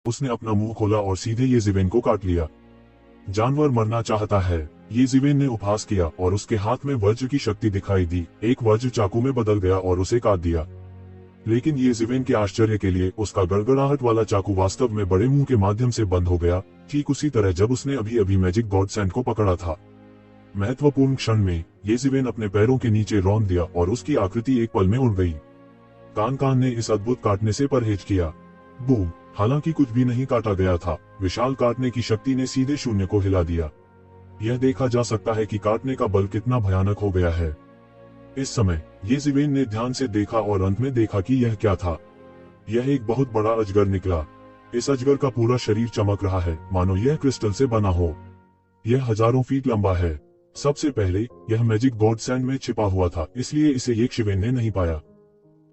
उसने अपना मुंह खोला और सीधे येजिवेन को काट लिया। जानवर मरना चाहता है, येजिवेन ने उपहास किया और उसके हाथ में वज्र की शक्ति दिखाई दी। एक वज्र चाकू में बदल गया और उसे काट दिया। लेकिन येजिवेन के आश्चर्य के लिए उसका गड़गड़ाहट वाला चाकू वास्तव में बड़े मुंह के माध्यम से बंद हो गया, ठीक उसी तरह जब उसने अभी अभी मैजिक गॉडसैंड को पकड़ा था। महत्वपूर्ण क्षण में येजिवेन अपने पैरों के नीचे रौंद दिया और उसकी आकृति एक पल में उड़ गई। कान ने इस अद्भुत काटने से परहेज किया। बूम! हालांकि कुछ भी नहीं काटा गया था, विशाल काटने की शक्ति ने सीधे शून्य को हिला दिया। यह देखा जा सकता है कि काटने का बल कितना भयानक हो गया है। इस समय येजिवेन ने ध्यान से देखा और अंत में देखा कि यह क्या था। यह एक बहुत बड़ा अजगर निकला। इस अजगर का पूरा शरीर चमक रहा है, मानो यह क्रिस्टल से बना हो। यह हजारों फीट लंबा है। सबसे पहले यह मैजिक गॉडसैंड में छिपा हुआ था, इसलिए इसे येजिवेन ने नहीं पाया।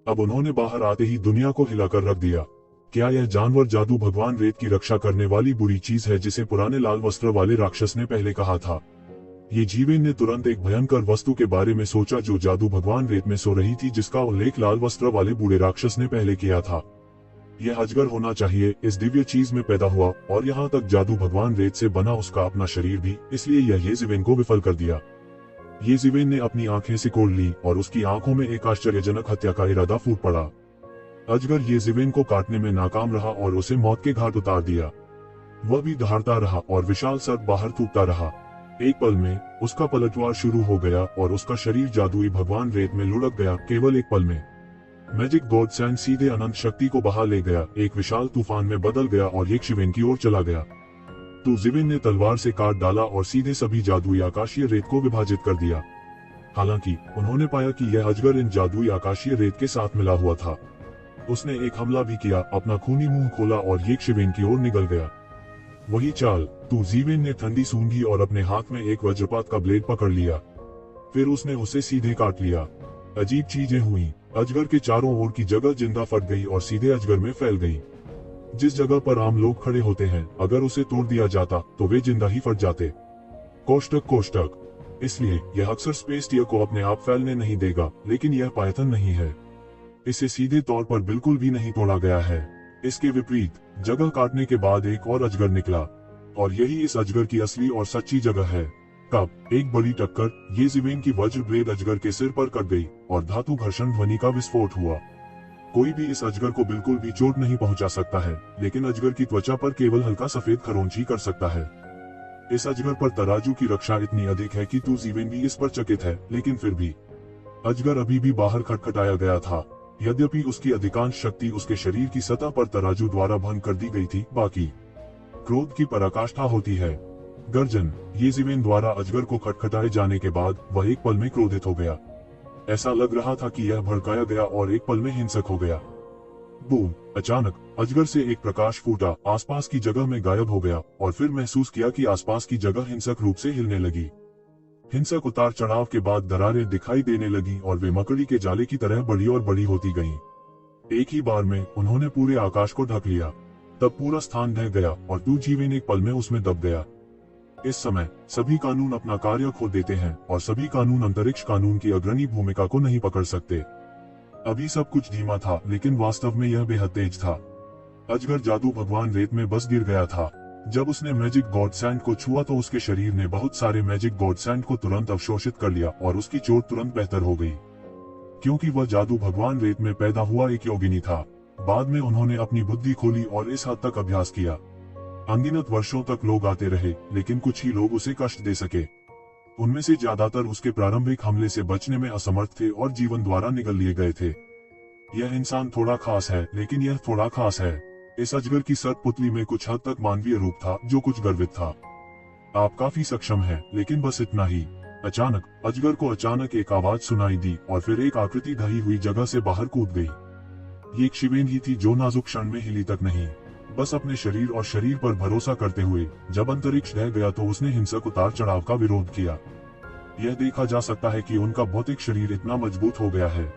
अब उन्होंने बाहर आते ही दुनिया को हिलाकर रख दिया। क्या यह जानवर जादू भगवान रेत की रक्षा करने वाली बुरी चीज है जिसे पुराने लाल वस्त्र वाले राक्षस ने पहले कहा था? येजिवेन ने तुरंत एक भयंकर वस्तु के बारे में सोचा जो जादू भगवान रेत में सो रही थी, जिसका उल्लेख लाल वस्त्र वाले बूढ़े राक्षस ने पहले किया था। यह अजगर होना चाहिए, इस दिव्य चीज में पैदा हुआ, और यहाँ तक जादू भगवान रेत से बना उसका अपना शरीर भी, इसलिए यह येजिवेन को विफल कर दिया। येजिवेन ने अपनी आंखें सिकोड़ ली और उसकी आंखों में एक आश्चर्यजनक हत्या का इरादा फूट पड़ा। अजगर येजिवेन को काटने में नाकाम रहा और उसे मौत के घाट उतार दिया। वह भी दहाड़ता रहा और विशाल सर्प बाहर थूकता रहा। एक पल में उसका पलटवार शुरू हो गया और उसका शरीर जादुई भगवान रेत में लुढ़क गया। केवल एक पल में मैजिक गॉडसैंड सीधे अनंत शक्ति को बहा ले गया, एक विशाल तूफान में बदल गया और येजिवेन की ओर चला गया। येजिवेन ने तलवार से काट डाला और सीधे सभी जादुई आकाशीय रेत को विभाजित कर दिया। हालांकि उन्होंने पाया कि यह अजगर इन जादुई आकाशीय रेत के साथ मिला हुआ था। उसने एक हमला भी किया, अपना खूनी मुंह खोला और येजिवेन की ओर निकल गया। वही चाल, येजिवेन ने ठंडी सूंघी और अपने हाथ में एक वज्रपात का ब्लेड पकड़ लिया। फिर उसने उसे सीधे काट लिया। अजीब चीजें हुई। अजगर के चारों ओर की जगह जिंदा फट गई और सीधे अजगर में फैल गई। जिस जगह पर आम लोग खड़े होते हैं, अगर उसे तोड़ दिया जाता तो वे जिंदा ही फट जाते। कोष्टक कोष्टक। इसलिए यह अक्सर स्पेस टियर को अपने आप फैलने नहीं देगा, लेकिन यह पायथन नहीं है। इसे सीधे तौर पर बिल्कुल भी नहीं तोड़ा गया है। इसके विपरीत जगह काटने के बाद एक और अजगर निकला, और यही इस अजगर की असली और सच्ची जगह है। कब एक बड़ी टक्कर येजिवेन की वज्र ब्लेड अजगर के सिर पर कट गई और धातु घर्षण ध्वनि का विस्फोट हुआ। कोई भी इस अजगर को बिल्कुल भी चोट नहीं पहुंचा सकता है, लेकिन अजगर की त्वचा पर केवल हल्का सफेद खरोंच ही कर सकता है। इस अजगर पर तराजू की रक्षा इतनी अधिक है कि येजिवेन भी इस पर चकित है, लेकिन फिर भी अजगर अभी भी बाहर खटखटाया गया था। यद्यपि उसकी अधिकांश शक्ति उसके शरीर की सतह पर तराजू द्वारा भंग कर दी गई थी, बाकी क्रोध की पराकाष्ठा होती है। गर्जन। येजिवेन द्वारा अजगर को खटखटाए जाने के बाद वह एक पल में क्रोधित हो गया। ऐसा लग रहा था कि यह भड़काया गया और एक पल में हिंसक हो गया। बूम! अचानक अजगर से एक प्रकाश फूटा, आसपास की जगह में गायब हो गया और फिर महसूस किया कि आसपास की जगह हिंसक रूप से हिलने लगी। हिंसक उतार चढ़ाव के बाद दरारें दिखाई देने लगी और वे मकड़ी के जाले की तरह बड़ी और बड़ी होती गईं। एक ही बार में उन्होंने पूरे आकाश को ढक लिया। तब पूरा स्थान ढह गया और येजिवेन एक पल में उसमें दब गया। इस समय सभी कानून अपना कार्य खो देते हैं और सभी कानून अंतरिक्ष कानून की अग्रणी भूमिका को नहीं पकड़ सकते। अभी सब कुछ धीमा था, लेकिन वास्तव में यह बेहद तेज था। अजगर जादू भगवान रेत में बस गिर गया था। जब उसने मैजिक गॉडसैंड को छुआ तो उसके शरीर ने बहुत सारे मैजिक गॉडसैंड को तुरंत अवशोषित कर लिया और उसकी चोट तुरंत बेहतर हो गई, क्योंकि वह जादू भगवान रेत में पैदा हुआ एक योगिनी था। बाद में उन्होंने अपनी बुद्धि खोली और इस हद तक अभ्यास किया। अनगिनत वर्षों तक लोग आते रहे, लेकिन कुछ ही लोग उसे कष्ट दे सके। उनमें से ज्यादातर उसके प्रारंभिक हमले से बचने में असमर्थ थे और जीवन द्वारा निगल लिए गए थे। यह इंसान थोड़ा खास है, लेकिन यह थोड़ा खास है। इस अजगर की सर्प पुतली में कुछ हद तक मानवीय रूप था, जो कुछ गर्वित था। आप काफी सक्षम हैं, लेकिन बस इतना ही। अचानक अजगर को अचानक एक आवाज सुनाई दी और फिर एक आकृति ढही हुई जगह से बाहर कूद गई। ये येजिवेन ही थी जो नाजुक क्षण में हिली तक नहीं, बस अपने शरीर और शरीर पर भरोसा करते हुए। जब अंतरिक्ष ढह गया तो उसने हिंसक उतार चढ़ाव का विरोध किया। यह देखा जा सकता है कि उनका भौतिक शरीर इतना मजबूत हो गया है।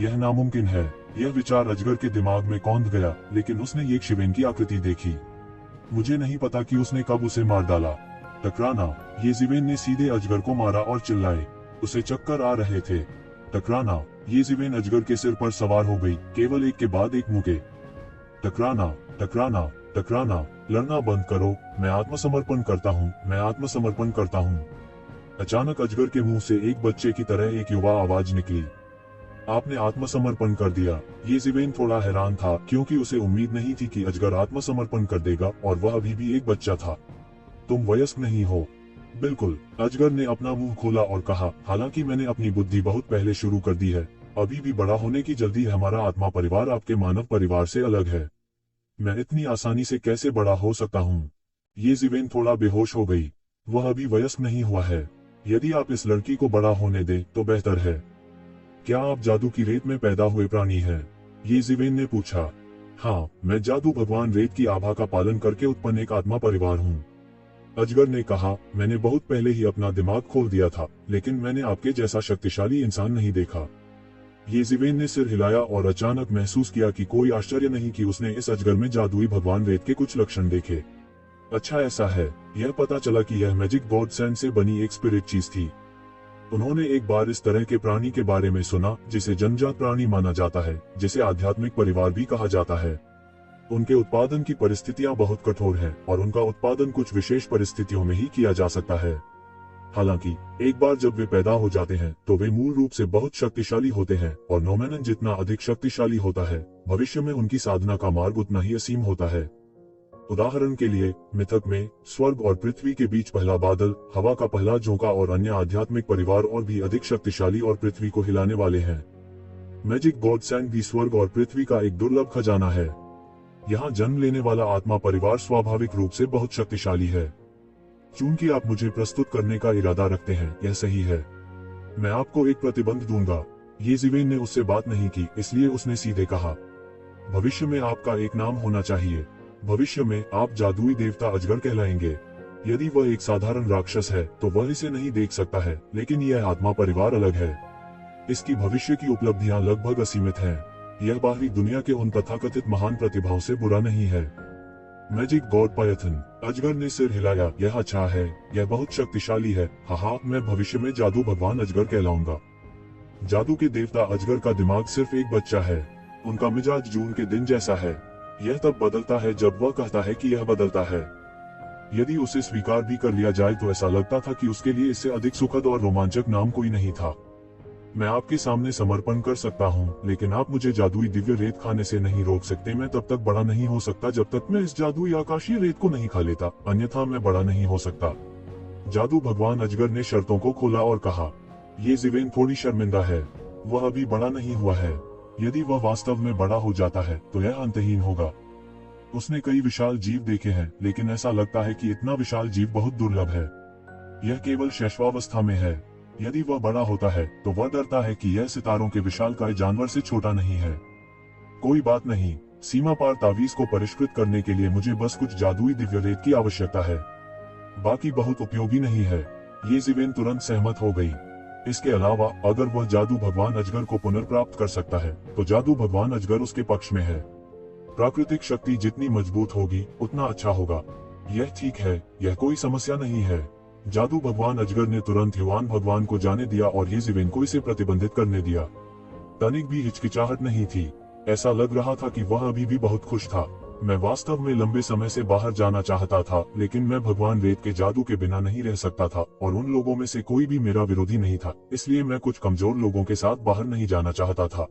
यह नामुमकिन है। यह विचार अजगर के दिमाग में कौंध गया, लेकिन उसने येजिवेन की आकृति देखी। मुझे नहीं पता कि उसने कब उसे मार डाला। टकराना। येजिवेन ने सीधे अजगर को मारा और चिल्लाए। उसे चक्कर आ रहे थे। टकराना। येजिवेन अजगर के सिर पर सवार हो गई, केवल एक के बाद एक मुके। टकराना, टकराना, टकराना, लड़ना बंद करो, मैं आत्मसमर्पण करता हूँ, मैं आत्मसमर्पण करता हूँ। अचानक अजगर के मुंह से एक बच्चे की तरह एक युवा आवाज निकली, आपने आत्मसमर्पण कर दिया। ये ज़िवेन थोड़ा हैरान था क्योंकि उसे उम्मीद नहीं थी कि अजगर आत्मसमर्पण कर देगा और वह अभी भी एक बच्चा था। तुम वयस्क नहीं हो। बिल्कुल, अजगर ने अपना मुंह खोला और कहा, हालांकि मैंने अपनी बुद्धि बहुत पहले शुरू कर दी है, अभी भी बड़ा होने की जल्दी है। हमारा आत्मा परिवार आपके मानव परिवार से अलग है। मैं इतनी आसानी से कैसे बड़ा हो सकता हूँ? ये ज़िवेन थोड़ा बेहोश हो गई। वह अभी वयस्क नहीं हुआ है। यदि आप इस लड़की को बड़ा होने दें तो बेहतर है। क्या आप जादू की रेत में पैदा हुए प्राणी हैं? ये ज़िवेन ने पूछा। हाँ, मैं जादू भगवान रेत की आभा का पालन करके उत्पन्न एक आत्मा परिवार हूँ। अजगर ने कहा, मैंने बहुत पहले ही अपना दिमाग खोल दिया था, लेकिन मैंने आपके जैसा शक्तिशाली इंसान नहीं देखा। ये ज़िवेन ने सिर हिलाया और अचानक महसूस किया कि कोई आश्चर्य नहीं कि उसने इस अजगर में जादुई भगवान रेत के कुछ लक्षण देखे। अच्छा ऐसा है, यह पता चला कि यह मैजिक गॉड सैंड से बनी एक स्पिरिट चीज थी। उन्होंने एक बार इस तरह के प्राणी के बारे में सुना जिसे जन्मजात प्राणी माना जाता है, जिसे आध्यात्मिक परिवार भी कहा जाता है। उनके उत्पादन की परिस्थितियां बहुत कठोर हैं और उनका उत्पादन कुछ विशेष परिस्थितियों में ही किया जा सकता है। हालांकि एक बार जब वे पैदा हो जाते हैं तो वे मूल रूप से बहुत शक्तिशाली होते हैं और नोमेनन जितना अधिक शक्तिशाली होता है, भविष्य में उनकी साधना का मार्ग उतना ही असीम होता है। उदाहरण के लिए, मिथक में स्वर्ग और पृथ्वी के बीच पहला बादल, हवा का पहला झोंका और अन्य आध्यात्मिक परिवार और भी अधिक शक्तिशाली और पृथ्वी को हिलाने वाले हैं। मैजिक गॉड सैंड भी स्वर्ग और पृथ्वी का एक दुर्लभ खजाना है। यहाँ जन्म लेने वाला आत्मा परिवार स्वाभाविक रूप से बहुत शक्तिशाली है। चूंकि आप मुझे प्रस्तुत करने का इरादा रखते हैं, यह सही है। मैं आपको एक प्रतिबंध दूंगा। ये ज़िवेन ने उससे बात नहीं की, इसलिए उसने सीधे कहा, भविष्य में आपका एक नाम होना चाहिए। भविष्य में आप जादुई देवता अजगर कहलाएंगे। यदि वह एक साधारण राक्षस है तो वह इसे नहीं देख सकता है, लेकिन यह आत्मा परिवार अलग है। इसकी भविष्य की उपलब्धियां लगभग असीमित हैं। यह बाहरी दुनिया के उन तथाकथित महान प्रतिभाओं से बुरा नहीं है। मैजिक गॉड पायथन, अजगर ने सिर हिलाया, यह अच्छा है, यह बहुत शक्तिशाली है। हाँ, मैं भविष्य में जादू भगवान अजगर कहलाऊंगा। जादू के देवता अजगर का दिमाग सिर्फ एक बच्चा है। उनका मिजाज जून के दिन जैसा है। यह तब बदलता है जब वह कहता है कि यह बदलता है। यदि उसे स्वीकार भी कर लिया जाए तो ऐसा लगता था कि उसके लिए इससे अधिक सुखद और रोमांचक नाम कोई नहीं था। मैं आपके सामने समर्पण कर सकता हूँ, लेकिन आप मुझे जादुई दिव्य रेत खाने से नहीं रोक सकते। मैं तब तक बड़ा नहीं हो सकता जब तक मैं इस जादुई आकाशीय रेत को नहीं खा लेता, अन्यथा मैं बड़ा नहीं हो सकता। जादू भगवान अजगर ने शर्तों को खोला और कहा। ये ज़िवेन थोड़ी शर्मिंदा है। वह अभी बड़ा नहीं हुआ है। यदि वह वास्तव में बड़ा हो जाता है तो यह अंतहीन होगा। उसने कई विशाल जीव देखे हैं, लेकिन ऐसा लगता है कि इतना विशाल जीव बहुत दुर्लभ है। यह केवल शैशवावस्था में है। यदि वह बड़ा होता है तो वह डरता है कि यह सितारों के विशालकाय जानवर से छोटा नहीं है। कोई बात नहीं, सीमा पार तावीज को परिष्कृत करने के लिए मुझे बस कुछ जादुई दिव्य रेत की आवश्यकता है। बाकी बहुत उपयोगी नहीं है। ये ज़िवेन तुरंत सहमत हो गई। इसके अलावा अगर वह जादू भगवान अजगर को पुनर्प्राप्त कर सकता है तो जादू भगवान अजगर उसके पक्ष में है। प्राकृतिक शक्ति जितनी मजबूत होगी उतना अच्छा होगा। यह ठीक है, यह कोई समस्या नहीं है। जादू भगवान अजगर ने तुरंत युवान भगवान को जाने दिया और ये ज़िवेन को इसे प्रतिबंधित करने दिया। तनिक भी हिचकिचाहट नहीं थी। ऐसा लग रहा था कि वह अभी भी बहुत खुश था। मैं वास्तव में लंबे समय से बाहर जाना चाहता था, लेकिन मैं भगवान रेत के जादू के बिना नहीं रह सकता था और उन लोगों में से कोई भी मेरा विरोधी नहीं था, इसलिए मैं कुछ कमजोर लोगों के साथ बाहर नहीं जाना चाहता था।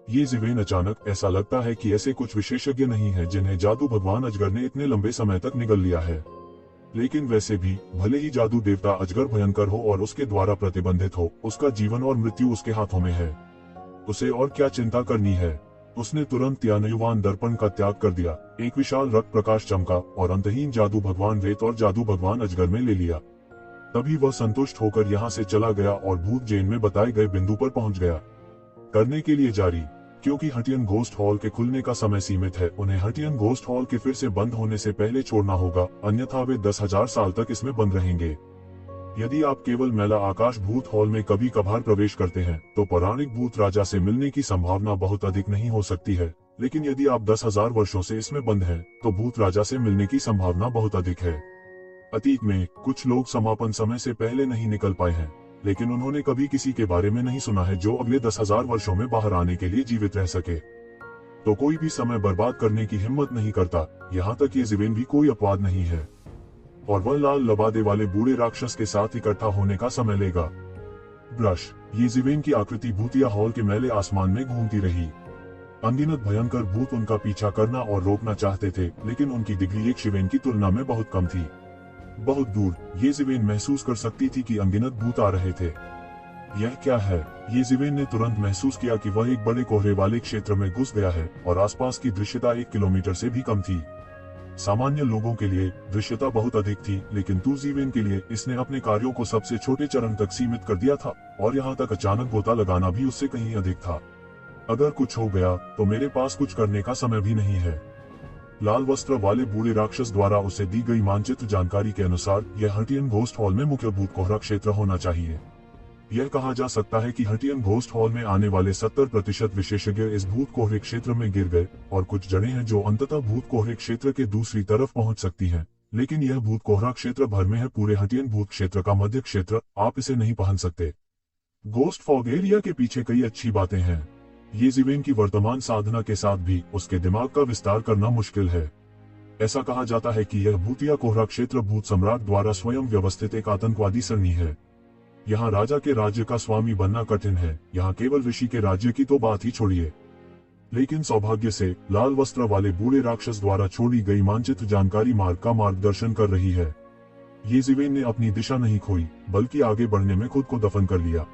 ये ज़िवेन अचानक ऐसा लगता है कि ऐसे कुछ विशेषज्ञ नहीं है जिन्हें जादू भगवान अजगर ने इतने लंबे समय तक निगल लिया है। लेकिन वैसे भी, भले ही जादू देवता अजगर भयंकर हो और उसके द्वारा प्रतिबंधित हो, उसका जीवन और मृत्यु उसके हाथों में है। उसे और क्या चिंता करनी है। उसने तुरंत यानयुवान दर्पण का त्याग कर दिया। एक विशाल रक्त प्रकाश चमका और अंतहीन जादू भगवान रेत और जादू भगवान अजगर में ले लिया। तभी वह संतुष्ट होकर यहाँ से चला गया और भूत जेन में बताए गए बिंदु पर पहुंच गया। करने के लिए जारी, क्योंकि हटियन घोस्ट हॉल के खुलने का समय सीमित है, उन्हें हटियन घोस्ट हॉल के फिर से बंद होने से पहले छोड़ना होगा, अन्यथा वे 10,000 साल तक इसमें बंद रहेंगे। यदि आप केवल मैला आकाश भूत हॉल में कभी कभार प्रवेश करते हैं तो पौराणिक भूत राजा से मिलने की संभावना बहुत अधिक नहीं हो सकती है, लेकिन यदि आप 10,000 वर्षों से इसमें बंद हैं, तो भूत राजा से मिलने की संभावना बहुत अधिक है। अतीत में कुछ लोग समापन समय से पहले नहीं निकल पाए हैं, लेकिन उन्होंने कभी किसी के बारे में नहीं सुना है जो अगले 10,000 वर्षों में बाहर आने के लिए जीवित रह सके। तो कोई भी समय बर्बाद करने की हिम्मत नहीं करता, यहाँ तक ये ज़िवेन भी कोई अपवाद नहीं है। और वह लाल लबादे वाले बूढ़े राक्षस के साथ इकट्ठा होने का समय लेगा। ब्रश, ये ज़िवेन की आकृति भूतिया हॉल के मैले आसमान में घूमती रही। अनगिनत भयंकर भूत उनका पीछा करना और रोकना चाहते थे, लेकिन उनकी डिग्री एक ज़िवेन की तुलना में बहुत कम थी। बहुत दूर ये ज़िवेन महसूस कर सकती थी कि अनगिनत भूत आ रहे थे। यह क्या है? ये ज़िवेन ने तुरंत महसूस किया कि वह एक बड़े कोहरे वाले क्षेत्र में घुस गया है और आसपास की दृश्यता 1 किलोमीटर से भी कम थी। सामान्य लोगों के लिए दृश्यता बहुत अधिक थी, लेकिन तू ज़िवेन के लिए इसने अपने कार्यों को सबसे छोटे चरण तक सीमित कर दिया था, और यहाँ तक अचानक गोता लगाना भी उससे कहीं अधिक था। अगर कुछ हो गया तो मेरे पास कुछ करने का समय भी नहीं है। लाल वस्त्र वाले बूढ़े राक्षस द्वारा उसे दी गई मानचित्र जानकारी के अनुसार यह हटियन घोस्ट हॉल में मुख्य भूत कोहरा क्षेत्र होना चाहिए। यह कहा जा सकता है कि हटियन घोस्ट हॉल में आने वाले 70% विशेषज्ञ इस भूत कोहरे क्षेत्र में गिर गए, और कुछ जड़ें हैं जो अंततः भूत कोहरे क्षेत्र के दूसरी तरफ पहुंच सकती हैं। लेकिन यह भूत कोहरा क्षेत्र भर में है, पूरे हटियन भूत क्षेत्र का मध्य क्षेत्र, आप इसे नहीं पहन सकते। घोस्ट फॉग एरिया के पीछे कई अच्छी बातें हैं। ये ज़िवेन की वर्तमान साधना के साथ भी उसके दिमाग का विस्तार करना मुश्किल है। ऐसा कहा जाता है कि यह भूतिया कोहरा क्षेत्र भूत सम्राट द्वारा स्वयं व्यवस्थित एक आतंकवादी सरणी है। यहाँ राजा के राज्य का स्वामी बनना कठिन है, यहाँ केवल ऋषि के राज्य की तो बात ही छोड़िए। लेकिन सौभाग्य से लाल वस्त्र वाले बूढ़े राक्षस द्वारा छोड़ी गई मानचित्र जानकारी मार्ग का मार्गदर्शन कर रही है। ये ज़िवेन ने अपनी दिशा नहीं खोई, बल्कि आगे बढ़ने में खुद को दफन कर लिया।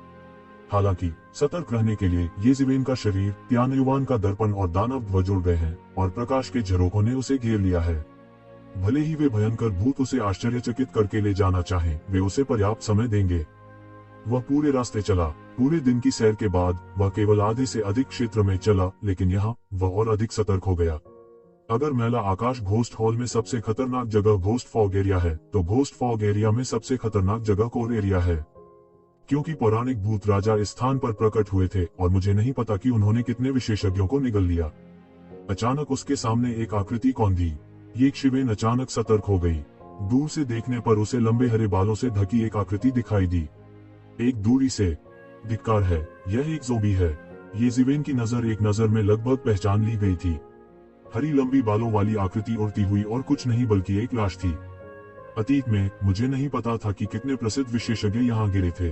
हालांकि सतर्क रहने के लिए ये ज़िवेन का शरीर त्यानयुवान का दर्पण और दानव ध्वज उड़ गए हैं, और प्रकाश के झरोकों ने उसे घेर लिया है। भले ही वे भयंकर भूत उसे आश्चर्यचकित करके ले जाना चाहें, वे उसे पर्याप्त समय देंगे। वह पूरे रास्ते चला। पूरे दिन की सैर के बाद वह केवल आधे से अधिक क्षेत्र में चला, लेकिन यहाँ वह और अधिक सतर्क हो गया। अगर मैला आकाश घोस्ट हॉल में सबसे खतरनाक जगह घोस्ट फॉग एरिया है, तो घोस्ट फॉग एरिया में सबसे खतरनाक जगह कोर एरिया है। क्योंकि पौराणिक भूत राजा इस स्थान पर प्रकट हुए थे, और मुझे नहीं पता कि उन्होंने कितने विशेषज्ञों को निगल लिया। अचानक उसके सामने एक आकृति कौंधी। ये ज़िवेन अचानक सतर्क हो गई। दूर से देखने पर उसे लंबे हरे बालों से ढकी एक आकृति दिखाई दी। एक दूरी से धिक्कार है, यह एक ज़ोंबी है। ये ज़िवेन की नजर एक नजर में लगभग पहचान ली गई थी। हरी लंबी बालों वाली आकृति उड़ती हुई और कुछ नहीं बल्कि एक लाश थी। अतीत में मुझे नहीं पता था कि कितने प्रसिद्ध विशेषज्ञ यहाँ गिरे थे।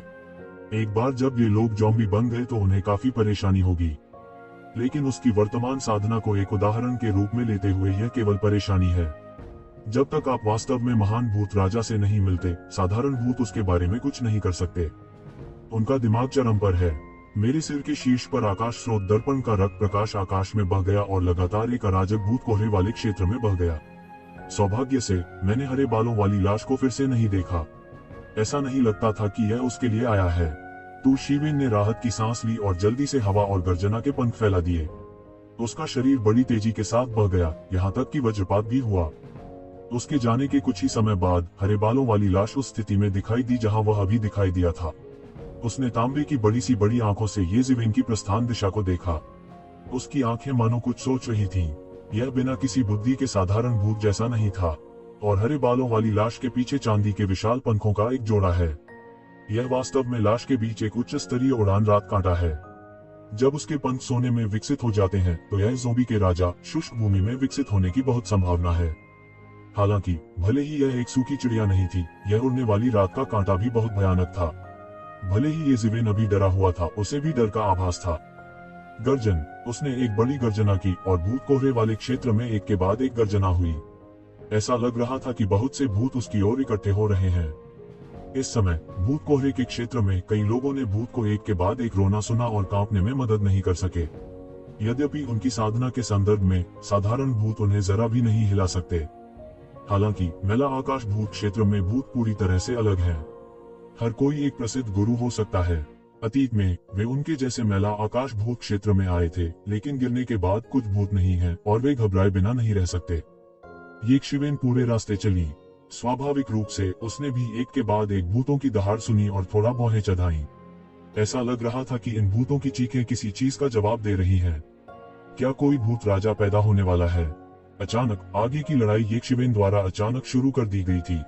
एक बार जब ये लोग ज़ॉम्बी बन गए तो उन्हें काफी परेशानी होगी, लेकिन उसकी वर्तमान साधना को एक उदाहरण के रूप में लेते हुए यह केवल परेशानी है। जब तक आप वास्तव में महान भूत राजा से नहीं मिलते, साधारण भूत उसके बारे में कुछ नहीं कर सकते। उनका दिमाग चरम पर है। मेरे सिर के शीर्ष पर आकाश स्रोत दर्पण का रक्त प्रकाश आकाश में बह गया और लगातार एक अराजक भूत कोहरे वाले क्षेत्र में बह गया। सौभाग्य से मैंने हरे बालों वाली लाश को फिर से नहीं देखा। ऐसा नहीं लगता था कि यह उसके लिए आया है। तू ज़िवेन ने राहत की सांस ली और जल्दी से हवा और गर्जना के पंख फैला दिए। उसका शरीर बड़ी तेजी के साथ बह गया, यहाँ तक कि वज्रपात भी हुआ। उसके जाने के कुछ ही समय बाद हरे बालों वाली लाश उस स्थिति में दिखाई दी जहां वह अभी दिखाई दिया था। उसने तांबे की बड़ी सी बड़ी आंखों से ये ज़िवेन की प्रस्थान दिशा को देखा। उसकी आंखें मानो कुछ सोच रही थीं। यह बिना किसी बुद्धि के साधारण भूत जैसा नहीं था, और हरे बालों वाली लाश के पीछे चांदी के विशाल पंखों का एक जोड़ा है। यह वास्तव में लाश के बीच एक उच्च स्तरीय उड़ान रात कांटा है। जब उसके पंख सोने में विकसित हो जाते हैं तो यह ज़ॉम्बी के राजा शुष्क भूमि में विकसित होने की बहुत संभावना है। हालांकि भले ही यह एक सूखी चिड़िया नहीं थी, यह उड़ने वाली रात का कांटा भी बहुत भयानक था। भले ही ये ज़िवेन अभी डरा हुआ था, उसे भी डर का आभास था। गर्जन, उसने एक बड़ी गर्जना की और भूत कोहरे वाले क्षेत्र में एक के बाद एक गर्जना हुई। ऐसा लग रहा था कि बहुत से भूत उसकी ओर इकट्ठे हो रहे हैं। इस समय भूत कोहरे के क्षेत्र में कई लोगों ने भूत को एक के बाद एक रोना सुना और कांपने में मदद नहीं कर सके। यद्यपि उनकी साधना के संदर्भ में साधारण भूत उन्हें जरा भी नहीं हिला सकते। हालांकि मैला आकाश भूत क्षेत्र में भूत पूरी तरह से अलग हैं। हर कोई एक प्रसिद्ध गुरु हो सकता है। अतीत में वे उनके जैसे मैला आकाश भूत क्षेत्र में आए थे, लेकिन गिरने के बाद कुछ भूत नहीं हैं और वे घबराए बिना नहीं रह सकते। ये ज़िवेन पूरे रास्ते चली। स्वाभाविक रूप से उसने भी एक के बाद एक भूतों की दहाड़ सुनी और थोड़ा भौहें चढ़ाईं। ऐसा लग रहा था कि इन भूतों की चीखें किसी चीज का जवाब दे रही हैं। क्या कोई भूत राजा पैदा होने वाला है? अचानक आगे की लड़ाई ये ज़िवेन द्वारा अचानक शुरू कर दी गई थी।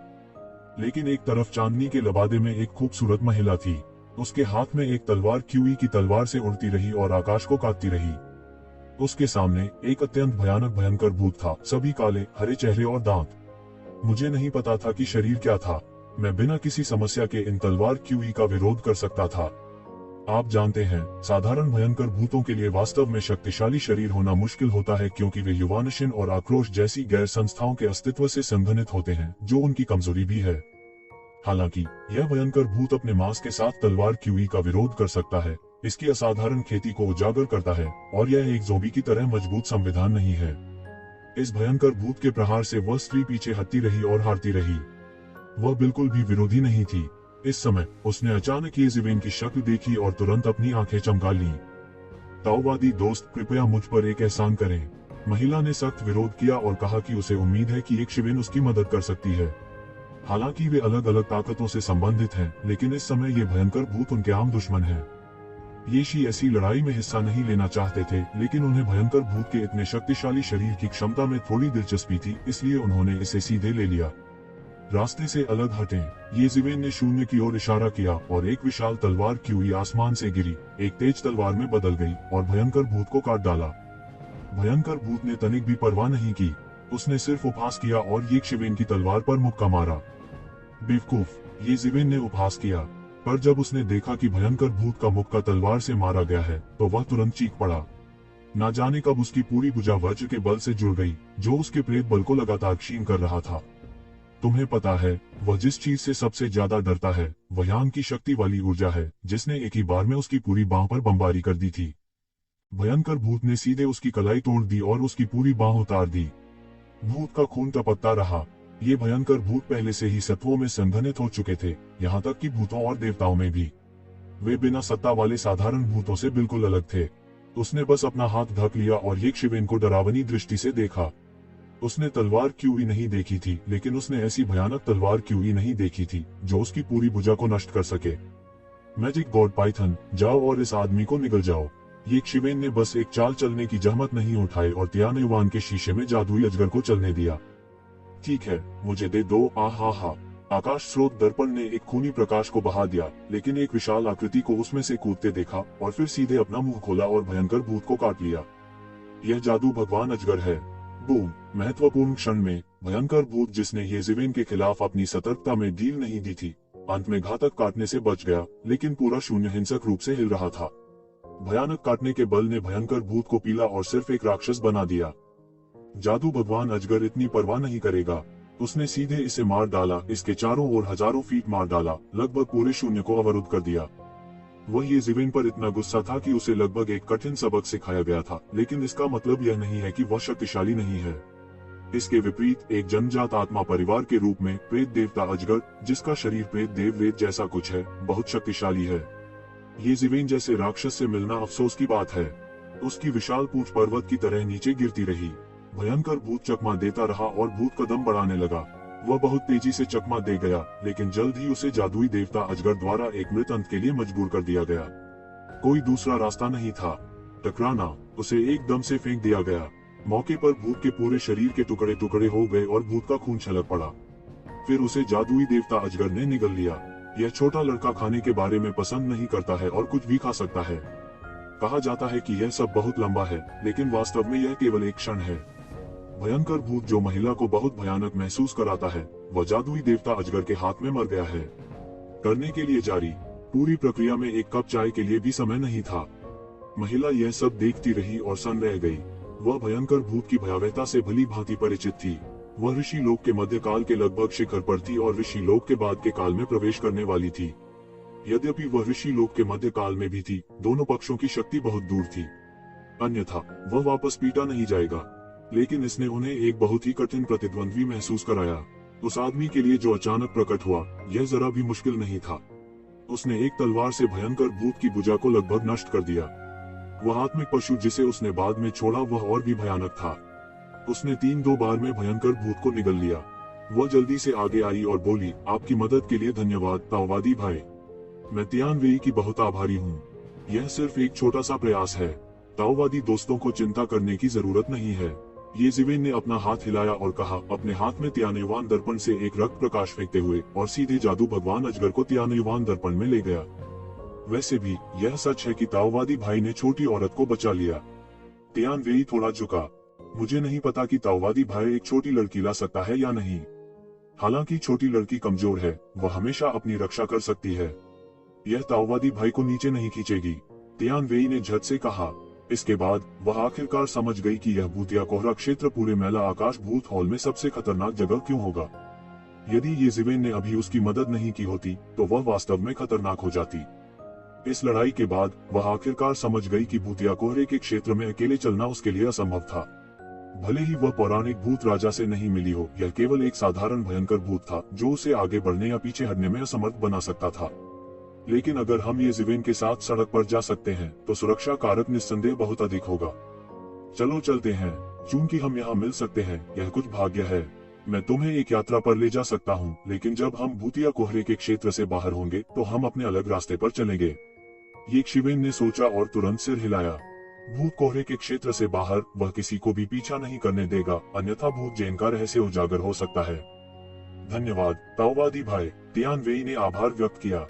लेकिन एक तरफ चांदनी के लबादे में एक खूबसूरत महिला थी। उसके हाथ में एक तलवार क्यूई की तलवार से उड़ती रही और आकाश को काटती रही। उसके सामने एक अत्यंत भयानक भयंकर भूत था, सभी काले हरे चेहरे और दांत। मुझे नहीं पता था कि शरीर क्या था। मैं बिना किसी समस्या के इन तलवार क्यूई का विरोध कर सकता था। आप जानते हैं, साधारण भयंकर भूतों के लिए वास्तव में शक्तिशाली शरीर होना मुश्किल होता है, क्योंकि वे युवानशीन और आक्रोश जैसी गैर संस्थाओं के अस्तित्व से संघनित होते हैं, जो उनकी कमजोरी भी है। हालांकि यह भयंकर भूत अपने मांस के साथ तलवार क्यूई का विरोध कर सकता है, इसकी असाधारण खेती को उजागर करता है, और यह एक ज़ोंबी की तरह मजबूत संविधान नहीं है। इस भयंकर भूत के प्रहार से वह स्त्री पीछे हटती रही और हारती रही। वह बिल्कुल भी विरोधी नहीं थी। इस समय उसने अचानक येज़ेबेल की शक्ल देखी और तुरंत अपनी आंखें चमका लीं। ताओवादी दोस्त, कृपया मुझ पर एक एहसान करें। महिला ने सख्त विरोध किया और कहा कि उसे उम्मीद है कि येज़ेबेल उसकी मदद कर सकती है। हालांकि वे अलग अलग ताकतों से संबंधित हैं, लेकिन इस समय ये भयंकर भूत उनके आम दुश्मन हैं। ये शी ऐसी लड़ाई में हिस्सा नहीं लेना चाहते थे, लेकिन उन्हें भयंकर भूत के इतने शक्तिशाली शरीर की क्षमता में थोड़ी दिलचस्पी थी, इसलिए उन्होंने इसे सीधे ले लिया। रास्ते से अलग हटें। येज़ेबेल ने शून्य की ओर इशारा किया और एक विशाल तलवार क्यूई आसमान से गिरी, एक तेज तलवार में बदल गई और भयंकर भूत को काट डाला। भयंकर भूत ने तनिक भी परवाह नहीं की। उसने सिर्फ उपहास किया और येज़ेबेल की तलवार पर मुक्का मारा। बेवकूफ, येज़ेबेल ने उपहास किया, पर जब उसने देखा कि भयंकर भूत का मुक्का तलवार से मारा गया है, तो वह तुरंत चीख पड़ा। ना जाने कब उसकी पूरी भुजा वज्र के बल से जुड़ गई, जो उसके प्रेत बल को लगातार क्षीण कर रहा था। तुम्हें पता है, वह जिस चीज से सबसे ज्यादा डरता है, वह यान की शक्ति वाली ऊर्जा है, जिसने एक ही बार में उसकी पूरी बांह पर बमबारी कर दी थी। भयंकर भूत ने सीधे उसकी कलाई तोड़ दी और उसकी पूरी बांह उतार दी। भूत का खून टपकता रहा। ये भयंकर भूत पहले से ही सत्वों में संघनित हो चुके थे, यहाँ तक कि भूतों और देवताओं में भी। वे बिना सत्ता वाले साधारण भूतों से बिल्कुल अलग थे। उसने बस अपना हाथ ढक लिया और येज़ेबेल को डरावनी दृष्टि से देखा। उसने तलवार क्यूई नहीं देखी थी, लेकिन उसने ऐसी भयानक तलवार क्यूई नहीं देखी थी जो उसकी पूरी भुजा को नष्ट कर सके। मैजिक गॉड पाइथन, जाओ और इस आदमी को निगल जाओ। येज़ेबेल ने बस एक चाल चलने की जहमत नहीं उठाई और तियानेवान के शीशे में जादुई अजगर को चलने दिया। ठीक है, मुझे दे दो। आहा। आकाश स्रोत दर्पण ने एक खूनी प्रकाश को बहा दिया, लेकिन एक विशाल आकृति को उसमें से कूदते देखा और फिर सीधे अपना मुंह खोला और भयंकर भूत को काट लिया। यह जादू भगवान अजगर है। बूम! महत्वपूर्ण क्षण में भयंकर भूत, जिसने येज़ेबेल के खिलाफ अपनी सतर्कता में ढील नहीं दी थी, अंत में घातक काटने से बच गया, लेकिन पूरा शून्य हिंसक रूप से हिल रहा था। भयानक काटने के बल ने भयंकर भूत को पीला और सिर्फ एक राक्षस बना दिया। जादू भगवान अजगर इतनी परवाह नहीं करेगा। उसने सीधे इसे मार डाला, इसके चारों ओर हजारों फीट मार डाला, लगभग पूरे शून्य को अवरुद्ध कर दिया। वह येज़ेबेल पर इतना गुस्सा था कि उसे लगभग एक कठिन सबक सिखाया गया था, लेकिन इसका मतलब यह नहीं है कि वह शक्तिशाली नहीं है। इसके विपरीत एक जन्मजात आत्मा परिवार के रूप में प्रेत देवता अजगर, जिसका शरीर प्रेत देवरेत जैसा कुछ है, बहुत शक्तिशाली है। येज़ेबेल जैसे राक्षस से मिलना अफसोस की बात है। उसकी विशाल पूंछ पर्वत की तरह नीचे गिरती रही। भयंकर भूत चकमा देता रहा और भूत कदम बढ़ाने लगा। वह बहुत तेजी से चकमा दे गया, लेकिन जल्द ही उसे जादुई देवता अजगर द्वारा एक मृत अंत के लिए मजबूर कर दिया गया। कोई दूसरा रास्ता नहीं था। टकराना, उसे एकदम से फेंक दिया गया। मौके पर भूत के पूरे शरीर के टुकड़े टुकड़े हो गए और भूत का खून छलक पड़ा। फिर उसे जादुई देवता अजगर ने निगल लिया। यह छोटा लड़का खाने के बारे में पसंद नहीं करता है और कुछ भी खा सकता है। कहा जाता है कि यह सब बहुत लंबा है, लेकिन वास्तव में यह केवल एक क्षण है। भयंकर भूत जो महिला को बहुत भयानक महसूस कराता है, वह जादुई देवता अजगर के हाथ में मर गया है। करने के लिए जारी। पूरी प्रक्रिया में एक कप चाय के लिए भी समय नहीं था। महिला यह सब देखती रही और सन्न रह गई। वह भयंकर भूत की भयावहता से भली भांति परिचित थी। वह ऋषि लोक के मध्यकाल के लगभग शिखर पर थी और ऋषि लोक के बाद के काल में प्रवेश करने वाली थी। यद्यपि वह ऋषि लोक के मध्यकाल में भी थी, दोनों पक्षों की शक्ति बहुत दूर थी। अन्यथा वह वापस पीटा नहीं जाएगा। लेकिन इसने उन्हें एक बहुत ही कठिन प्रतिद्वंद्वी महसूस कराया। उस आदमी के लिए जो अचानक प्रकट हुआ, यह जरा भी मुश्किल नहीं था। उसने एक तलवार से भयंकर भूत की भुजा को लगभग नष्ट कर दिया। वह आत्मिक पशु जिसे उसने बाद में छोड़ा, वह और भी भयानक था। उसने 3-2 बार में भयंकर भूत को निगल लिया। वह जल्दी से आगे आई और बोली, आपकी मदद के लिए धन्यवाद ताओवादी भाई। मैं तियानवेई की बहुत आभारी हूँ। यह सिर्फ एक छोटा सा प्रयास है। ताओवादी दोस्तों को चिंता करने की जरूरत नहीं है। येज़ेबेल ने अपना हाथ हिलाया और कहा, अपने हाथ में तियानेवान दर्पण से एक रक्त प्रकाश फेंकते हुए, और सीधे जादू भगवान अजगर को तियानेवान दर्पण में ले गया। वैसे भी यह सच है कि ताओवादी भाई ने छोटी औरत को बचा लिया। तियान वेई थोड़ा झुका। मुझे नहीं पता कि ताओवादी भाई एक छोटी लड़की ला सकता है या नहीं। हालांकि छोटी लड़की कमजोर है, वह हमेशा अपनी रक्षा कर सकती है। यह ताओवादी भाई को नीचे नहीं खींचेगी, तियान वेई ने झट से कहा। इसके बाद वह आखिरकार समझ गई कि यह भूतिया कोहरा क्षेत्र पूरे मेला आकाश भूत हॉल में सबसे खतरनाक जगह क्यों होगा। यदि ये जिवेन ने अभी उसकी मदद नहीं की होती तो वह वास्तव में खतरनाक हो जाती। इस लड़ाई के बाद वह आखिरकार समझ गई कि भूतिया कोहरे के क्षेत्र में अकेले चलना उसके लिए असंभव था। भले ही वह पौराणिक भूत राजा से नहीं मिली हो, यह केवल एक साधारण भयंकर भूत था जो उसे आगे बढ़ने या पीछे हटने में असमर्थ बना सकता था। लेकिन अगर हम ये जिवेन के साथ सड़क पर जा सकते हैं तो सुरक्षा कारक निस्संदेह बहुत अधिक होगा। चलो चलते हैं, चूंकि हम यहाँ मिल सकते हैं, यह कुछ भाग्य है। मैं तुम्हें एक यात्रा पर ले जा सकता हूँ, लेकिन जब हम भूतिया कोहरे के क्षेत्र से बाहर होंगे तो हम अपने अलग रास्ते पर चलेंगे। ये शिवेन ने सोचा और तुरंत सिर हिलाया। भूत कोहरे के क्षेत्र से बाहर वह किसी को भी पीछा नहीं करने देगा, अन्यथा भूत जैन का रहस्य उजागर हो सकता है। धन्यवाद ताओवादी भाई, तियान वेई ने आभार व्यक्त किया।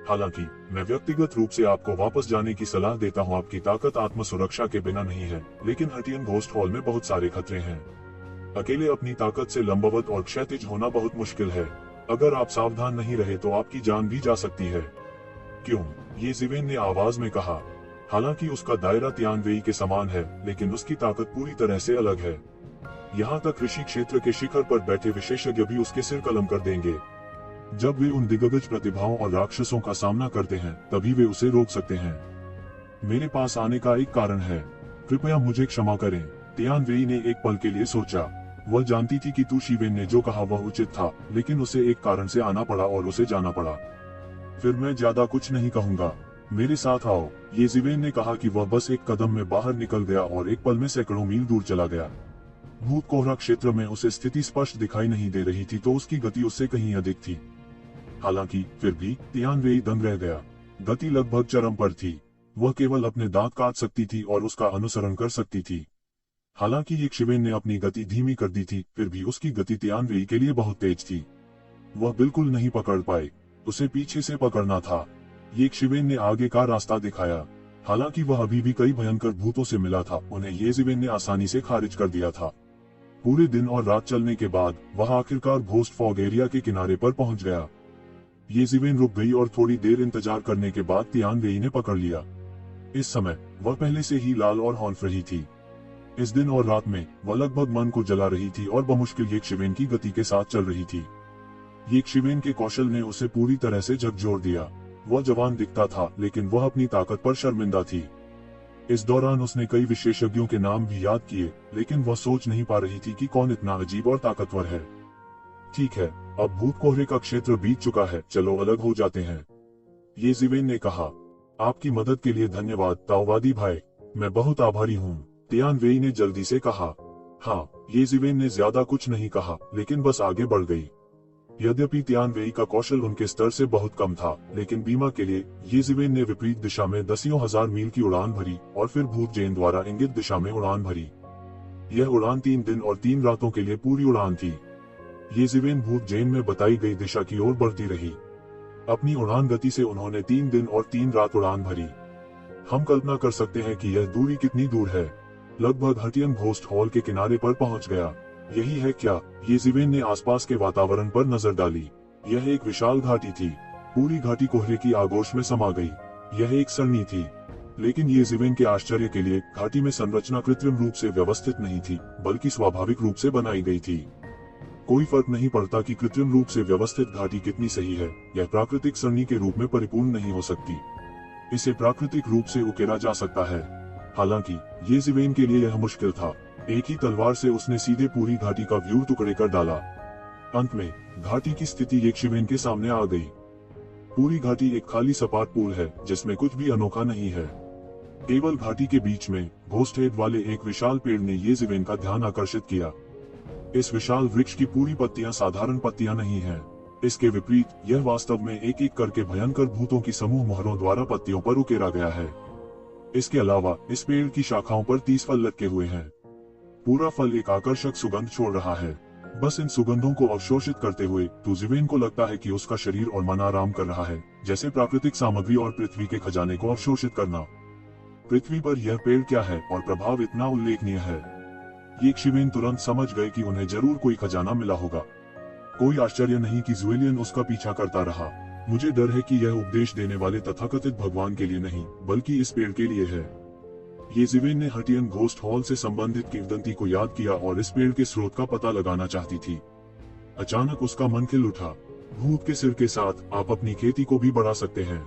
हालांकि मैं व्यक्तिगत रूप से आपको वापस जाने की सलाह देता हूं। आपकी ताकत आत्म सुरक्षा के बिना नहीं है, लेकिन हटियन घोस्ट हॉल में बहुत सारे खतरे हैं। अकेले अपनी ताकत से लंबवत और क्षैतिज होना बहुत मुश्किल है। अगर आप सावधान नहीं रहे तो आपकी जान भी जा सकती है। क्यों? ये जिवेन ने आवाज में कहा। हालांकि उसका दायरा तियान वेई के समान है, लेकिन उसकी ताकत पूरी तरह से अलग है। यहाँ तक ऋषि क्षेत्र के शिखर पर बैठे विशेषज्ञ भी उसके सिर कलम कर देंगे। जब वे उन दिग्गज प्रतिभाओं और राक्षसों का सामना करते हैं तभी वे उसे रोक सकते हैं। मेरे पास आने का एक कारण है, कृपया मुझे क्षमा करें। तियान वेई ने एक पल के लिए सोचा। वह जानती थी कि तू शिवेन ने जो कहा वह उचित था, लेकिन उसे एक कारण से आना पड़ा और उसे जाना पड़ा। फिर मैं ज्यादा कुछ नहीं कहूँगा, मेरे साथ आओ। ये जिवेन ने कहा कि वह बस एक कदम में बाहर निकल गया और एक पल में सैकड़ों मील दूर चला गया। भूत कोहरा क्षेत्र में उसे स्थिति स्पष्ट दिखाई नहीं दे रही थी, तो उसकी गति उससे कहीं अधिक थी। हालांकि फिर भी तियान वेई दंग रह गया। गति लगभग चरम पर थी। वह केवल अपने दांत काट सकती थी और उसका अनुसरण कर सकती थी। हालांकि ये शिवेन ने अपनी गति धीमी कर दी थी, फिर भी उसकी गति तियान वेई के लिए बहुत तेज थी। वह बिल्कुल नहीं पकड़ पाए, उसे पीछे से पकड़ना था। ये शिवेन ने आगे का रास्ता दिखाया। हालांकि वह अभी भी कई भयंकर भूतों से मिला था, उन्हें ये जिवेन ने आसानी से खारिज कर दिया था। पूरे दिन और रात चलने के बाद वह आखिरकार घोस्ट फॉग एरिया के किनारे पर पहुंच गया। ये जिवेन रुक गई और थोड़ी देर इंतजार करने के बाद तियान वेई ने पकड़ लिया। इस समय वह पहले से ही लाल और हौंफ रही थी। इस दिन और रात में वह लगभग मन को जला रही थी और बमुश्किल ये शिवेन की गति के साथ चल रही थी। ये शिवेन के कौशल ने उसे पूरी तरह से झकझोर दिया। वह जवान दिखता था, लेकिन वह अपनी ताकत पर शर्मिंदा थी। इस दौरान उसने कई विशेषज्ञों के नाम भी याद किए, लेकिन वह सोच नहीं पा रही थी कि कौन इतना अजीब और ताकतवर है। ठीक है, अब भूत कोहरे का क्षेत्र बीत चुका है, चलो अलग हो जाते हैं, ये जिवेन ने कहा। आपकी मदद के लिए धन्यवाद ताओवादी भाई, मैं बहुत आभारी हूँ, तियान वेई ने जल्दी से कहा। हाँ, ये जिवेन ने ज्यादा कुछ नहीं कहा, लेकिन बस आगे बढ़ गई। यद्यपि तियान वेई का कौशल उनके स्तर से बहुत कम था, लेकिन बीमा के लिए ये जिवेन ने विपरीत दिशा में दसियों हजार मील की उड़ान भरी और फिर भूत जैन द्वारा इंगित दिशा में उड़ान भरी। यह उड़ान 3 दिन और 3 रातों के लिए पूरी उड़ान थी। ये जिवेन भूत जैन में बताई गई दिशा की ओर बढ़ती रही। अपनी उड़ान गति से उन्होंने 3 दिन और 3 रात उड़ान भरी। हम कल्पना कर सकते हैं कि यह दूरी कितनी दूर है। लगभग हटियन घोस्ट हॉल के किनारे पर पहुंच गया। यही है क्या? ये जिवेन ने आसपास के वातावरण पर नजर डाली। यह एक विशाल घाटी थी। पूरी घाटी कोहरे की आगोश में समा गई। यह एक सरणी थी, लेकिन ये जिवेन के आश्चर्य के लिए घाटी में संरचना कृत्रिम रूप से व्यवस्थित नहीं थी, बल्कि स्वाभाविक रूप से बनाई गई थी। कोई फर्क नहीं पड़ता कि कृत्रिम रूप से व्यवस्थित घाटी कितनी सही है, यह प्राकृतिक सरणी के रूप में परिपूर्ण नहीं हो सकती। इसे प्राकृतिक रूप से उकेरा जा सकता है। हालांकि ये जिवेन के लिए यह मुश्किल था। एक ही तलवार से उसने सीधे पूरी घाटी का व्यू टुकड़े कर डाला। अंत में घाटी की स्थिति एक शिवेन के सामने आ गई। पूरी घाटी एक खाली सपाट पूल है, जिसमें कुछ भी अनोखा नहीं है। केवल घाटी के बीच में घोस्ट हेड वाले एक विशाल पेड़ ने ये जिवेन का ध्यान आकर्षित किया। इस विशाल वृक्ष की पूरी पत्तियां साधारण पत्तियां नहीं हैं। इसके विपरीत यह वास्तव में एक एक करके भयंकर भूतों की समूह मोहरों द्वारा पत्तियों पर उकेरा गया है। इसके अलावा इस पेड़ की शाखाओं पर 30 फल लटके हुए हैं। पूरा फल एक आकर्षक सुगंध छोड़ रहा है। बस इन सुगंधों को अवशोषित करते हुए तो जिवेन को लगता है कि उसका शरीर और मन आराम कर रहा है, जैसे प्राकृतिक सामग्री और पृथ्वी के खजाने को अवशोषित करना। पृथ्वी पर यह पेड़ क्या है और प्रभाव इतना उल्लेखनीय है। ये शिवेन तुरंत समझ गए कि उन्हें जरूर कोई खजाना मिला होगा। कोई आश्चर्य नहीं कि ज़ुएलियन उसका पीछा करता रहा। मुझे डर है कि यह उपदेश देने वाले तथाकथित भगवान के लिए नहीं, बल्कि इस पेड़ के लिए है। ये ज़िवेन ने हटियन घोस्ट हॉल से संबंधित किंवदंती को याद किया और इस पेड़ के स्रोत का पता लगाना चाहती थी। अचानक उसका मन खिल उठा। भूत के सिर के साथ आप अपनी खेती को भी बढ़ा सकते हैं।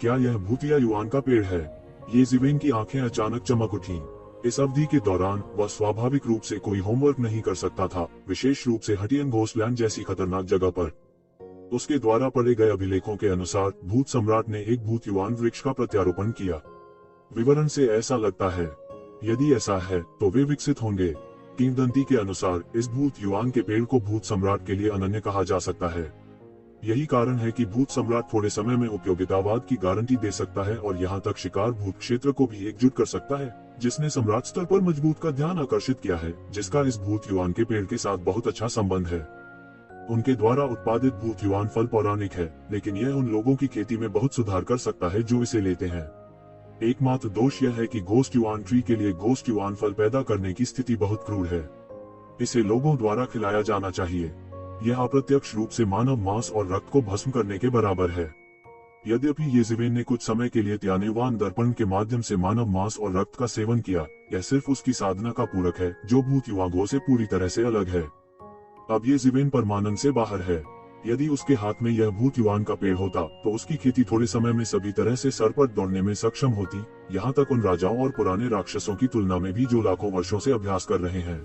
क्या यह भूतिया युआन का पेड़ है? ये ज़िवेन की आंखें अचानक चमक उठीं। इस अवधि के दौरान वह स्वाभाविक रूप से कोई होमवर्क नहीं कर सकता था, विशेष रूप से हटियन घोस्टलैंड जैसी खतरनाक जगह पर। उसके द्वारा पढ़े गए अभिलेखों के अनुसार भूत सम्राट ने एक भूत युआन वृक्ष का प्रत्यारोपण किया। विवरण से ऐसा लगता है। यदि ऐसा है तो वे विकसित होंगे। किंवदंती के अनुसार इस भूत युआन के पेड़ को भूत सम्राट के लिए अनन्य कहा जा सकता है। यही कारण है कि भूत सम्राट थोड़े समय में उपयोगितावाद की गारंटी दे सकता है और यहाँ तक शिकार भूत क्षेत्र को भी एकजुट कर सकता है, जिसने सम्राट स्तर पर मजबूत का ध्यान आकर्षित किया है, जिसका इस भूत युआन के पेड़ के साथ बहुत अच्छा संबंध है। उनके द्वारा उत्पादित भूत युआन फल पौराणिक है, लेकिन यह उन लोगों की खेती में बहुत सुधार कर सकता है जो इसे लेते हैं। एकमात्र दोष यह है कि घोस्ट युआन ट्री के लिए घोस्ट युआन फल पैदा करने की स्थिति बहुत क्रूर है। इसे लोगों द्वारा खिलाया जाना चाहिए। यह अप्रत्यक्ष रूप से मानव मांस और रक्त को भस्म करने के बराबर है। यद्यपि ये ज़िवेन ने कुछ समय के लिए त्यानेवान दर्पण के माध्यम से मानव मांस और रक्त का सेवन किया, यह सिर्फ उसकी साधना का पूरक है, जो भूत युवागों से पूरी तरह से अलग है। अब ये ज़िवेन परमानंद से बाहर है। यदि उसके हाथ में यह भूत युआन का पेड़ होता तो उसकी खेती थोड़े समय में सभी तरह से सर पर दौड़ने में सक्षम होती, यहाँ तक उन राजाओं और पुराने राक्षसों की तुलना में भी जो लाखों वर्षों से अभ्यास कर रहे हैं।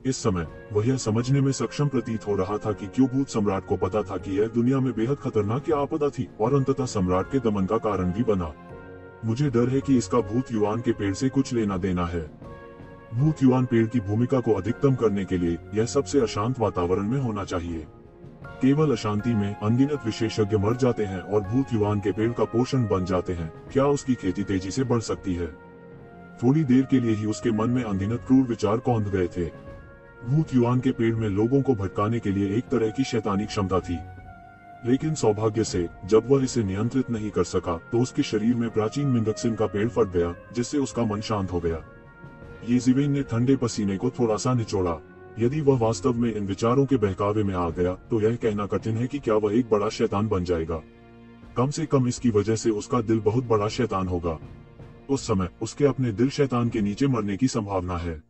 इस समय वह यह समझने में सक्षम प्रतीत हो रहा था कि क्यों भूत सम्राट को पता था कि यह दुनिया में बेहद खतरनाक आपदा थी और अंततः सम्राट के दमन का कारण भी बना। मुझे डर है कि इसका भूत युआन के पेड़ से कुछ लेना देना है। भूत युआन पेड़ की भूमिका को अधिकतम करने के लिए यह सबसे अशांत वातावरण में होना चाहिए। केवल अशांति में अनगिनत विशेषज्ञ मर जाते हैं और भूत युआन के पेड़ का पोषण बन जाते हैं। क्या उसकी खेती तेजी से बढ़ सकती है? थोड़ी देर के लिए ही उसके मन में अनगिनत क्रूर विचार कौंध गए थे। भूत युआन के पेड़ में लोगों को भटकाने के लिए एक तरह की शैतानी क्षमता थी, लेकिन सौभाग्य से जब वह इसे नियंत्रित नहीं कर सका तो उसके शरीर में प्राचीन मिंगक्सिन का पेड़ फट गया, जिससे उसका मन शांत हो गया। ये ज़िवेन ने ठंडे पसीने को थोड़ा सा निचोड़ा। यदि वह वास्तव में इन विचारों के बहकावे में आ गया तो यह कहना कठिन है कि क्या वह एक बड़ा शैतान बन जाएगा। कम से कम इसकी वजह से उसका दिल बहुत बड़ा शैतान होगा। उस समय उसके अपने दिल शैतान के नीचे मरने की संभावना है।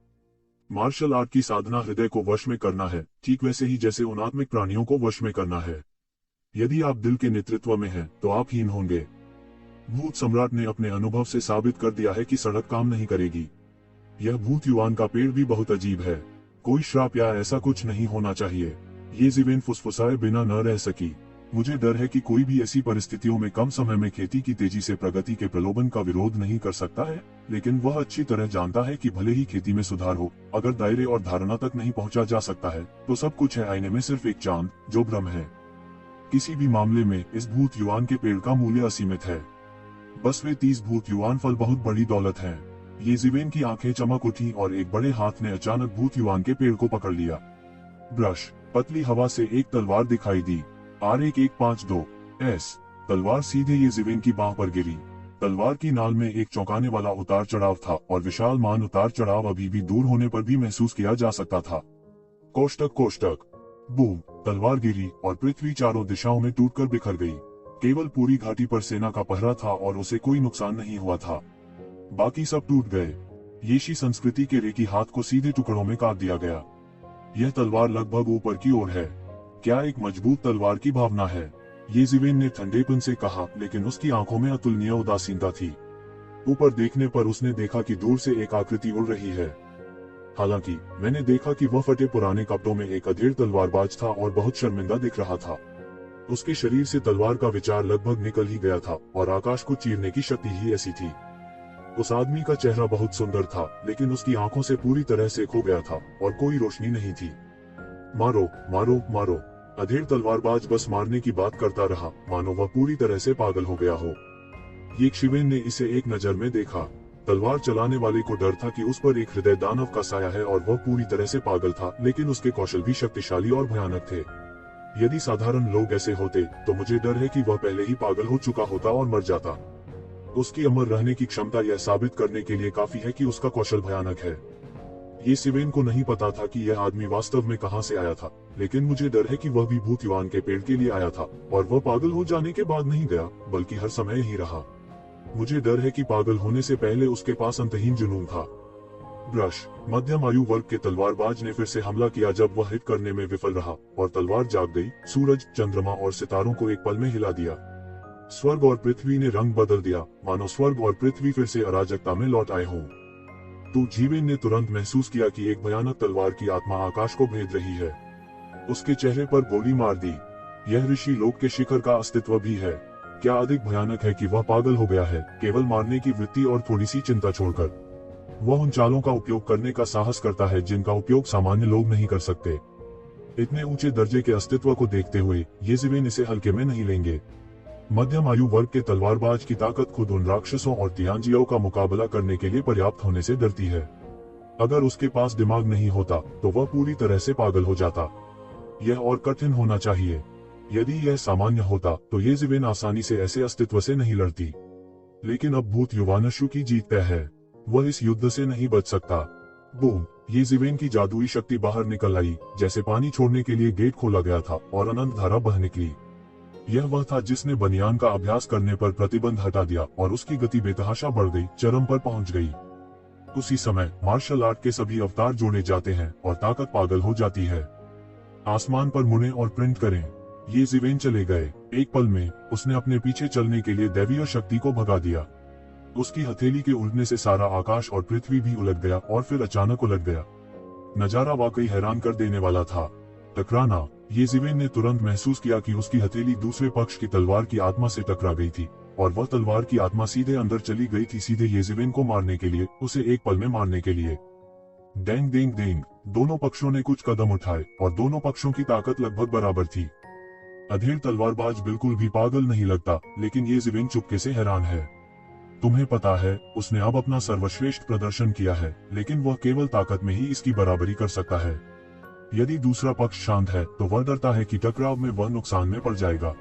मार्शल आर्ट की साधना हृदय को वश में करना है, ठीक वैसे ही जैसे उन आत्मिक प्राणियों को वश में करना है। यदि आप दिल के नेतृत्व में हैं, तो आप हीन होंगे। भूत सम्राट ने अपने अनुभव से साबित कर दिया है कि सड़क काम नहीं करेगी। यह भूत युआन का पेड़ भी बहुत अजीब है। कोई श्राप या ऐसा कुछ नहीं होना चाहिए। ये ज़िवेन फुसफुसाए बिना न रह सकी। मुझे डर है कि कोई भी ऐसी परिस्थितियों में कम समय में खेती की तेजी से प्रगति के प्रलोभन का विरोध नहीं कर सकता है, लेकिन वह अच्छी तरह जानता है कि भले ही खेती में सुधार हो, अगर दायरे और धारणा तक नहीं पहुंचा जा सकता है तो सब कुछ है आईने में सिर्फ एक चांद जो भ्रम है। किसी भी मामले में इस भूत युआन के पेड़ का मूल्य असीमित है। बस वे 30 भूत युआन फल बहुत बड़ी दौलत है। ये ज़िवेन की आंखें चमक उठी और एक बड़े हाथ ने अचानक भूत युआन के पेड़ को पकड़ लिया। ब्रश, पतली हवा से एक तलवार दिखाई दी। R1152S। तलवार सीधे ये ज़िवेन की बांह पर गिरी। तलवार की नाल में एक चौंकाने वाला उतार चढ़ाव था और विशाल मान उतार चढ़ाव अभी भी दूर होने पर भी महसूस किया जा सकता था। कोष्टक कोष्टक, बूम, तलवार गिरी और पृथ्वी चारों दिशाओं में टूटकर बिखर गई। केवल पूरी घाटी पर सेना का पहरा था और उसे कोई नुकसान नहीं हुआ था। बाकी सब टूट गए। येशी संस्कृति के रेकी हाथ को सीधे टुकड़ों में काट दिया गया। यह तलवार लगभग ऊपर की ओर है। क्या एक मजबूत तलवार की भावना है? ये ज़िवेन ने ठंडेपन से कहा, लेकिन उसकी आंखों में अतुलनीय उदासीनता थी। ऊपर देखने पर उसने देखा कि दूर से एक आकृति उड़ रही है। हालांकि मैंने देखा कि वह फटे पुराने कपड़ों में एक अधेड़ तलवारबाज था और बहुत शर्मिंदा दिख रहा था। उसके शरीर से तलवार का विचार लगभग निकल ही गया था और आकाश को चीरने की शक्ति ही ऐसी थी। उस आदमी का चेहरा बहुत सुंदर था, लेकिन उसकी आंखों से पूरी तरह से खो गया था और कोई रोशनी नहीं थी। मारो मारो मारो, अधेड़ तलवारबाज बस मारने की बात करता रहा, मानो वह पूरी तरह से पागल हो गया हो। ये ज़िवेन ने इसे एक नजर में देखा। तलवार चलाने वाले को डर था कि उस पर एक हृदय दानव का साया है और वह पूरी तरह से पागल था, लेकिन उसके कौशल भी शक्तिशाली और भयानक थे। यदि साधारण लोग ऐसे होते तो मुझे डर है कि वह पहले ही पागल हो चुका होता और मर जाता। उसकी अमर रहने की क्षमता यह साबित करने के लिए काफी है कि उसका कौशल भयानक है। ये सिवेन को नहीं पता था कि यह आदमी वास्तव में कहां से आया था, लेकिन मुझे डर है कि वह भी भूत युवान के पेड़ के लिए आया था और वह पागल हो जाने के बाद नहीं गया, बल्कि हर समय ही रहा। मुझे डर है कि पागल होने से पहले उसके पास अंतहीन जुनून था। ब्रश। मध्यम आयु वर्ग के तलवारबाज ने फिर से हमला किया जब वह हिट करने में विफल रहा और तलवार जाग गई। सूरज, चंद्रमा और सितारों को एक पल में हिला दिया। स्वर्ग और पृथ्वी ने रंग बदल दिया, मानो स्वर्ग और पृथ्वी फिर से अराजकता में लौट आए हों। तो जीवेन ने तुरंत महसूस किया कि एक भयानक तलवार की आत्मा आकाश को भेद रही है। उसके चेहरे पर गोली मार दी। यह ऋषि लोक के शिखर का अस्तित्व भी है। क्या अधिक भयानक है कि वह पागल हो गया है, केवल मारने की वृत्ति और थोड़ी सी चिंता छोड़कर। वह उन चालों का उपयोग करने का साहस करता है जिनका उपयोग सामान्य लोग नहीं कर सकते। इतने ऊंचे दर्जे के अस्तित्व को देखते हुए ये जीवेन इसे हल्के में नहीं लेंगे। मध्यम आयु वर्ग के तलवारबाज की ताकत खुद उन राक्षसों और तियांजियों का मुकाबला करने के लिए पर्याप्त होने से डरती है। अगर उसके पास दिमाग नहीं होता तो वह पूरी तरह से पागल हो जाता। यह और कठिन होना चाहिए। यदि यह सामान्य होता तो ये जीवेन आसानी से ऐसे अस्तित्व से नहीं लड़ती। लेकिन अब भूत युवानशु की जीत तय है। वह इस युद्ध से नहीं बच सकता। बूम। ये जीवेन की जादुई शक्ति बाहर निकल आई, जैसे पानी छोड़ने के लिए गेट खोला गया था और अनंत धारा बह निकली। यह वह था जिसने बनियान का अभ्यास करने पर प्रतिबंध हटा दिया और उसकी गति बेतहाशा बढ़ गई, चरम पर पहुंच गई। उसी समय मार्शल आर्ट के सभी अवतार जोड़े जाते हैं और ताकत पागल हो जाती है। आसमान पर मुड़ें और प्रिंट करें। ये जीवेन चले गए। एक पल में उसने अपने पीछे चलने के लिए दैवीय शक्ति को भगा दिया। उसकी हथेली के उलटने से सारा आकाश और पृथ्वी भी उलट गया और फिर अचानक उलट गया। नजारा वाकई हैरान कर देने वाला था। टकराना। ये जीवेन ने तुरंत महसूस किया कि उसकी हथेली दूसरे पक्ष की तलवार की आत्मा से टकरा गई थी और वह तलवार की आत्मा सीधे अंदर चली गई थी, सीधे ये जीवेन को मारने के लिए, उसे एक पल में मारने के लिए। डेंग डेंग डेंग। दोनों पक्षों ने कुछ कदम उठाए और दोनों पक्षों की ताकत लगभग बराबर थी। अधेड़ तलवारबाज बिल्कुल भी पागल नहीं लगता, लेकिन ये जीवेन चुपके से हैरान है। तुम्हें पता है, उसने अब अपना सर्वश्रेष्ठ प्रदर्शन किया है, लेकिन वह केवल ताकत में ही इसकी बराबरी कर सकता है। यदि दूसरा पक्ष शांत है तो वह डरता है कि टकराव में वह नुकसान में पड़ जाएगा।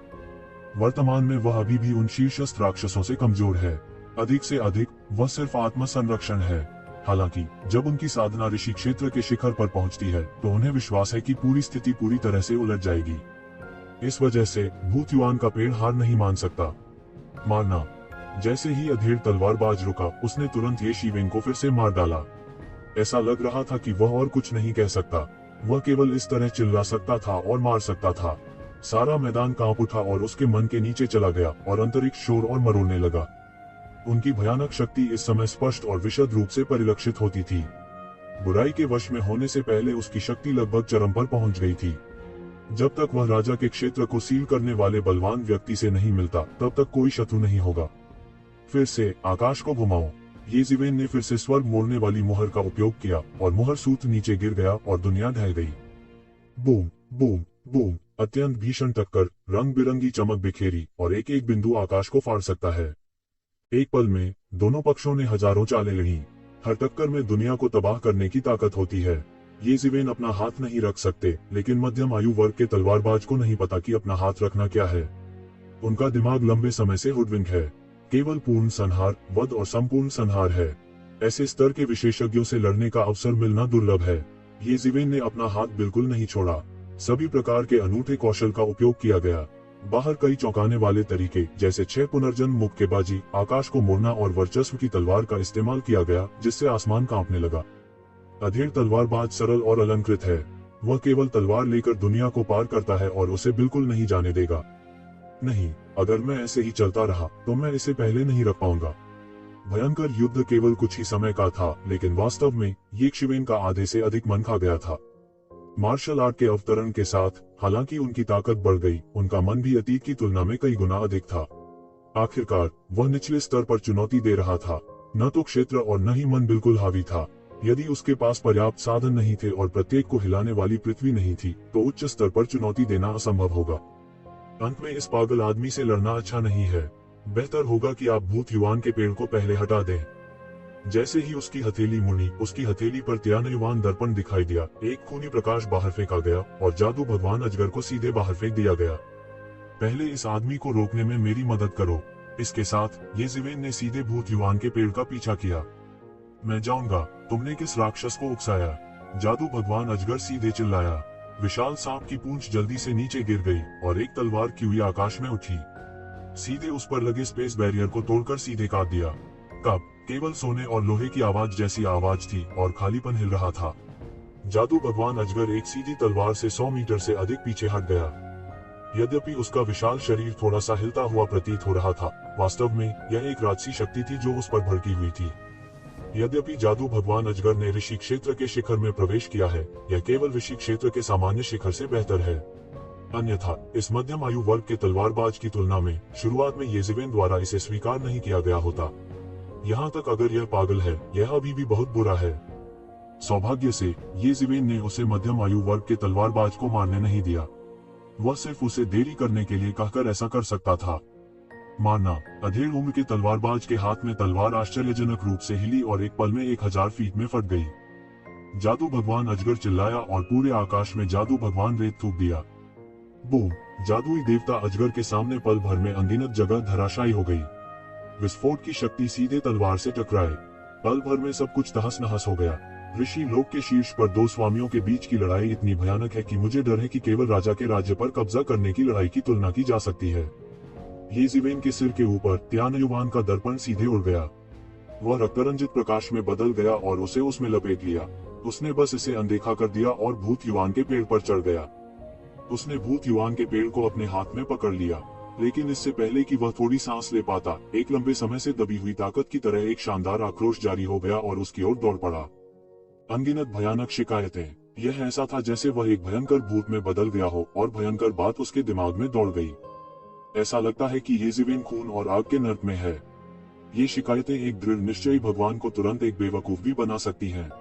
वर्तमान में वह अभी भी उन शीर्षस्थ राक्षसों से कमजोर है। अधिक से अधिक वह सिर्फ आत्म संरक्षण है। हालांकि जब उनकी साधना ऋषि क्षेत्र के शिखर पर पहुंचती है तो उन्हें विश्वास है कि पूरी स्थिति पूरी तरह से उलट जाएगी। इस वजह से भूत युवान का पेड़ हार नहीं मान सकता। मारना। जैसे ही अधेड़ तलवारबाज रुका, उसने तुरंत ये शिवेन को फिर से मार डाला। ऐसा लग रहा था कि वह और कुछ नहीं कह सकता। वह केवल इस तरह चिल्ला सकता था और मार सकता था। सारा मैदान कांप उठा और उसके मन के नीचे चला गया और अंतरिक्ष शोर और मरोड़ने लगा। उनकी भयानक शक्ति इस समय स्पष्ट और विशद रूप से परिलक्षित होती थी। बुराई के वश में होने से पहले उसकी शक्ति लगभग चरम पर पहुंच गई थी। जब तक वह राजा के क्षेत्र को सील करने वाले बलवान व्यक्ति से नहीं मिलता, तब तक कोई शत्रु नहीं होगा। फिर से आकाश को घुमाओ। ये जीवेन ने फिर से स्वर्ग मोड़ने वाली मुहर का उपयोग किया और मुहर सूत नीचे गिर गया और दुनिया ढह गई। Boom boom boom. अत्यंत भीषण टक्कर रंग बिरंगी चमक बिखेरी और एक एक बिंदु आकाश को फाड़ सकता है। एक पल में दोनों पक्षों ने हजारों चालें लड़ी। हर टक्कर में दुनिया को तबाह करने की ताकत होती है। ये जीवेन अपना हाथ नहीं रख सकते, लेकिन मध्यम आयु वर्ग के तलवारबाज को नहीं पता कि अपना हाथ रखना क्या है। उनका दिमाग लंबे समय से हुडविंक है। केवल पूर्ण संहार, वध और संपूर्ण संहार है। ऐसे स्तर के विशेषज्ञों से लड़ने का अवसर मिलना दुर्लभ है। ये जीवेन ने अपना हाथ बिल्कुल नहीं छोड़ा। सभी प्रकार के अनूठे कौशल का उपयोग किया गया। बाहर कई चौंकाने वाले तरीके, जैसे 6 पुनर्जन्म मुक्केबाजी, आकाश को मोड़ना और वर्चस्व की तलवार का इस्तेमाल किया गया, जिससे आसमान कांपने लगा। अधेड़ तलवारबाज सरल और अलंकृत है। वह केवल तलवार लेकर दुनिया को पार करता है और उसे बिल्कुल नहीं जाने देगा। नहीं, अगर मैं ऐसे ही चलता रहा तो मैं इसे पहले नहीं रख पाऊंगा। भयंकर युद्ध केवल कुछ ही समय का था, लेकिन वास्तव में ये शिवेन का आधे से अधिक मन खा गया था। मार्शल आर्ट के अवतरण के साथ हालांकि उनकी ताकत बढ़ गई, उनका मन भी अतीत की तुलना में कई गुना अधिक था। आखिरकार वह निचले स्तर पर चुनौती दे रहा था। न तो क्षेत्र और न ही मन बिल्कुल हावी था। यदि उसके पास पर्याप्त साधन नहीं थे और प्रत्येक को हिलाने वाली पृथ्वी नहीं थी, तो उच्च स्तर पर चुनौती देना असंभव होगा। अंत में इस पागल आदमी से लड़ना अच्छा नहीं है। बेहतर होगा कि आप भूत युवान के पेड़ को पहले हटा दें। जैसे ही उसकी हथेली मुड़ी, उसकी हथेली पर त्यानयुवान दर्पण दिखाई दिया। एक खूनी प्रकाश बाहर फेंका गया और जादू भगवान अजगर को सीधे बाहर फेंक दिया गया। पहले इस आदमी को रोकने में मेरी मदद करो। इसके साथ येज़ेवेन ने सीधे भूत युवान के पेड़ का पीछा किया। मैं जाऊंगा, तुमने किस राक्षस को उकसाया? जादू भगवान अजगर सीधे चिल्लाया। विशाल सांप की पूंछ जल्दी से नीचे गिर गई और एक तलवार की हुई आकाश में उठी। सीधे उस पर लगे स्पेस बैरियर को तोड़कर सीधे काट दिया। कब केवल सोने और लोहे की आवाज जैसी आवाज थी और खालीपन हिल रहा था। जादू भगवान अजगर एक सीधी तलवार से 100 मीटर से अधिक पीछे हट गया। यद्यपि उसका विशाल शरीर थोड़ा सा हिलता हुआ प्रतीत हो रहा था, वास्तव में यह एक राजसी शक्ति थी जो उस पर भड़की हुई थी। यद्यपि जादू भगवान अजगर ने ऋषि क्षेत्र के शिखर में प्रवेश किया है, यह केवल ऋषि क्षेत्र के सामान्य शिखर से बेहतर है। अन्यथा इस मध्यम आयु वर्ग के तलवारबाज की तुलना में शुरुआत में येज़ेवेन द्वारा इसे स्वीकार नहीं किया गया होता। यहाँ तक अगर यह पागल है, यह अभी भी बहुत बुरा है। सौभाग्य से येज़ेवेन ने उसे मध्यम आयु वर्ग के तलवारबाज को मारने नहीं दिया। वह सिर्फ उसे देरी करने के लिए कहकर ऐसा कर सकता था। मारना। अधेड़ उम्र के तलवारबाज के हाथ में तलवार आश्चर्यजनक रूप से हिली और एक पल में 1000 फीट में फट गई। जादू भगवान अजगर चिल्लाया और पूरे आकाश में जादू भगवान रेत थूक दिया। बूम! जादुई देवता अजगर के सामने पल भर में अनगिनत जगह धराशायी हो गई। विस्फोट की शक्ति सीधे तलवार से टकराए। पल भर में सब कुछ तहस नहस हो गया। ऋषि लोक के शीर्ष पर दो स्वामियों के बीच की लड़ाई इतनी भयानक है कि मुझे डर है कि केवल राजा के राज्य पर कब्जा करने की लड़ाई की तुलना की जा सकती है। येज़ेवेन के सिर के ऊपर त्यानयुवान का दर्पण सीधे उड़ गया। वह रक्तरंजित प्रकाश में बदल गया और उसे उसमें लपेट लिया। उसने बस इसे अनदेखा कर दिया और भूत युवान के पेड़ पर चढ़ गया। उसने भूत युवान के पेड़ को अपने हाथ में पकड़ लिया, लेकिन इससे पहले कि वह थोड़ी सांस ले पाता, एक लंबे समय से दबी हुई ताकत की तरह एक शानदार आक्रोश जारी हो गया और उसकी ओर दौड़ पड़ा। अनगिनत भयानक शिकायतें। यह ऐसा था जैसे वह एक भयंकर भूत में बदल गया हो और भयंकर बात उसके दिमाग में दौड़ गई। ऐसा लगता है कि येज़ेवेन खून और आग के नर्क में है। ये शिकायतें एक दृढ़ निश्चयी भगवान को तुरंत एक बेवकूफ भी बना सकती हैं।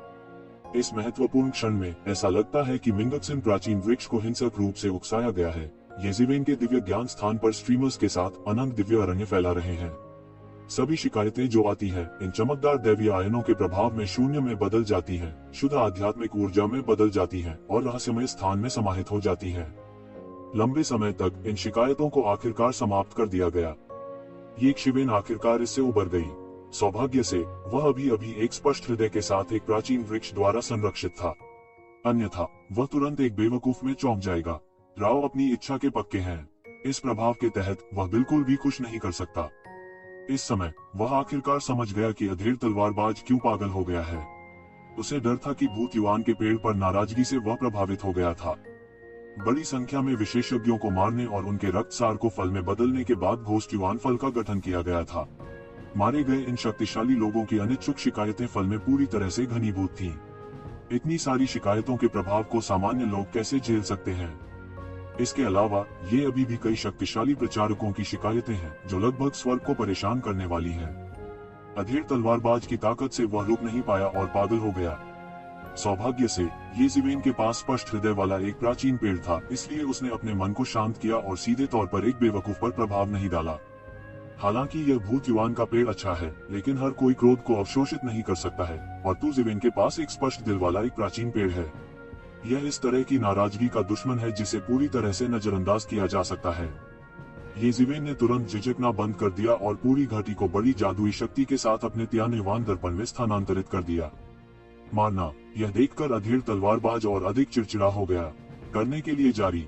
इस महत्वपूर्ण क्षण में ऐसा लगता है कि मिंगक्सिन प्राचीन वृक्ष को हिंसक रूप से उकसाया गया है। येज़ेवेन के दिव्य ज्ञान स्थान पर स्ट्रीमर्स के साथ अनंत दिव्य अरण्य फैला रहे हैं। सभी शिकायतें जो आती हैं, इन चमकदार दैवीय आयनों के प्रभाव में शून्य में बदल जाती हैं, शुद्ध आध्यात्मिक ऊर्जा में बदल जाती हैं और रहस्यमय स्थान में समाहित हो जाती हैं। लंबे समय तक इन शिकायतों को आखिरकार समाप्त कर दिया गया। येज़ेवेन आखिरकार इससे उबर गई। सौभाग्य से वह अभी अभी एक स्पष्ट हृदय के साथ एक प्राचीन वृक्ष द्वारा संरक्षित था। अन्यथा वह तुरंत एक बेवकूफ में चौंक जाएगा। राव अपनी इच्छा के पक्के हैं। इस प्रभाव के तहत वह बिल्कुल भी कुछ नहीं कर सकता। इस समय वह आखिरकार समझ गया कि अधेड़ तलवारबाज क्यों पागल हो गया है। उसे डर था कि भूत युवान के पेड़ पर नाराजगी से वह प्रभावित हो गया था। बड़ी संख्या में विशेषज्ञों को मारने और उनके रक्तसार को फल में बदलने के बाद घोस्ट युवान फल का गठन किया गया था। मारे गए इन शक्तिशाली लोगों की अनिच्छुक शिकायतें फल में पूरी तरह से घनीभूत थीं। इतनी सारी शिकायतों के प्रभाव को सामान्य लोग कैसे झेल सकते हैं? इसके अलावा ये अभी भी कई शक्तिशाली प्रचारकों की शिकायतें हैं जो लगभग स्वर्ग को परेशान करने वाली हैं। अधेड़ तलवारबाज की ताकत से वह रुक नहीं पाया और पागल हो गया। सौभाग्य से येज़ेवेन के पास स्पष्ट हृदय वाला एक प्राचीन पेड़ था, इसलिए उसने अपने मन को शांत किया और सीधे तौर पर एक बेवकूफ पर प्रभाव नहीं डाला। हालांकि यह भूत युवान का पेड़ अच्छा है, लेकिन हर कोई क्रोध को अवशोषित नहीं कर सकता है, और येज़ेवेन के पास एक स्पष्ट दिल वाला एक प्राचीन पेड़ है। यह इस तरह की नाराजगी का दुश्मन है जिसे पूरी तरह से नजरअंदाज किया जा सकता है। येज़ेवेन ने तुरंत झिझकना बंद कर दिया और पूरी घाटी को बड़ी जादुई शक्ति के साथ अपने त्यानयुवान दर्पण में स्थानांतरित कर दिया। मारना। यह देखकर अधेड़ तलवारबाज और अधिक चिड़चिड़ा हो गया। करने के लिए जारी।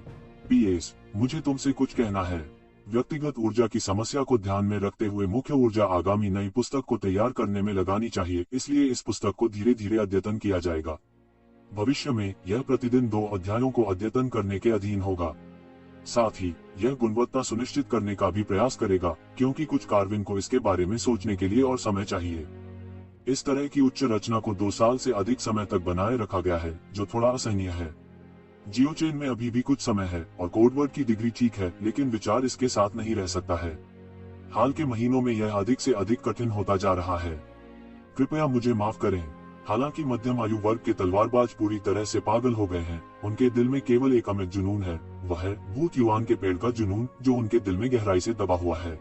पीएस, मुझे तुमसे कुछ कहना है। व्यक्तिगत ऊर्जा की समस्या को ध्यान में रखते हुए मुख्य ऊर्जा आगामी नई पुस्तक को तैयार करने में लगानी चाहिए, इसलिए इस पुस्तक को धीरे धीरे अद्यतन किया जाएगा। भविष्य में यह प्रतिदिन 2 अध्यायों को अद्यतन करने के अधीन होगा। साथ ही यह गुणवत्ता सुनिश्चित करने का भी प्रयास करेगा, क्योंकि कुछ कार्विन को इसके बारे में सोचने के लिए और समय चाहिए। इस तरह की उच्च रचना को 2 साल से अधिक समय तक बनाए रखा गया है, जो थोड़ा असहनीय है। जियोचेन में अभी भी कुछ समय है और कोडवर्ड की डिग्री ठीक है, लेकिन विचार इसके साथ नहीं रह सकता है। हाल के महीनों में यह अधिक से अधिक कठिन होता जा रहा है। कृपया मुझे माफ करें। हालांकि मध्यम आयु वर्ग के तलवारबाज पूरी तरह से पागल हो गए हैं, उनके दिल में केवल एक अमिट जुनून है। वह है भूत युवान के पेड़ का जुनून, जो उनके दिल में गहराई से दबा हुआ है।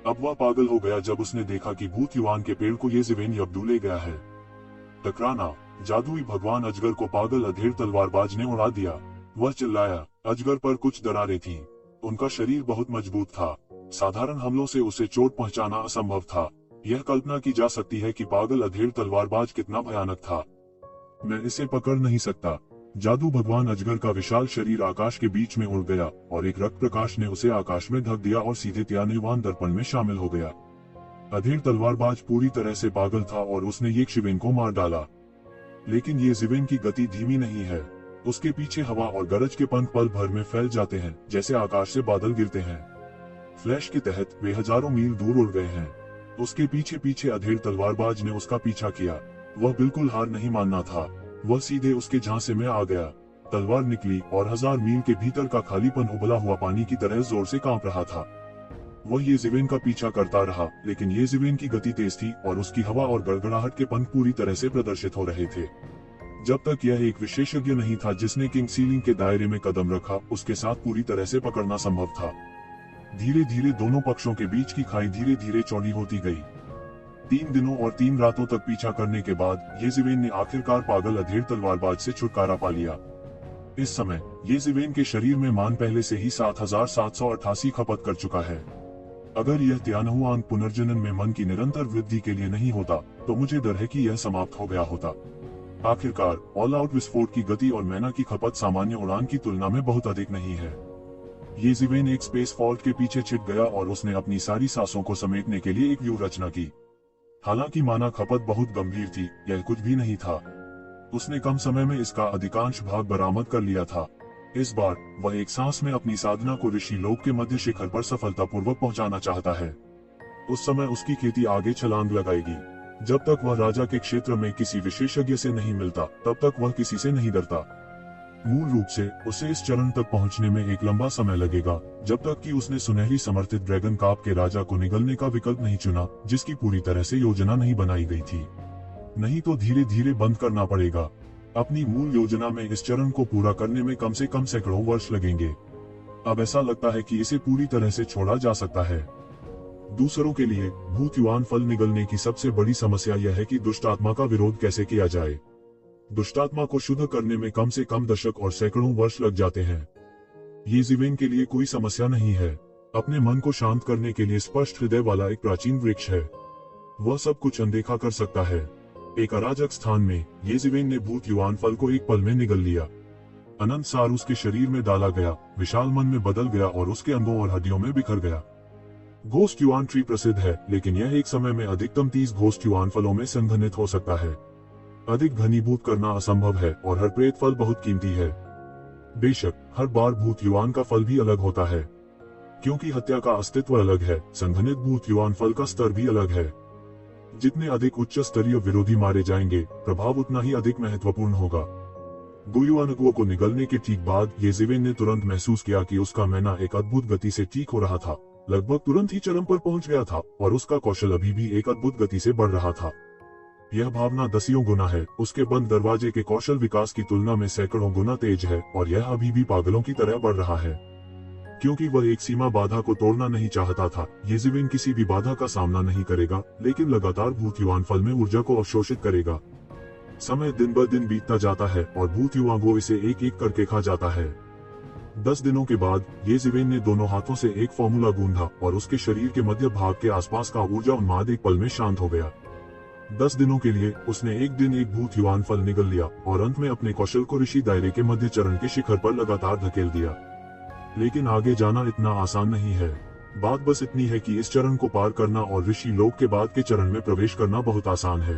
अब वह पागल हो गया जब उसने देखा कि भूत युवान के पेड़ को येज़ेवेन यब्दू ले गया है। टकराना। जादुई भगवान अजगर को पागल अधेड़ तलवारबाज ने उड़ा दिया। वह चिल्लाया। अजगर पर कुछ दरारें थीं। उनका शरीर बहुत मजबूत था। साधारण हमलों से उसे चोट पहुंचाना असंभव था। यह कल्पना की जा सकती है कि पागल अधेड़ तलवारबाज कितना भयानक था। मैं इसे पकड़ नहीं सकता। जादू भगवान अजगर का विशाल शरीर आकाश के बीच में उड़ गया और एक रक्त प्रकाश ने उसे आकाश में ढक दिया और सीधे त्यान्यवान दर्पण में शामिल हो गया। अधेड़ तलवारबाज पूरी तरह से पागल था और उसने ये शिवेन को मार डाला। लेकिन ये शिवेन की गति धीमी नहीं है। उसके पीछे हवा और गरज के पंख पल भर में फैल जाते हैं, जैसे आकाश से बादल गिरते हैं। फ्लैश के तहत वे हजारों मील दूर उड़ गए हैं। उसके पीछे पीछे अधेड़ तलवारबाज ने उसका पीछा किया। वह बिल्कुल हार नहीं मानना था। वह सीधे उसके झांसे में आ गया। तलवार निकली और 1000 मील के भीतर का खालीपन उबला हुआ पानी की तरह जोर से कांप रहा था। वह ये शिवेन का पीछा करता रहा, लेकिन ये शिवेन की गति तेज थी और उसकी हवा और गड़गड़ाहट के पंख पूरी तरह से प्रदर्शित हो रहे थे। जब तक यह एक विशेषज्ञ नहीं था जिसने किंग सीलिंग के दायरे में कदम रखा, उसके साथ पूरी तरह से पकड़ना संभव था। धीरे धीरे दोनों पक्षों के बीच की खाई धीरे धीरे चौड़ी होती गई। 3 दिनों और 3 रातों तक पीछा करने के बाद ये शिवेन ने आखिरकार पागल अधेड़ तलवारबाज से छुटकारा पा लिया। इस समय ये शिवेन के शरीर में मान पहले से ही 7788 खपत कर चुका है। अगर यह त्यान्युआन पुनर्जनन में मन की निरंतर वृद्धि के लिए नहीं होता, तो मुझे डर है कि यह समाप्त हो गया होता। आखिरकार ऑल आउट विस्फोट की गति और मैना की खपत सामान्य उड़ान की तुलना में बहुत अधिक नहीं है। ये शिवेन एक स्पेस फॉल्ट के पीछे छिप गया और उसने अपनी सारी सांसों को समेटने के लिए एक व्यूह रचना की। हालांकि माना खपत बहुत गंभीर थी, यह कुछ भी नहीं था। उसने कम समय में इसका अधिकांश भाग बरामद कर लिया था। इस बार वह एक सांस में अपनी साधना को ऋषि लोक के मध्य शिखर पर सफलतापूर्वक पहुंचाना चाहता है। उस समय उसकी खेती आगे छलांग लगाएगी। जब तक वह राजा के क्षेत्र में किसी विशेषज्ञ से नहीं मिलता, तब तक वह किसी से नहीं डरता। मूल रूप से उसे इस चरण तक पहुंचने में एक लंबा समय लगेगा, जब तक कि उसने सुनहरी समर्थित ड्रैगन काप के राजा को निगलने का विकल्प नहीं चुना, जिसकी पूरी तरह से योजना नहीं बनाई गई थी। नहीं तो धीरे धीरे बंद करना पड़ेगा। अपनी मूल योजना में इस चरण को पूरा करने में कम से कम सैकड़ों वर्ष लगेंगे। अब ऐसा लगता है कि इसे पूरी तरह से छोड़ा जा सकता है। दूसरों के लिए भूत युआन फल निगलने की सबसे बड़ी समस्या यह है कि दुष्ट आत्मा का विरोध कैसे किया जाए। दुष्टात्मा को शुद्ध करने में कम से कम दशक और सैकड़ों वर्ष लग जाते हैं। ये शिवेन के लिए कोई समस्या नहीं है। अपने मन को शांत करने के लिए स्पष्ट हृदय वाला एक प्राचीन वृक्ष है। वह सब कुछ अनदेखा कर सकता है। एक अराजक स्थान में ये शिवेन ने भूत युआन फल को एक पल में निगल लिया। अनंत सार उसके शरीर में डाला गया, विशाल मन में बदल गया और उसके अंगों और हड्डियों में बिखर गया। घोस्ट युआन ट्री प्रसिद्ध है, लेकिन यह एक समय में अधिकतम 30 घोस्ट युआन फलों में संघनित हो सकता है। अधिक घनीभूत करना असंभव है और हर प्रेत फल बहुत कीमती है। बेशक हर बार भूत युआन का फल भी अलग होता है। क्योंकि हत्या का अस्तित्व अलग है, संघनित भूत युआन फल का स्तर भी अलग है। जितने अधिक उच्च स्तरीय विरोधी मारे जाएंगे, प्रभाव उतना ही अधिक महत्वपूर्ण होगा। गुयुआनगुओ को निगलने के ठीक बाद ये शिवेन ने तुरंत महसूस किया कि उसका मैना एक अद्भुत गति से ठीक हो रहा था। लगभग तुरंत ही चरम पर पहुंच गया था और उसका कौशल अभी भी एक अद्भुत गति से बढ़ रहा था। यह भावना दसियों गुना है। उसके बंद दरवाजे के कौशल विकास की तुलना में सैकड़ों गुना तेज है और यह अभी भी पागलों की तरह बढ़ रहा है। क्योंकि वह एक सीमा बाधा को तोड़ना नहीं चाहता था, ये शिवेन किसी भी बाधा का सामना नहीं करेगा, लेकिन लगातार भूत युआन फल में ऊर्जा को अवशोषित करेगा। समय दिन ब दिन बीतता जाता है और भूत युआन इसे एक एक करके खा जाता है। 10 दिनों के बाद ये शिवेन ने दोनों हाथों से एक फॉर्मूला गूंधा और उसके शरीर के मध्य भाग के आसपास का ऊर्जा उन्माद एक पल में शांत हो गया। 10 दिनों के लिए उसने एक दिन एक भूत युआन फल निगल लिया और अंत में अपने कौशल को ऋषि दायरे के मध्य चरण के शिखर पर लगातार धकेल दिया। लेकिन आगे जाना इतना आसान नहीं है। बात बस इतनी है कि इस चरण को पार करना और ऋषि लोक के बाद के चरण में प्रवेश करना बहुत आसान है।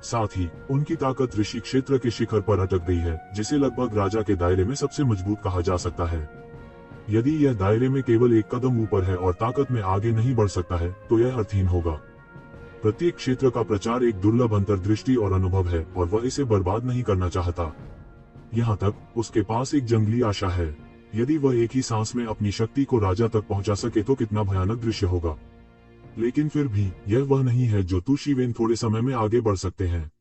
साथ ही उनकी ताकत ऋषि क्षेत्र के शिखर पर अटक गई है, जिसे लगभग राजा के दायरे में सबसे मजबूत कहा जा सकता है। यदि यह दायरे में केवल एक कदम ऊपर है और ताकत में आगे नहीं बढ़ सकता है, तो यह अर्थहीन होगा। प्रत्येक क्षेत्र का प्रचार एक दुर्लभ अंतर्दृष्टि और अनुभव है और वह इसे बर्बाद नहीं करना चाहता। यहाँ तक उसके पास एक जंगली आशा है। यदि वह एक ही सांस में अपनी शक्ति को राजा तक पहुंचा सके तो कितना भयानक दृश्य होगा। लेकिन फिर भी यह वह नहीं है जो तू शिवेन थोड़े समय में आगे बढ़ सकते हैं।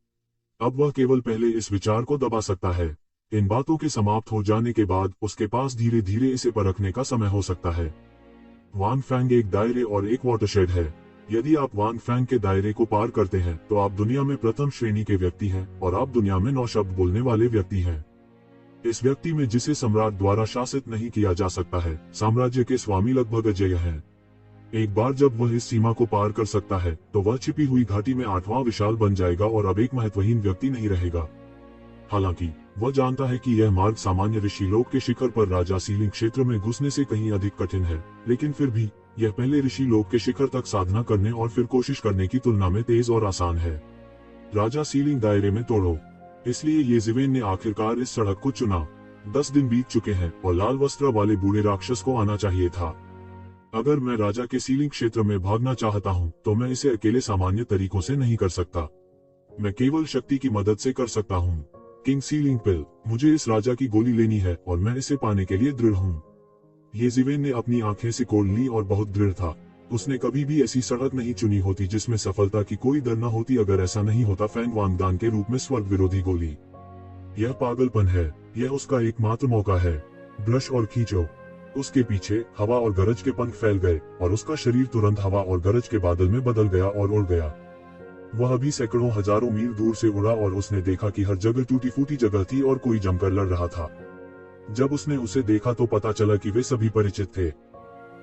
अब वह केवल पहले इस विचार को दबा सकता है। इन बातों के समाप्त हो जाने के बाद उसके पास धीरे धीरे इसे परखने का समय हो सकता है। वान फैंग एक दायरे और एक वाटरशेड है। यदि आप वान फैंग के दायरे को पार करते हैं तो आप दुनिया में प्रथम श्रेणी के व्यक्ति हैं और आप दुनिया में 9 शब्द बोलने वाले व्यक्ति हैं। इस व्यक्ति में जिसे सम्राट द्वारा शासित नहीं किया जा सकता है, साम्राज्य के स्वामी लगभग अजेय हैं। एक बार जब वह इस सीमा को पार कर सकता है तो वह छिपी हुई घाटी में 8वां विशाल बन जाएगा और अब एक महत्वहीन व्यक्ति नहीं रहेगा। हालांकि वह जानता है कि यह मार्ग सामान्य ऋषि लोक के शिखर पर राजा सीलिंग क्षेत्र में घुसने से कहीं अधिक कठिन है, लेकिन फिर भी यह पहले ऋषि लोक के शिखर तक साधना करने और फिर कोशिश करने की तुलना में तेज और आसान है। राजा सीलिंग दायरे में तोड़ो। इसलिए येज़ेवेन ने आखिरकार इस सड़क को चुना। 10 दिन बीत चुके हैं और लाल वस्त्र वाले बूढ़े राक्षस को आना चाहिए था। अगर मैं राजा के सीलिंग क्षेत्र में भागना चाहता हूँ तो मैं इसे अकेले सामान्य तरीकों से नहीं कर सकता। मैं केवल शक्ति की मदद से कर सकता हूँ। किंग सीलिंग पिल, मुझे इस राजा की गोली लेनी है और मैं इसे पाने के लिए दृढ़ हूँ। येज़ेवेन ने अपनी आंखें सिकोड़ ली और बहुत दृढ़ था। उसने कभी भी ऐसी सड़क नहीं चुनी होती जिसमें सफलता की कोई डर न होती। अगर ऐसा नहीं होता फैंग वांगदान के रूप में स्वर्ग विरोधी गोली। यह पागलपन है। यह उसका एकमात्र मौका है। ब्रश और खींचो। उसके पीछे हवा और गरज के पंख फैल गए और उसका शरीर तुरंत हवा और गरज के बादल में बदल गया और उड़ गया। वह अभी सैकड़ों हजारों मील दूर से उड़ा और उसने देखा कि हर जगह टूटी फूटी जगह थी और कोई जमकर लड़ रहा था। जब उसने उसे देखा तो पता चला कि वे सभी परिचित थे।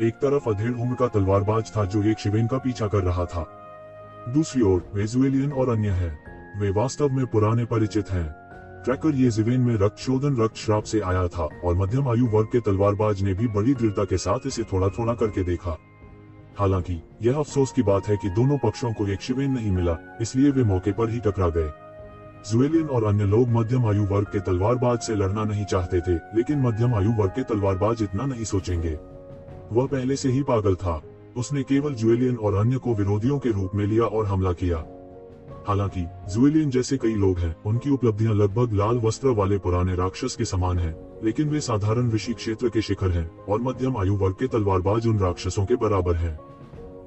एक तरफ अधेड़ उम्र का तलवारबाज था जो एक शिवेन का पीछा कर रहा था। दूसरी ओर वेजुएलियन और अन्य हैं। वे वास्तव में पुराने परिचित हैं। ट्रैकर येज़ेवेन में रक्त शोधन रक्त श्राप से आया था और मध्यम आयु वर्ग के तलवारबाज ने भी बड़ी दृढ़ता के साथ इसे थोड़ा थोड़ा करके देखा। हालांकि यह अफसोस की बात है कि दोनों पक्षों को एक शिवेन नहीं मिला, इसलिए वे मौके पर ही टकरा गए। जुएलियन और अन्य लोग मध्यम आयु वर्ग के तलवारबाज से लड़ना नहीं चाहते थे, लेकिन मध्यम आयु वर्ग के तलवारबाज इतना नहीं सोचेंगे। वह पहले से ही पागल था। उसने केवल जुएलियन और अन्य को विरोधियों के रूप में लिया और हमला किया। हालांकि जुएलियन जैसे कई लोग हैं, उनकी उपलब्धियां लगभग लाल वस्त्र वाले पुराने राक्षस के समान हैं, लेकिन वे साधारण ऋषि क्षेत्र के शिखर हैं और मध्यम आयु वर्ग के तलवारबाज उन राक्षसों के बराबर हैं।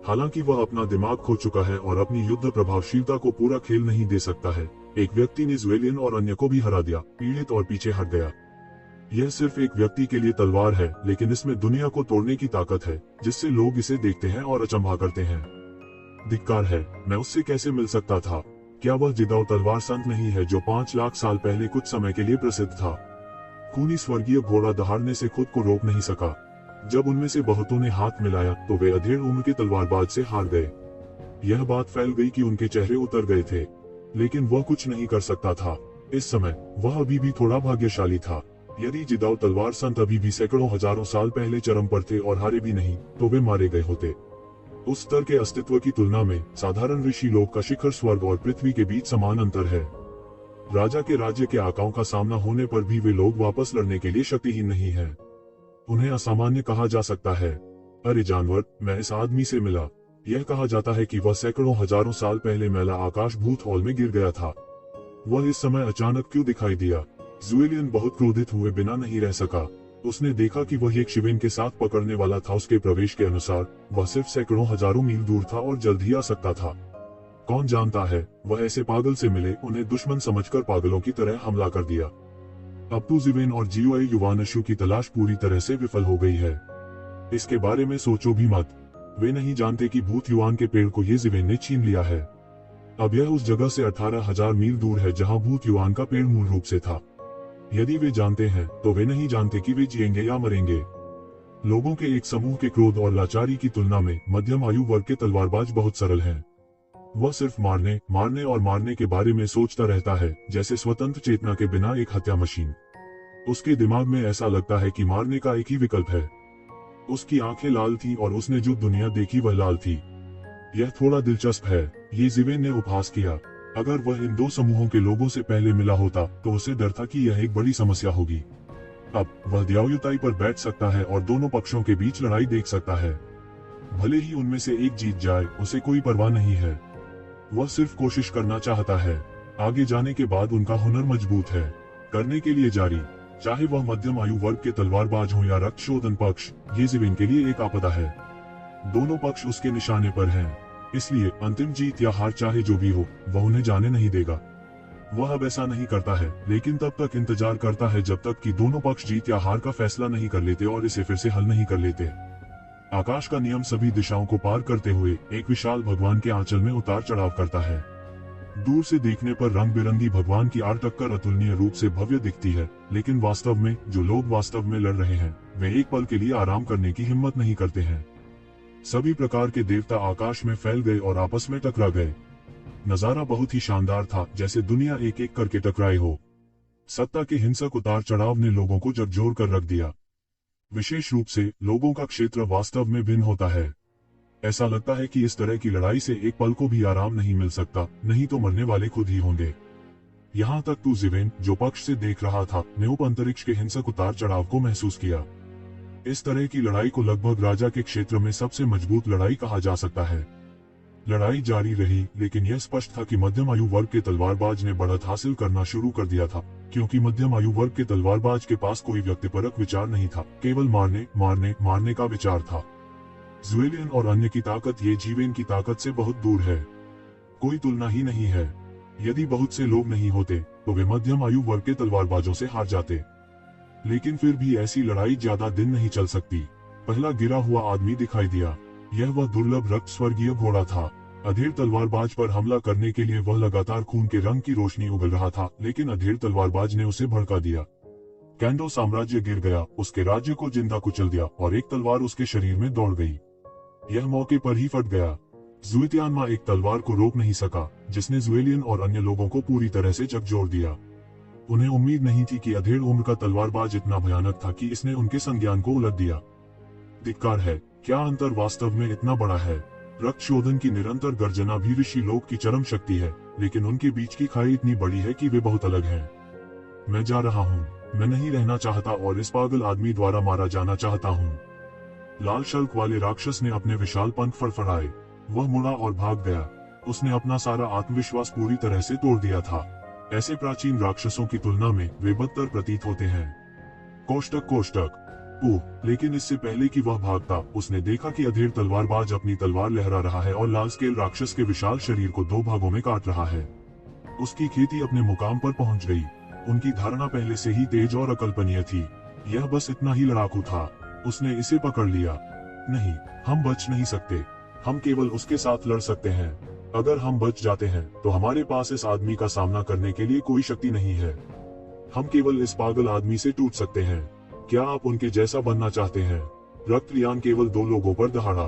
हालांकि वह अपना दिमाग खो चुका है और अपनी युद्ध प्रभावशीलता को पूरा खेल नहीं दे सकता है। एक व्यक्ति ने जुएलियन और अन्य को भी हरा दिया, पीड़ित और पीछे हट गया। यह सिर्फ एक व्यक्ति के लिए तलवार है, लेकिन इसमें दुनिया को तोड़ने की ताकत है, जिससे लोग इसे देखते हैं और अचंभा करते हैं। धिक्कार है, मैं उससे कैसे मिल सकता था? क्या वह जिदाओ तलवार संत नहीं है जो 5 लाख साल पहले कुछ समय के लिए प्रसिद्ध था? खूनी स्वर्गीय घोड़ा दहाड़ने से खुद को रोक नहीं सका। जब उनमें से बहुतों ने हाथ मिलाया तो वे अधेड़ उम्र के तलवारबाज से हार गए। यह बात फैल गई कि उनके चेहरे उतर गए थे, लेकिन वह कुछ नहीं कर सकता था। इस समय वह अभी भी थोड़ा भाग्यशाली था। यदि जिदाओ तलवार संत अभी भी सैकड़ों हजारों साल पहले चरम पर थे और हारे भी नहीं, तो वे मारे गए होते। उस स्तर के अस्तित्व की तुलना में साधारण ऋषि लोक का शिखर स्वर्ग और पृथ्वी के बीच समान अंतर है। राजा के राज्य के आकाओं का सामना होने पर भी वे लोग वापस लड़ने के लिए शक्तिहीन नहीं हैं। उन्हें असामान्य कहा जा सकता है। अरे जानवर, मैं इस आदमी से मिला। यह कहा जाता है कि वह सैकड़ों हजारों साल पहले मैला आकाश भूत हॉल में गिर गया था। वह इस समय अचानक क्यों दिखाई दिया? जुएलियन बहुत क्रोधित हुए बिना नहीं रह सका। उसने देखा कि वह एक शिवेन के साथ पकड़ने वाला था। उसके प्रवेश के अनुसार वह सिर्फ सैकड़ों हजारों मील दूर था और जल्द ही आ सकता था। कौन जानता है, वह ऐसे पागल से मिले, उन्हें दुश्मन समझकर पागलों की तरह हमला कर दिया। अब तो जिवेन और जियोए युवानशु की तलाश पूरी तरह से विफल हो गई है। इसके बारे में सोचो भी मत। वे नहीं जानते कि भूत युवान के पेड़ को ये जिवेन ने छीन लिया है। अब यह उस जगह से 18,000 मील दूर है जहां भूत युवान का पेड़ मूल रूप से था। यदि वे जानते हैं तो वे नहीं जानते कि वे जिएंगे या मरेंगे। लोगों के एक समूह के क्रोध और लाचारी की तुलना में मध्यम आयु वर्ग के तलवारबाज बहुत सरल हैं। वह सिर्फ मारने और मारने के बारे में सोचता रहता है, जैसे स्वतंत्र चेतना के बिना एक हत्या मशीन। उसके दिमाग में ऐसा लगता है कि मारने का एक ही विकल्प है। उसकी आंखें लाल थी और उसने जो दुनिया देखी वह लाल थी। यह थोड़ा दिलचस्प है, ये जिवेन ने उपहास किया। अगर वह इन दो समूहों के लोगों से पहले मिला होता तो उसे डर था कि यह एक बड़ी समस्या होगी। अब वह दयायुताई पर बैठ सकता है और दोनों पक्षों के बीच लड़ाई देख सकता है। भले ही उनमें से एक जीत जाए, उसे कोई परवाह नहीं है। वह सिर्फ कोशिश करना चाहता है। आगे जाने के बाद उनका हुनर मजबूत है। करने के लिए जारी, चाहे वह मध्यम आयु वर्ग के तलवारबाज हो या रक्त शोधन पक्ष, ये जिवेन के लिए एक आपदा है। दोनों पक्ष उसके निशाने पर हैं, इसलिए अंतिम जीत या हार चाहे जो भी हो, वह उन्हें जाने नहीं देगा। वह अब ऐसा नहीं करता है, लेकिन तब तक इंतजार करता है जब तक कि दोनों पक्ष जीत या हार का फैसला नहीं कर लेते और इसे फिर से हल नहीं कर लेते। आकाश का नियम सभी दिशाओं को पार करते हुए एक विशाल भगवान के आंचल में उतार चढ़ाव करता है। दूर से देखने पर रंग बिरंगी भगवान की आड़ टक्कर अतुलनीय रूप से भव्य दिखती है, लेकिन वास्तव में जो लोग वास्तव में लड़ रहे हैं, वे एक पल के लिए आराम करने की हिम्मत नहीं करते हैं। सभी प्रकार के देवता आकाश में फैल गए और आपस में टकरा गए। नजारा बहुत ही शानदार था, जैसे दुनिया एक एक करके टकराए हो। सत्ता के हिंसक उतार चढ़ाव ने लोगों को झकझोर कर रख दिया। विशेष रूप से लोगों का क्षेत्र वास्तव में भिन्न होता है। ऐसा लगता है कि इस तरह की लड़ाई से एक पल को भी आराम नहीं मिल सकता, नहीं तो मरने वाले खुद ही होंगे। यहाँ तक तू ज़िवेन, जो पक्ष से देख रहा था, ने उप अंतरिक्ष के हिंसक उतार चढ़ाव को महसूस किया। इस तरह की लड़ाई को लगभग राजा के क्षेत्र में सबसे मजबूत लड़ाई कहा जा सकता है। लड़ाई जारी रही, लेकिन यह स्पष्ट था कि मध्यम आयु वर्ग के तलवारबाज ने बढ़त हासिल करना शुरू कर दिया था, क्योंकि मध्यम आयु वर्ग के तलवारबाज के पास कोई व्यक्तिपरक विचार नहीं था, केवल मारने मारने मारने का विचार था। ज़ुएलियन और अन्य की ताकत ये ज़िवेन की ताकत से बहुत दूर है, कोई तुलना ही नहीं है। यदि बहुत से लोग नहीं होते तो वे मध्यम आयु वर्ग के तलवारबाजों से हार जाते। लेकिन फिर भी ऐसी लड़ाई ज्यादा दिन नहीं चल सकती। पहला गिरा हुआ आदमी दिखाई दिया। यह वह दुर्लभ रक्त स्वर्गीय घोड़ा था। अधेड़ तलवारबाज पर हमला करने के लिए वह लगातार खून के रंग की रोशनी उगल रहा था, लेकिन अधेड़ तलवारबाज ने उसे भड़का दिया। कैंडो साम्राज्य गिर गया, उसके राज्य को जिंदा कुचल दिया और एक तलवार उसके शरीर में दौड़ गई। यह मौके पर ही फट गया। ज़ुएतियानमा एक तलवार को रोक नहीं सका, जिसने ज़ुएलियन और अन्य लोगों को पूरी तरह से झकझोर दिया। उन्हें उम्मीद नहीं थी कि अधेड़ उम्र का तलवारबाज इतना भयानक था कि इसने उनके संज्ञान को उलट दिया। धिक्कार है, क्या अंतर वास्तव में इतना बड़ा है। रक्त शोधन की निरंतर गर्जना भी ऋषि लोक की चरम शक्ति है, लेकिन उनके बीच की खाई इतनी बड़ी है कि वे बहुत अलग हैं। मैं जा रहा हूँ, मैं नहीं रहना चाहता और इस पागल आदमी द्वारा मारा जाना चाहता हूँ। लाल शल्क वाले राक्षस ने अपने विशाल पंख फड़फड़ाए। वह मुड़ा और भाग गया। उसने अपना सारा आत्मविश्वास पूरी तरह से तोड़ दिया था। ऐसे प्राचीन राक्षसों की तुलना में वे बदतर प्रतीत होते हैं। कोष्टक कोष्टक। लेकिन इससे पहले कि वह भागता, उसने देखा कि अधेड़ तलवारबाज अपनी तलवार लहरा रहा है और लाल स्केल राक्षस के विशाल शरीर को दो भागों में काट रहा है। उसकी खेती अपने मुकाम पर पहुंच गई। उनकी धारणा पहले से ही तेज और अकल्पनीय थी। यह बस इतना ही लड़ाकू था। उसने इसे पकड़ लिया। नहीं, हम बच नहीं सकते। हम केवल उसके साथ लड़ सकते हैं। अगर हम बच जाते हैं तो हमारे पास इस आदमी का सामना करने के लिए कोई शक्ति नहीं है। हम केवल इस पागल आदमी से टूट सकते हैं। क्या आप उनके जैसा बनना चाहते हैं? रक्तलियान केवल दो लोगों पर दहाड़ा।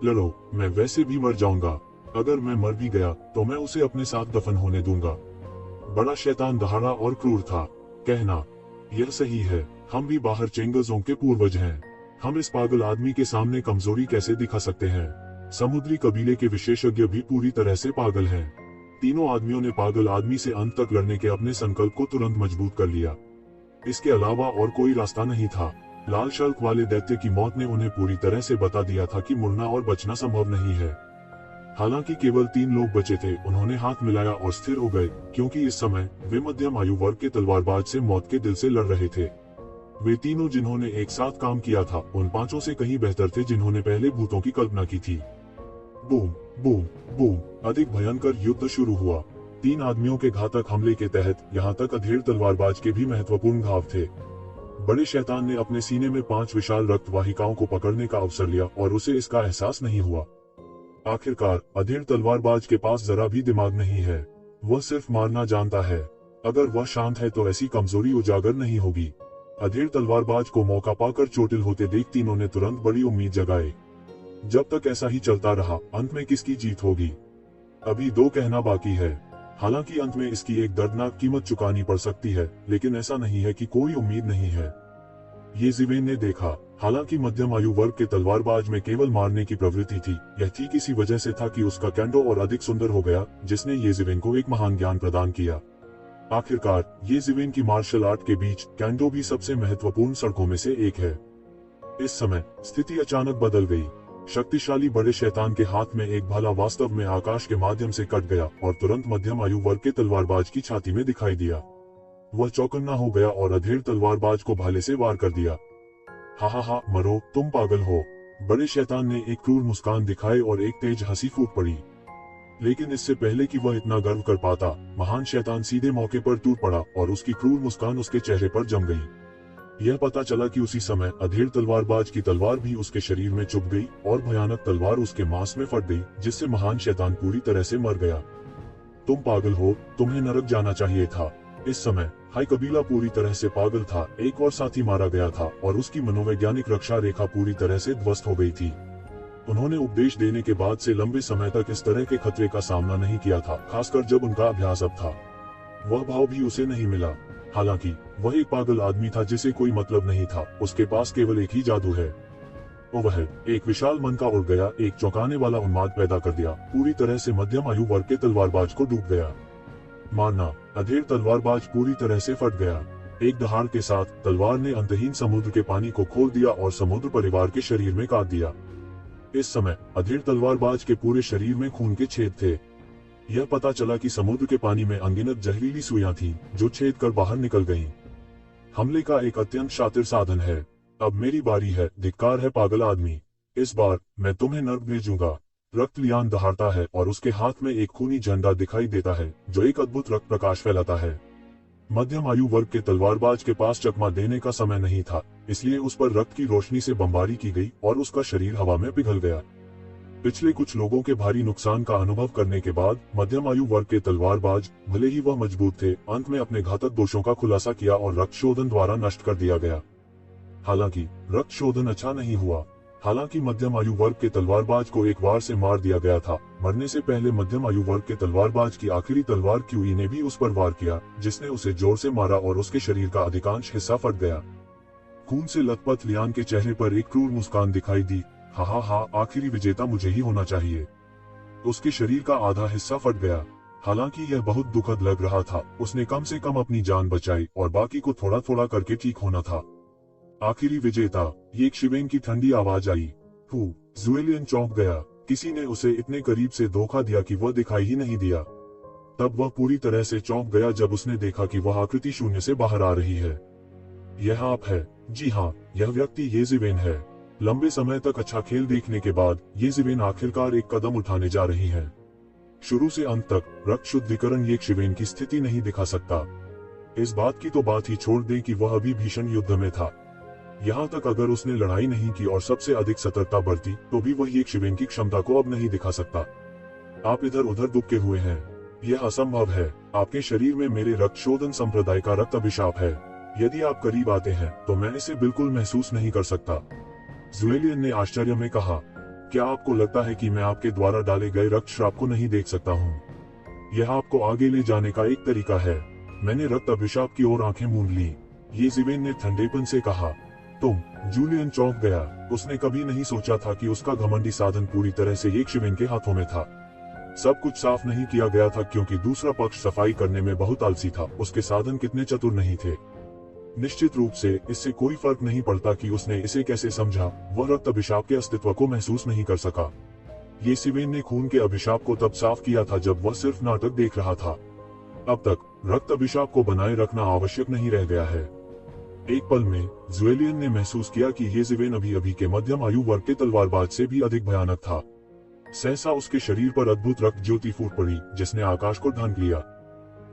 लड़ो, मैं वैसे भी मर जाऊंगा। अगर मैं मर भी गया तो मैं उसे अपने साथ दफन होने दूंगा। बड़ा शैतान दहाड़ा और क्रूर था। कहना, यह सही है, हम भी बाहर चेंगर्सों के पूर्वज हैं। हम इस पागल आदमी के सामने कमजोरी कैसे दिखा सकते हैं? समुद्री कबीले के विशेषज्ञ भी पूरी तरह से पागल हैं। तीनों आदमियों ने पागल आदमी से अंत तक लड़ने के अपने संकल्प को तुरंत मजबूत कर लिया। इसके अलावा और कोई रास्ता नहीं था। लाल शल्क वाले दैत्य की मौत ने उन्हें पूरी तरह से बता दिया था कि मुड़ना और बचना संभव नहीं है। हालांकि केवल 3 लोग बचे थे। उन्होंने हाथ मिलाया और स्थिर हो गए, क्योंकि इस समय वे मध्यम आयु वर्ग के तलवारबाज से मौत के दिल से लड़ रहे थे। वे तीनों जिन्होंने एक साथ काम किया था, उन 5 से कहीं बेहतर थे जिन्होंने पहले भूतों की कल्पना की थी। बूम बूम बूम, अधिक भयंकर युद्ध शुरू हुआ। 3 आदमियों के घातक हमले के तहत यहाँ तक अधेड़ तलवारबाज के भी महत्वपूर्ण घाव थे। बड़े शैतान ने अपने सीने में 5 विशाल रक्त वाहिकाओं को पकड़ने का अवसर लिया और उसे इसका एहसास नहीं हुआ। आखिरकार अधेड़ तलवारबाज के पास जरा भी दिमाग नहीं है। वह सिर्फ मारना जानता है। अगर वह शांत है तो ऐसी कमजोरी उजागर नहीं होगी। अधेड़ तलवारबाज को मौका पाकर चोटिल होते देख तीनों ने तुरंत बड़ी उम्मीद जगाई। जब तक ऐसा ही चलता रहा, अंत में किसकी जीत होगी? अभी 2 कहना बाकी है। हालांकि अंत में इसकी एक दर्दनाक कीमत चुकानी पड़ सकती है, लेकिन ऐसा नहीं है कि कोई उम्मीद नहीं है। ये ज़िवेन ने देखा। हालांकि मध्यम आयु वर्ग के तलवारबाज में केवल मारने की प्रवृत्ति थी, यह ठीक इसी वजह से था कि उसका कैंडो और अधिक सुंदर हो गया, जिसने ये ज़िवेन को एक महान ज्ञान प्रदान किया। आखिरकार ये ज़िवेन की मार्शल आर्ट के बीच कैंडो भी सबसे महत्वपूर्ण सड़कों में से एक है। इस समय स्थिति अचानक बदल गई। शक्तिशाली बड़े शैतान के हाथ में एक भाला वास्तव में आकाश के माध्यम से कट गया और तुरंत मध्यम आयु वर्ग के तलवारबाज की छाती में दिखाई दिया। वह चौकन्ना हो गया और अधेड़ तलवारबाज को भाले से वार कर दिया। हा, मरो, तुम पागल हो। बड़े शैतान ने एक क्रूर मुस्कान दिखाई और एक तेज हंसी फूट पड़ी। लेकिन इससे पहले कि वह इतना गर्व कर पाता, महान शैतान सीधे मौके पर टूट पड़ा और उसकी क्रूर मुस्कान उसके चेहरे पर जम गई। यह पता चला कि उसी समय अधेड़ तलवारबाज की तलवार भी उसके शरीर में चुभ गई और भयानक तलवार उसके मांस में फट गई, जिससे महान शैतान पूरी तरह से मर गया। तुम पागल हो, तुम्हें नरक जाना चाहिए था। इस समय हाई कबीला पूरी तरह से पागल था। एक और साथी मारा गया था और उसकी मनोवैज्ञानिक रक्षा रेखा पूरी तरह से ध्वस्त हो गई थी। उन्होंने उपदेश देने के बाद से लंबे समय तक इस तरह के खतरे का सामना नहीं किया था, खासकर जब उनका अभ्यास अब था। वह भाव भी उसे नहीं मिला। हालांकि वह एक पागल आदमी था जिसे कोई मतलब नहीं था, उसके पास केवल एक ही जादू है। वह एक विशाल मन का उड़ गया, एक चौंकाने वाला उन्माद पैदा कर दिया, पूरी तरह से मध्यम आयु वर्ग के तलवारबाज को डूब गया। मारना, अधेड़ तलवारबाज पूरी तरह से फट गया। एक दहाड़ के साथ तलवार ने अंतहीन समुद्र के पानी को खोल दिया और समुद्र परिवार के शरीर में काट दिया। इस समय अधेड़ तलवारबाज के पूरे शरीर में खून के छेद थे। यह पता चला कि समुद्र के पानी में अनगिनत जहरीली सुइयां थीं, जो छेद कर बाहर निकल गईं। हमले का एक अत्यंत शातिर साधन है। अब मेरी बारी है, धिक्कार है पागल आदमी। इस बार मैं तुम्हें नर्क भेजूंगा। रक्त लियान दहाड़ता है और उसके हाथ में एक खूनी झंडा दिखाई देता है, जो एक अद्भुत रक्त प्रकाश फैलाता है। मध्यम आयु वर्ग के तलवारबाज के पास चकमा देने का समय नहीं था, इसलिए उस पर रक्त की रोशनी से बमबारी की गई और उसका शरीर हवा में पिघल गया। पिछले कुछ लोगों के भारी नुकसान का अनुभव करने के बाद मध्यम आयु वर्ग के तलवारबाज, भले ही वह मजबूत थे, अंत में अपने घातक दोषों का खुलासा किया और रक्त शोधन द्वारा नष्ट कर दिया गया। हालांकि रक्त शोधन अच्छा नहीं हुआ। हालांकि मध्यम आयु वर्ग के तलवारबाज को एक वार से मार दिया गया था। मरने से पहले मध्यम आयु वर्ग के तलवारबाज की आखिरी तलवार क्यूई ने भी उस पर वार किया, जिसने उसे जोर से मारा और उसके शरीर का अधिकांश हिस्सा फट गया। खून से लथपथ लियान के चेहरे पर एक क्रूर मुस्कान दिखाई दी। हा हा हा, आखिरी विजेता मुझे ही होना चाहिए। उसके शरीर का आधा हिस्सा फट गया। हालांकि यह बहुत दुखद लग रहा था। उसने कम से कम अपनी जान बचाई और बाकी को थोड़ा थोड़ा करके ठीक होना था। आखिरी विजेता, ये एक शिवेन की ठंडी आवाज आई। ज़ुएलियन चौंक गया। किसी ने उसे इतने करीब से धोखा दिया कि वह दिखाई ही नहीं दिया। तब वह पूरी तरह से चौंक गया जब उसने देखा कि वह आकृति शून्य से बाहर आ रही है। यह आप है। जी हाँ, यह व्यक्ति येज़िवेन है। लंबे समय तक अच्छा खेल देखने के बाद येज़िवेन आखिरकार एक कदम उठाने जा रही है। शुरू से अंत तक रक्त शुद्धिकरण ये शिवेन की स्थिति नहीं दिखा सकता। इस बात की तो बात ही छोड़ दें कि वह अभी भीषण युद्ध में था। यहाँ तक अगर उसने लड़ाई नहीं की और सबसे अधिक सतर्कता बरती, तो भी वह एक शिवेन की क्षमता को अब नहीं दिखा सकता। आप इधर उधर दुबके हुए हैं। यह असंभव है। आपके शरीर में मेरे रक्त शोधन संप्रदाय का रक्त अभिशाप है। यदि आप करीब आते हैं तो मैं इसे बिल्कुल महसूस नहीं कर सकता। ज़ुएलियन ने आश्चर्य में कहा, क्या आपको लगता है कि मैं आपके द्वारा डाले गए रक्त श्राप को नहीं देख सकता हूँ? यह आपको आगे ले जाने का एक तरीका है। मैंने रक्त अभिशाप की ओर आंखें मूंद ली। येज़िवेन ने ठंडेपन से कहा, तुम? जूलियन चौंक गया। उसने कभी नहीं सोचा था कि उसका घमंडी साधन पूरी तरह से एक शिवेन के हाथों में था। सब कुछ साफ नहीं किया गया था क्योंकि दूसरा पक्ष सफाई करने में बहुत आलसी था। उसके साधन कितने चतुर नहीं थे। निश्चित रूप से इससे कोई फर्क नहीं पड़ता कि उसने इसे कैसे समझा। वह रक्त अभिशाप के अस्तित्व को महसूस नहीं कर सका। येज़िवेन ने खून के अभिशाप को तब साफ किया था जब वह सिर्फ नाटक देख रहा था। अब तक रक्त अभिशाप को बनाए रखना आवश्यक नहीं रह गया है। एक पल में ज़ुएलियन ने महसूस किया कि येज़िवेन अभी अभी के मध्यम आयु वर्ग के तलवारबाज से भी अधिक भयानक था। सहसा उसके शरीर पर अद्भुत रक्त ज्योति फूट पड़ी, जिसने आकाश को ढांक लिया।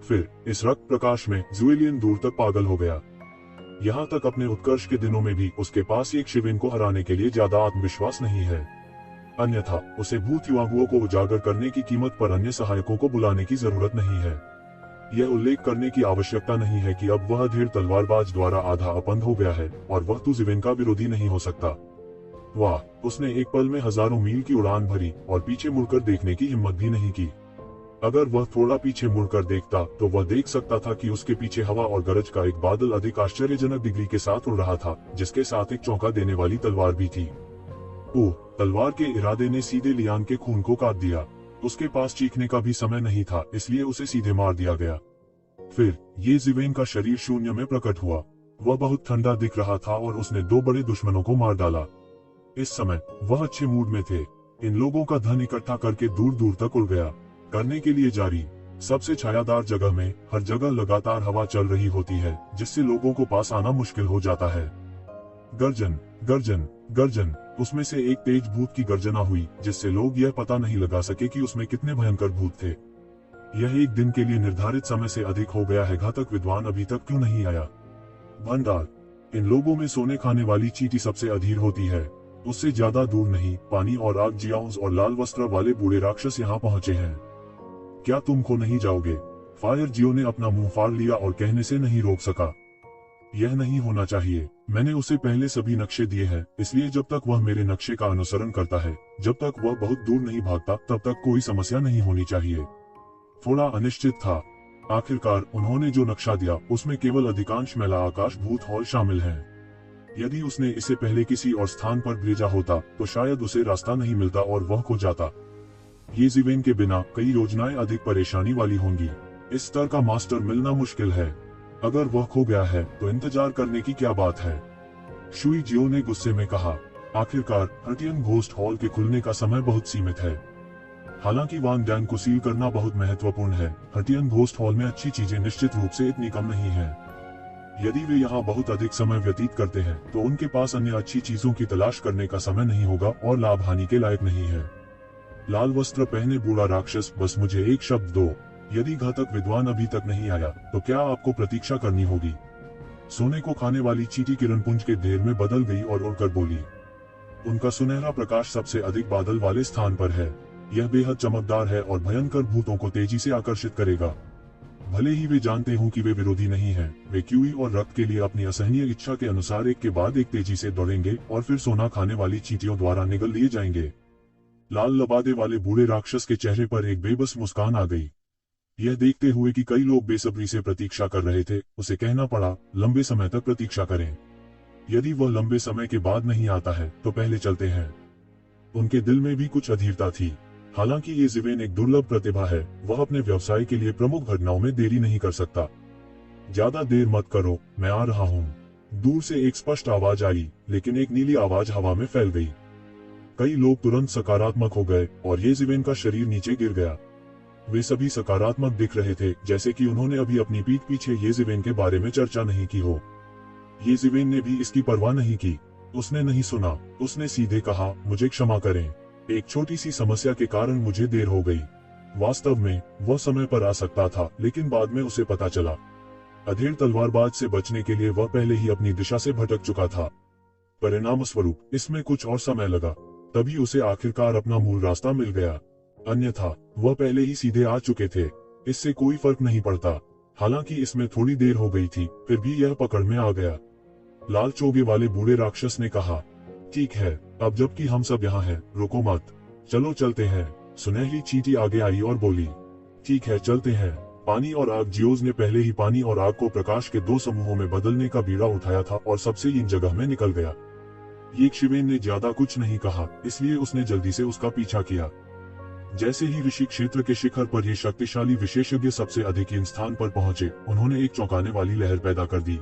फिर इस रक्त प्रकाश में ज़ुएलियन दूर तक पागल हो गया। यहाँ तक अपने उत्कर्ष के दिनों में भी उसके पास एक शिवेन को हराने के लिए ज्यादा आत्मविश्वास नहीं है। अन्यथा उसे भूत युवाओं को उजागर करने की कीमत पर अन्य सहायकों को बुलाने की जरूरत नहीं है। यह उल्लेख करने की आवश्यकता नहीं है कि अब वह धीर तलवारबाज द्वारा आधा अपंग हो गया है और वह ज़ुएलियन का विरोधी नहीं हो सकता। वाह, उसने एक पल में हजारों मील की उड़ान भरी और पीछे मुड़कर देखने की हिम्मत भी नहीं की। अगर वह थोड़ा पीछे मुड़कर देखता तो वह देख सकता था कि उसके पीछे हवा और गरज का एक बादल अधिक आश्चर्यजनक डिग्री के साथ उड़ रहा था, जिसके साथ एक चौंका देने वाली तलवार भी थी। ओह, तलवार के इरादे ने सीधे लियान के खून को काट दिया। उसके पास चीखने का भी समय नहीं था, इसलिए उसे सीधे मार दिया गया। फिर येज़िवेन का शरीर शून्य में प्रकट हुआ। वह बहुत ठंडा दिख रहा था और उसने दो बड़े दुश्मनों को मार डाला। इस समय वह अच्छे मूड में थे। इन लोगों का धन इकट्ठा करके दूर दूर तक उड़ गया। करने के लिए जारी। सबसे छायादार जगह में हर जगह लगातार हवा चल रही होती है, जिससे लोगों को पास आना मुश्किल हो जाता है। गर्जन, गर्जन, गर्जन। उसमें से एक तेज भूत की गर्जना हुई, जिससे लोग यह पता नहीं लगा सके कि उसमें कितने भयंकर भूत थे। यह एक दिन के लिए निर्धारित समय से अधिक हो गया है। घातक विद्वान अभी तक क्यों नहीं आया? भंडार। इन लोगों में सोने खाने वाली चींटी सबसे अधीर होती है। उससे ज्यादा दूर नहीं, पानी और आग जियाउस और लाल वस्त्र वाले बूढ़े राक्षस यहाँ पहुंचे हैं। क्या तुम खो नहीं जाओगे? फायर जियो ने अपना मुंह फाड़ लिया और कहने से नहीं रोक सका। यह नहीं होना चाहिए। मैंने उसे पहले सभी नक्शे दिए हैं, इसलिए जब तक वह मेरे नक्शे का अनुसरण करता है, जब तक वह बहुत दूर नहीं भागता, तब तक कोई समस्या नहीं होनी चाहिए। थोड़ा अनिश्चित था। आखिरकार उन्होंने जो नक्शा दिया उसमें केवल अधिकांश मेला आकाश भूत हॉल शामिल हैं। यदि उसने इसे पहले किसी और स्थान पर भेजा होता तो शायद उसे रास्ता नहीं मिलता और वह खो जाता। ये ज़िवेन के बिना कई योजनाएं अधिक परेशानी वाली होंगी। इस स्तर का मास्टर मिलना मुश्किल है। अगर वह खो गया है तो इंतजार करने की क्या बात है। शुई जियो ने गुस्से में कहा। आखिरकार हर्टियन घोस्ट हॉल के खुलने का समय बहुत सीमित है। हालांकि वान डैन को सील करना बहुत महत्वपूर्ण है, हर्टियन घोस्ट हॉल में अच्छी चीजें निश्चित रूप से इतनी कम नहीं है। यदि वे यहाँ बहुत अधिक समय व्यतीत करते हैं तो उनके पास अन्य अच्छी चीजों की तलाश करने का समय नहीं होगा और लाभ हानि के लायक नहीं है। लाल वस्त्र पहने बूढ़ा राक्षस, बस मुझे एक शब्द दो। यदि घातक विद्वान अभी तक नहीं आया तो क्या आपको प्रतीक्षा करनी होगी। सोने को खाने वाली चींटी किरण पुंज के ढेर में बदल गई और उड़कर बोली। उनका सुनहरा प्रकाश सबसे अधिक बादल वाले स्थान पर है। यह बेहद चमकदार है और भयंकर भूतों को तेजी से आकर्षित करेगा। भले ही वे जानते हों कि वे विरोधी नहीं हैं, वे क्यूई और रक्त के लिए अपनी असहनीय इच्छा के अनुसार एक के बाद एक तेजी से दौड़ेंगे और फिर सोना खाने वाली चींटियों द्वारा निगल लिए जाएंगे। लाल लबादे वाले बूढ़े राक्षस के चेहरे पर एक बेबस मुस्कान आ गई। यह देखते हुए कि कई लोग बेसब्री से प्रतीक्षा कर रहे थे, उसे कहना पड़ा, लंबे समय तक प्रतीक्षा करें। यदि वह लंबे समय के बाद नहीं आता है तो पहले चलते हैं। उनके दिल में भी कुछ अधीरता थी। हालांकि ये ज़िवेन एक दुर्लभ प्रतिभा है, वह अपने व्यवसाय के लिए प्रमुख घटनाओं में देरी नहीं कर सकता। ज्यादा देर मत करो, मैं आ रहा हूँ। दूर से एक स्पष्ट आवाज आई, लेकिन एक नीली आवाज हवा में फैल गई। कई लोग तुरंत सकारात्मक हो गए और ये ज़िवेन का शरीर नीचे गिर गया। वे सभी सकारात्मक दिख रहे थे, जैसे कि उन्होंने अभी अपनी पीठ पीछे ये ज़िवेन के बारे में चर्चा नहीं की हो। ये ज़िवेन ने भी इसकी परवाह नहीं की। उसने नहीं सुना। उसने सीधे कहा, मुझे क्षमा करें, एक छोटी सी समस्या के कारण मुझे देर हो गई। वास्तव में वह समय पर आ सकता था, लेकिन बाद में उसे पता चला। अधेड़ तलवारबाज से बचने के लिए वह पहले ही अपनी दिशा से भटक चुका था। परिणाम स्वरूप इसमें कुछ और समय लगा, तभी उसे आखिरकार अपना मूल रास्ता मिल गया। अन्यथा वह पहले ही सीधे आ चुके थे। इससे कोई फर्क नहीं पड़ता। हालांकि इसमें थोड़ी देर हो गई थी, फिर भी यह पकड़ में आ गया। लाल चोगे वाले बूढ़े राक्षस ने कहा, ठीक है, अब जबकि हम सब यहाँ हैं, रुको मत, चलो चलते हैं। सुनहरी चींटी आगे आई और बोली, ठीक है, चलते हैं। पानी और आग। जियोज ने पहले ही पानी और आग को प्रकाश के दो समूहों में बदलने का बीड़ा उठाया था और सबसे इन जगह में निकल गया। ये ज़िवेन ने ज्यादा कुछ नहीं कहा, इसलिए उसने जल्दी से उसका पीछा किया। जैसे ही ऋषि क्षेत्र के शिखर पर ये शक्तिशाली विशेषज्ञ सबसे अधिक इन स्थान पर पहुंचे, उन्होंने एक चौंकाने वाली लहर पैदा कर दी।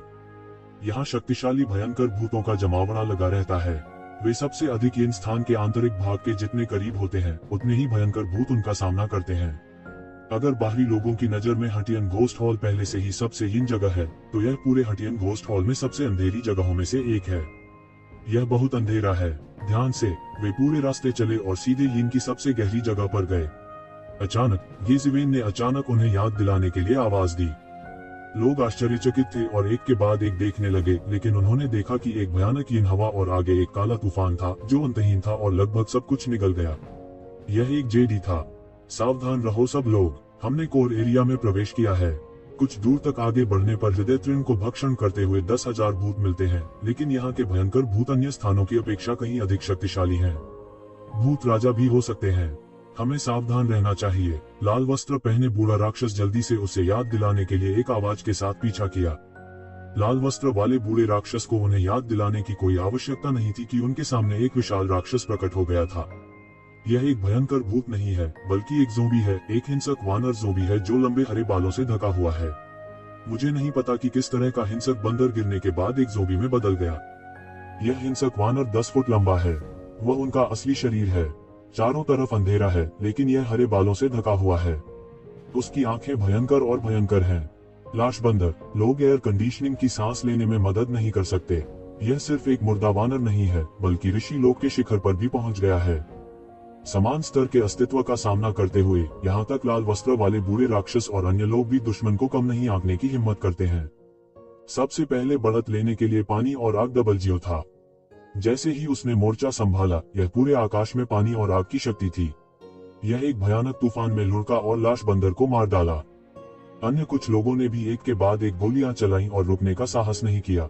यहाँ शक्तिशाली भयंकर भूतों का जमावड़ा लगा रहता है। वे सबसे अधिक इन स्थान के आंतरिक भाग के जितने करीब होते हैं, उतने ही भयंकर भूत उनका सामना करते हैं। अगर बाहरी लोगों की नजर में हर्टियन घोस्ट हॉल पहले से ही सबसे इन जगह है, तो यह पूरे हर्टियन घोस्ट हॉल में सबसे अंधेरी जगहों में से एक है। यह बहुत अंधेरा है। ध्यान से। वे पूरे रास्ते चले और सीधे यीन की सबसे गहरी जगह पर गए। अचानक ये ज़िवेन ने अचानक उन्हें याद दिलाने के लिए आवाज दी। लोग आश्चर्यचकित थे और एक के बाद एक देखने लगे, लेकिन उन्होंने देखा कि एक भयानक हीन हवा और आगे एक काला तूफान था जो अंतहीन था और लगभग सब कुछ निगल गया। यह एक जेडी था। सावधान रहो सब लोग, हमने कोर एरिया में प्रवेश किया है। कुछ दूर तक आगे बढ़ने पर हृदय तृण को भक्षण करते हुए 10,000 भूत मिलते हैं, लेकिन यहाँ के भयंकर भूत अन्य स्थानों की अपेक्षा कहीं अधिक शक्तिशाली हैं। भूत राजा भी हो सकते हैं। हमें सावधान रहना चाहिए। लाल वस्त्र पहने बूढ़ा राक्षस जल्दी से उसे याद दिलाने के लिए एक आवाज के साथ पीछा किया। लाल वस्त्र वाले बूढ़े राक्षस को उन्हें याद दिलाने की कोई आवश्यकता नहीं थी कि उनके सामने एक विशाल राक्षस प्रकट हो गया था। यह एक भयंकर भूत नहीं है, बल्कि एक ज़ोंबी है, एक हिंसक वानर ज़ोंबी है जो लंबे हरे बालों से ढका हुआ है। मुझे नहीं पता कि किस तरह का हिंसक बंदर गिरने के बाद एक ज़ोंबी में बदल गया। यह हिंसक वानर 10 फुट लंबा है। वह उनका असली शरीर है। चारों तरफ अंधेरा है, लेकिन यह हरे बालों से ढका हुआ है। उसकी आंखें भयंकर और भयंकर हैं। लाश बंदर। लोग एयर कंडीशनिंग की सांस लेने में मदद नहीं कर सकते। यह सिर्फ एक मुर्दा वानर नहीं है, बल्कि ऋषि लोक के शिखर पर भी पहुंच गया है। समान स्तर के अस्तित्व का सामना करते हुए यहाँ तक लाल वस्त्र वाले बूढ़े राक्षस और अन्य लोग भी दुश्मन को कम नहीं आंकने की हिम्मत करते हैं। सबसे पहले बढ़त लेने के लिए पानी और आग डबल जियो था। जैसे ही उसने मोर्चा संभाला, यह पूरे आकाश में पानी और आग की शक्ति थी। यह एक भयानक तूफान में लुढ़का और लाश बंदर को मार डाला। अन्य कुछ लोगों ने भी एक के बाद एक गोलियां चलाई और रुकने का साहस नहीं किया।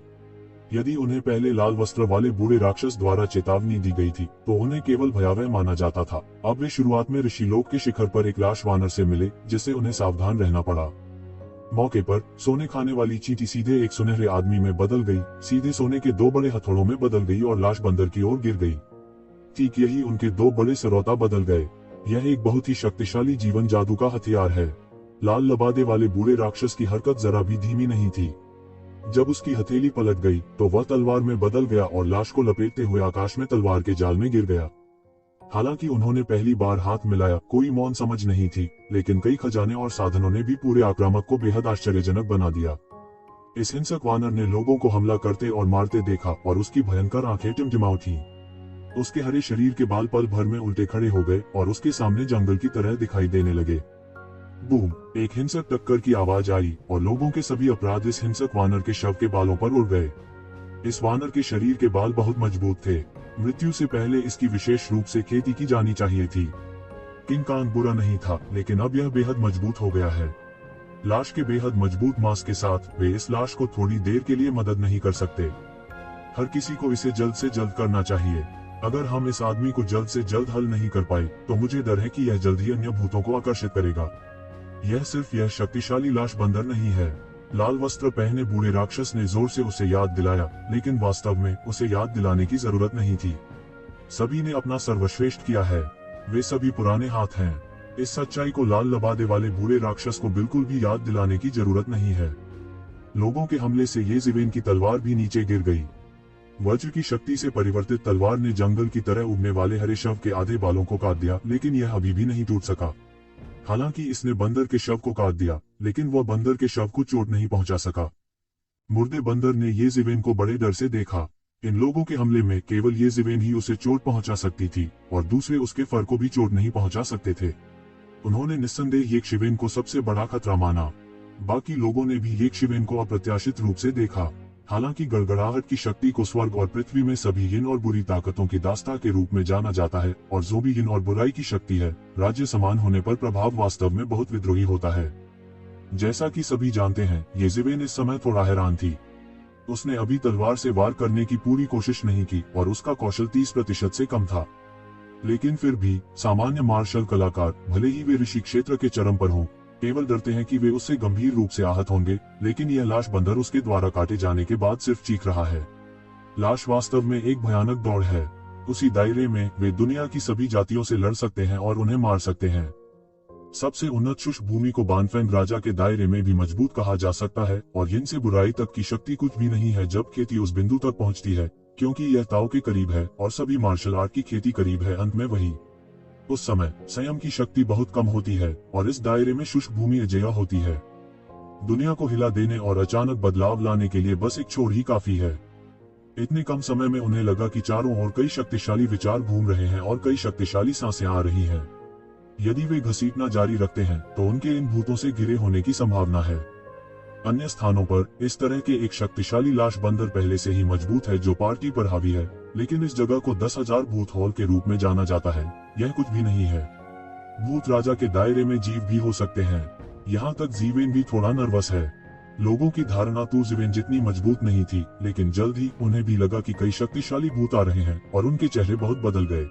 यदि उन्हें पहले लाल वस्त्र वाले बूढ़े राक्षस द्वारा चेतावनी दी गई थी तो उन्हें केवल भयावह माना जाता था। अब वे शुरुआत में ऋषिलोक के शिखर पर एक लाश वानर से मिले, जिससे उन्हें सावधान रहना पड़ा। मौके पर सोने खाने वाली चींटी सीधे एक सुनहरे आदमी में बदल गई, सीधे सोने के 2 बड़े हथौड़ों में बदल गई और लाश बंदर की ओर गिर गई। ठीक यही उनके 2 बड़े सरौता बदल गए। यह एक बहुत ही शक्तिशाली जीवन जादू का हथियार है। लाल लबादे वाले बूढ़े राक्षस की हरकत जरा भी धीमी नहीं थी। जब उसकी हथेली पलट गई तो वह तलवार में बदल गया और लाश को लपेटते हुए आकाश में तलवार के जाल में गिर गया। हालांकि उन्होंने पहली बार हाथ मिलाया, कोई मौन समझ नहीं थी, लेकिन कई खजाने और साधनों ने भी पूरे आक्रामक को बेहद आश्चर्यजनक बना दिया। इस हिंसक वानर ने लोगों को हमला करते और मारते देखा और उसकी भयंकर आंखें टिमटिमा उठी। उसके हरे शरीर के बाल पल भर में उल्टे खड़े हो गए और उसके सामने जंगल की तरह दिखाई देने लगे। बूम! एक हिंसक टक्कर की आवाज आई और लोगों के सभी अपराध इस हिंसक वानर के शव के बालों पर उड़ गए। इस वानर के शरीर के बाल बहुत मजबूत थे। मृत्यु से पहले इसकी विशेष रूप से खेती की जानी चाहिए थी। किंग कांग बुरा नहीं था, लेकिन अब यह बेहद मजबूत हो गया है। लाश के बेहद मजबूत मांस के साथ वे इस लाश को थोड़ी देर के लिए मदद नहीं कर सकते। हर किसी को इसे जल्द से जल्द करना चाहिए। अगर हम इस आदमी को जल्द से जल्द हल नहीं कर पाए तो मुझे डर है कि यह जल्द ही अन्य भूतों को आकर्षित करेगा। यह सिर्फ यह शक्तिशाली लाश बंदर नहीं है। लाल वस्त्र पहने बूढ़े राक्षस ने जोर से उसे याद दिलाया, लेकिन वास्तव में उसे याद दिलाने की जरूरत नहीं थी। सभी ने अपना सर्वश्रेष्ठ किया है। वे सभी पुराने हाथ हैं। इस सच्चाई को लाल लबादे वाले बूढ़े राक्षस को बिल्कुल भी याद दिलाने की जरूरत नहीं है। लोगों के हमले से ये ज़िवेन की तलवार भी नीचे गिर गई। वज्र की शक्ति से परिवर्तित तलवार ने जंगल की तरह उगने वाले हरे शव के आधे बालों को काट दिया, लेकिन यह अभी भी नहीं टूट सका। हालांकि इसने बंदर के शव को काट दिया, लेकिन वह बंदर के शव को चोट नहीं पहुंचा सका। मुर्दे बंदर ने ये ज़िवेन को बड़े डर से देखा। इन लोगों के हमले में केवल ये ज़िवेन ही उसे चोट पहुंचा सकती थी और दूसरे उसके फर को भी चोट नहीं पहुंचा सकते थे। उन्होंने निस्संदेह येक्षिवेन को सबसे बड़ा खतरा माना। बाकी लोगों ने भी येक्षिवेन को अप्रत्याशित रूप से देखा। हालांकि गड़गड़ाहट की शक्ति को स्वर्ग और पृथ्वी में सभी यिन और बुरी ताकतों की दास्ता के रूप में जाना जाता है, और जो भी यिन और बुराई की शक्ति है, राज्य समान होने पर प्रभाव वास्तव में बहुत विद्रोही होता है। जैसा कि सभी जानते हैं, ये ज़िवेन इस समय थोड़ा हैरान थी। उसने अभी तलवार से वार करने की पूरी कोशिश नहीं की और उसका कौशल 30% से कम था। लेकिन फिर भी सामान्य मार्शल कलाकार, भले ही वे ऋषि क्षेत्र के चरम पर हों, केवल डरते हैं कि वे उससे गंभीर रूप से आहत होंगे। लेकिन यह लाश बंदर उसके द्वारा काटे जाने के बाद सिर्फ चीख रहा है। लाश वास्तव में एक भयानक दौड़ है। उसी दायरे में वे दुनिया की सभी जातियों से लड़ सकते हैं और उन्हें मार सकते हैं। सबसे उन्नत शुष्क भूमि को बानफेंग राजा के दायरे में भी मजबूत कहा जा सकता है, और यिन से बुराई तक की शक्ति कुछ भी नहीं है जब खेती उस बिंदु तक पहुंचती है, क्योंकि यह ताओ के करीब है और सभी मार्शल आर्ट की खेती करीब है। अंत में वही उस समय संयम की शक्ति बहुत कम होती है और इस दायरे में शुष्क भूमि अजेय होती है। दुनिया को हिला देने और अचानक बदलाव लाने के लिए बस एक छोर ही काफी है। इतने कम समय में उन्हें लगा कि चारों ओर कई शक्तिशाली विचार घूम रहे हैं और कई शक्तिशाली सांसें आ रही हैं। यदि वे घसीटना जारी रखते हैं तो उनके इन भूतों से घिरे होने की संभावना है। अन्य स्थानों पर इस तरह के एक शक्तिशाली लाश बंदर पहले से ही मजबूत है जो पार्टी पर हावी है, लेकिन इस जगह को 10,000 भूत हॉल के रूप में जाना जाता है। यह कुछ भी नहीं है। भूत राजा के दायरे में जीव भी हो सकते हैं। यहाँ तक ज़िवेन भी थोड़ा नर्वस है। लोगों की धारणा तो ज़िवेन जितनी मजबूत नहीं थी, लेकिन जल्द ही उन्हें भी लगा कि कई शक्तिशाली भूत आ रहे हैं और उनके चेहरे बहुत बदल गए।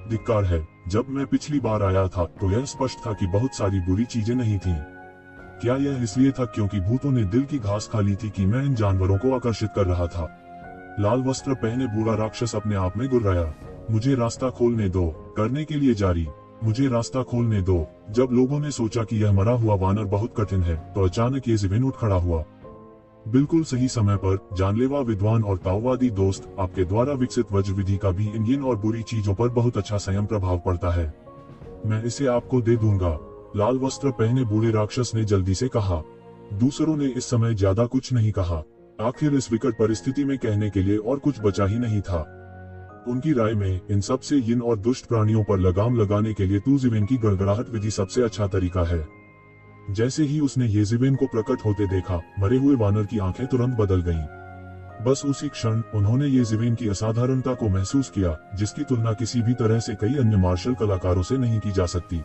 धिक्कार है, जब मैं पिछली बार आया था तो यह स्पष्ट था कि बहुत सारी बुरी चीजें नहीं थीं। क्या यह इसलिए था क्योंकि भूतों ने दिल की घास खा ली थी कि मैं इन जानवरों को आकर्षित कर रहा था? लाल वस्त्र पहने बूढ़ा राक्षस अपने आप में गुर्राया। मुझे रास्ता खोलने दो। करने के लिए जारी। मुझे रास्ता खोलने दो। जब लोगों ने सोचा कि यह मरा हुआ वानर बहुत कठिन है, तो अचानक ये ज़िवेन उठ खड़ा हुआ। बिल्कुल सही समय पर जानलेवा विद्वान और ताओवादी दोस्त, आपके द्वारा विकसित वज्र विधि का भी इन और बुरी चीजों पर बहुत अच्छा संयम प्रभाव पड़ता है। मैं इसे आपको दे दूंगा, लाल वस्त्र पहने बूढ़े राक्षस ने जल्दी से कहा। दूसरों ने इस समय ज्यादा कुछ नहीं कहा। आखिर इस विकट परिस्थिति में कहने के लिए और कुछ बचा ही नहीं था। उनकी राय में इन सबसे यिन और दुष्ट प्राणियों पर लगाम लगाने के लिए ज़िवेन की गड़गड़ाहट विधि सबसे अच्छा तरीका है। जैसे ही उसने ये ज़िवेन को प्रकट होते देखा, मरे हुए वानर की आंखें तुरंत बदल गईं। बस उसी क्षण उन्होंने ये ज़िवेन की असाधारणता को महसूस किया, जिसकी तुलना किसी भी तरह से कई अन्य मार्शल कलाकारों से नहीं की जा सकती।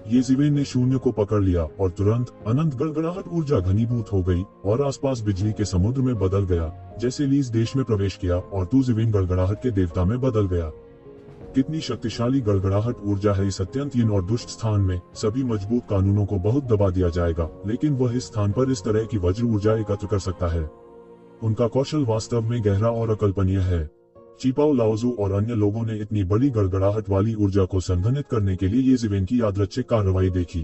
येज़िवेन ने शून्य को पकड़ लिया और तुरंत अनंत गड़गड़ाहट ऊर्जा घनीभूत हो गई और आसपास बिजली के समुद्र में बदल गया। जैसे लीज देश में प्रवेश किया और तू ज़िवेन गड़गड़ाहट के देवता में बदल गया। कितनी शक्तिशाली गड़गड़ाहट ऊर्जा है इस अत्यंत हीन और दुष्ट स्थान में। सभी मजबूत कानूनों को बहुत दबा दिया जाएगा, लेकिन वह इस स्थान पर इस तरह की वज्र ऊर्जा एकत्र कर सकता है। उनका कौशल वास्तव में गहरा और अकल्पनीय है। चिपाओ लाओजू और अन्य लोगों ने इतनी बड़ी गड़गड़ाहट वाली ऊर्जा को संघनित करने के लिए येज़िवेन की यादृच्छिक कार्रवाई देखी।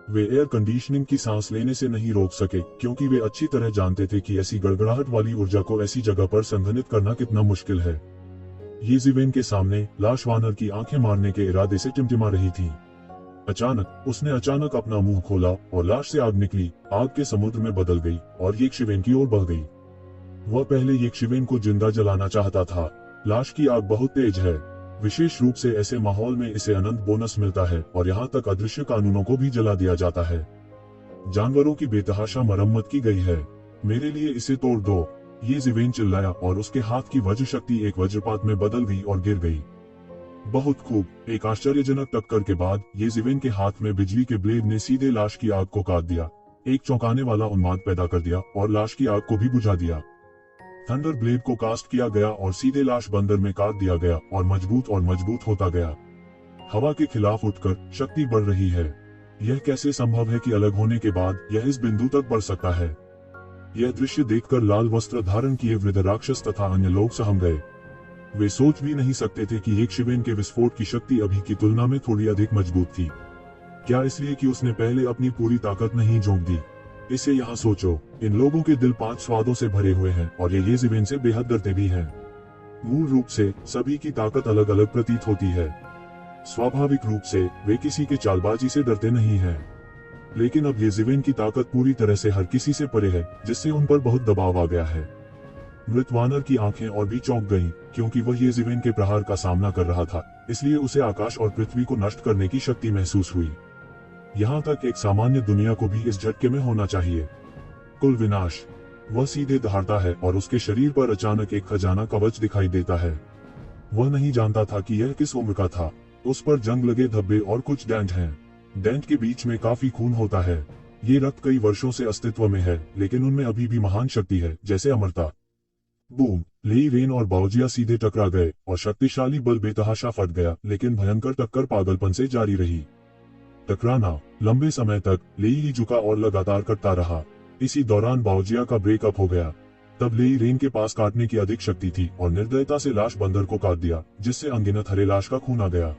वे एयर कंडीशनिंग की सांस लेने से नहीं रोक सके, क्योंकि वे अच्छी तरह जानते थे कि ऐसी गड़गड़ाहट वाली ऊर्जा को ऐसी जगह पर संघनित करना कितना मुश्किल है। येज़िवेन के सामने लाश वानर की आंखें मारने के इरादे से टिमटिमा रही थी। उसने अचानक अपना मुंह खोला और लाश से आग निकली, आग के समुद्र में बदल गई और येशिवेन की ओर बढ़ गई। वह पहले येशिवेन को जिंदा जलाना चाहता था। लाश की आग बहुत तेज है, विशेष रूप से ऐसे माहौल में इसे अनंत बोनस मिलता है और यहाँ तक अदृश्य कानूनों को भी जला दिया जाता है। जानवरों की बेतहाशा मरम्मत की गई है, मेरे लिए इसे तोड़ दो, येज़िवेन चिल्लाया और उसके हाथ की वज्र शक्ति एक वज्रपात में बदल गई और गिर गई। बहुत खूब। एक आश्चर्यजनक टक्कर के बाद येज़िवेन के हाथ में बिजली के ब्लेड ने सीधे लाश की आग को काट दिया, एक चौंकाने वाला उन्माद पैदा कर दिया और लाश की आग को भी बुझा दिया। थंडर ब्लेड को कास्ट किया गया और सीधे लाश बंदर में काट दिया गया और मजबूत होता गया। हवा के खिलाफ उठकर शक्ति बढ़ रही है। यह कैसे संभव है कि अलग होने के बाद यह इस बिंदु तक बढ़ सकता है? यह दृश्य देखकर लाल वस्त्र धारण किए वृद्ध राक्षस तथा अन्य लोग सहम गए। वे सोच भी नहीं सकते थे कि येशिवेन के विस्फोट की शक्ति अभी की तुलना में थोड़ी अधिक मजबूत थी। क्या इसलिए कि उसने पहले अपनी पूरी ताकत नहीं झोंक दी? इसे यहाँ सोचो, इन लोगों के दिल 5 स्वादों से भरे हुए हैं और ये येज़िवेन से बेहद डरते भी हैं। मूल रूप से सभी की ताकत अलग अलग प्रतीत होती है। स्वाभाविक रूप से वे किसी के चालबाजी से डरते नहीं हैं, लेकिन अब येज़िवेन की ताकत पूरी तरह से हर किसी से परे है, जिससे उन पर बहुत दबाव आ गया है। मृत वानर की आंखें और भी चौंक गईं, क्योंकि वह येज़िवेन के प्रहार का सामना कर रहा था, इसलिए उसे आकाश और पृथ्वी को नष्ट करने की शक्ति महसूस हुई। यहाँ तक एक सामान्य दुनिया को भी इस झटके में होना चाहिए। कुल विनाश। वह सीधे दहाड़ता है और उसके शरीर पर अचानक एक खजाना कवच दिखाई देता है। वह नहीं जानता था कि यह किस उम्र का था। उस पर जंग लगे धब्बे और कुछ डेंट हैं। डेंट के बीच में काफी खून होता है। ये रक्त कई वर्षों से अस्तित्व में है, लेकिन उनमें अभी भी महान शक्ति है, जैसे अमरता। बूम! लेई रेन और बाओजिया सीधे टकरा गए और शक्तिशाली बल बेतहाशा फट गया, लेकिन भयंकर टक्कर पागलपन से जारी रही। टकराना लंबे समय तक लेई झुका और लगातार कटता रहा। इसी दौरान बाओजिया का ब्रेकअप हो गया। तब लेई रेन के पास काटने की अधिक शक्ति थी और निर्दयता से लाश बंदर को काट दिया, जिससे अनगिनत हरे लाश का खून आ गया।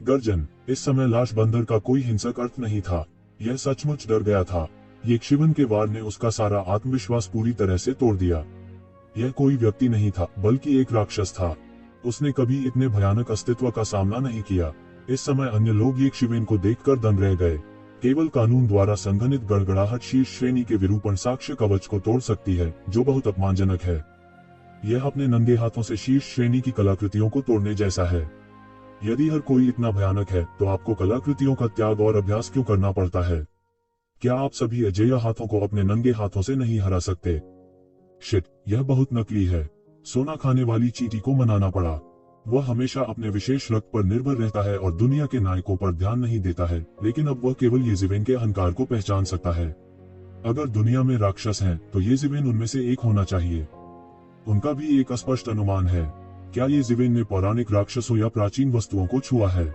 गर्जन। इस समय लाश बंदर का कोई हिंसक अर्थ नहीं था, यह सचमुच डर गया था। येशिवेन के वार ने उसका सारा आत्मविश्वास पूरी तरह से तोड़ दिया। यह कोई व्यक्ति नहीं था, बल्कि एक राक्षस था। उसने कभी इतने भयानक अस्तित्व का सामना नहीं किया। इस समय अन्य लोग येशिवेन को देखकर दंग रह गए। केवल कानून द्वारा संघनित गड़गड़ाहट शीर्ष श्रेणी के विरूपण साक्ष्य कवच को तोड़ सकती है, जो बहुत अपमानजनक है। यह अपने नंगे हाथों से शीर्ष श्रेणी की कलाकृतियों को तोड़ने जैसा है। यदि हर कोई इतना भयानक है, तो आपको कलाकृतियों का त्याग और अभ्यास क्यों करना पड़ता है? क्या आप सभी अजेय हाथों को अपने नंगे हाथों से नहीं हरा सकते? शिट, यह बहुत नकली है। सोना खाने वाली चींटी को मनाना पड़ा। वह हमेशा अपने विशेष रक्त पर निर्भर रहता है और दुनिया के नायकों पर ध्यान नहीं देता है, लेकिन अब वह केवल येशिवेन के अहंकार को पहचान सकता है। अगर दुनिया में राक्षस हैं, तो येशिवेन उनमें से एक होना चाहिए। उनका भी एक स्पष्ट अनुमान है। क्या येशिवेन ने पौराणिक राक्षसों या प्राचीन वस्तुओं को छुआ है?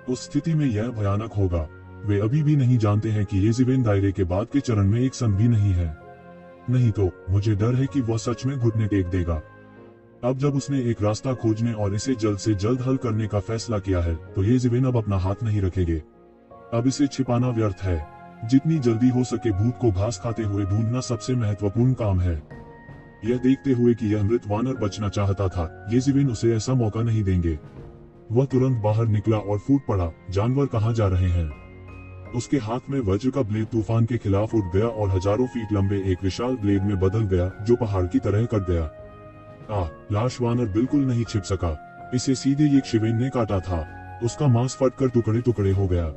उस स्थिति में यह भयानक होगा। वे अभी भी नहीं जानते हैं कि येशिवेन दायरे के बाद के चरण में एक सन भी नहीं है। नहीं तो मुझे डर है कि वह सच में घुटने टेक देगा। अब जब उसने एक रास्ता खोजने और इसे जल्द से जल्द हल करने का फैसला किया है, तो येशिवेन अब अपना हाथ नहीं रखेंगे। अब इसे छिपाना व्यर्थ है। जितनी जल्दी हो सके भूत को घास खाते हुए ढूंढना सबसे महत्वपूर्ण काम है। यह देखते हुए कि यह मृत वानर बचना चाहता था, येशिवेन उसे ऐसा मौका नहीं देंगे। वह तुरंत बाहर निकला और फूट पड़ा। जानवर कहाँ जा रहे हैं? उसके हाथ में वज्र का ब्लेड तूफान के खिलाफ उठ गया और हजारों फीट लंबे एक विशाल ब्लेड में बदल गया, जो पहाड़ की तरह कट गया। लाश वानर बिल्कुल नहीं छिप सका। इसे सीधे येशिवेन ने काटा था। उसका मांस फटकर टुकड़े टुकड़े हो गया।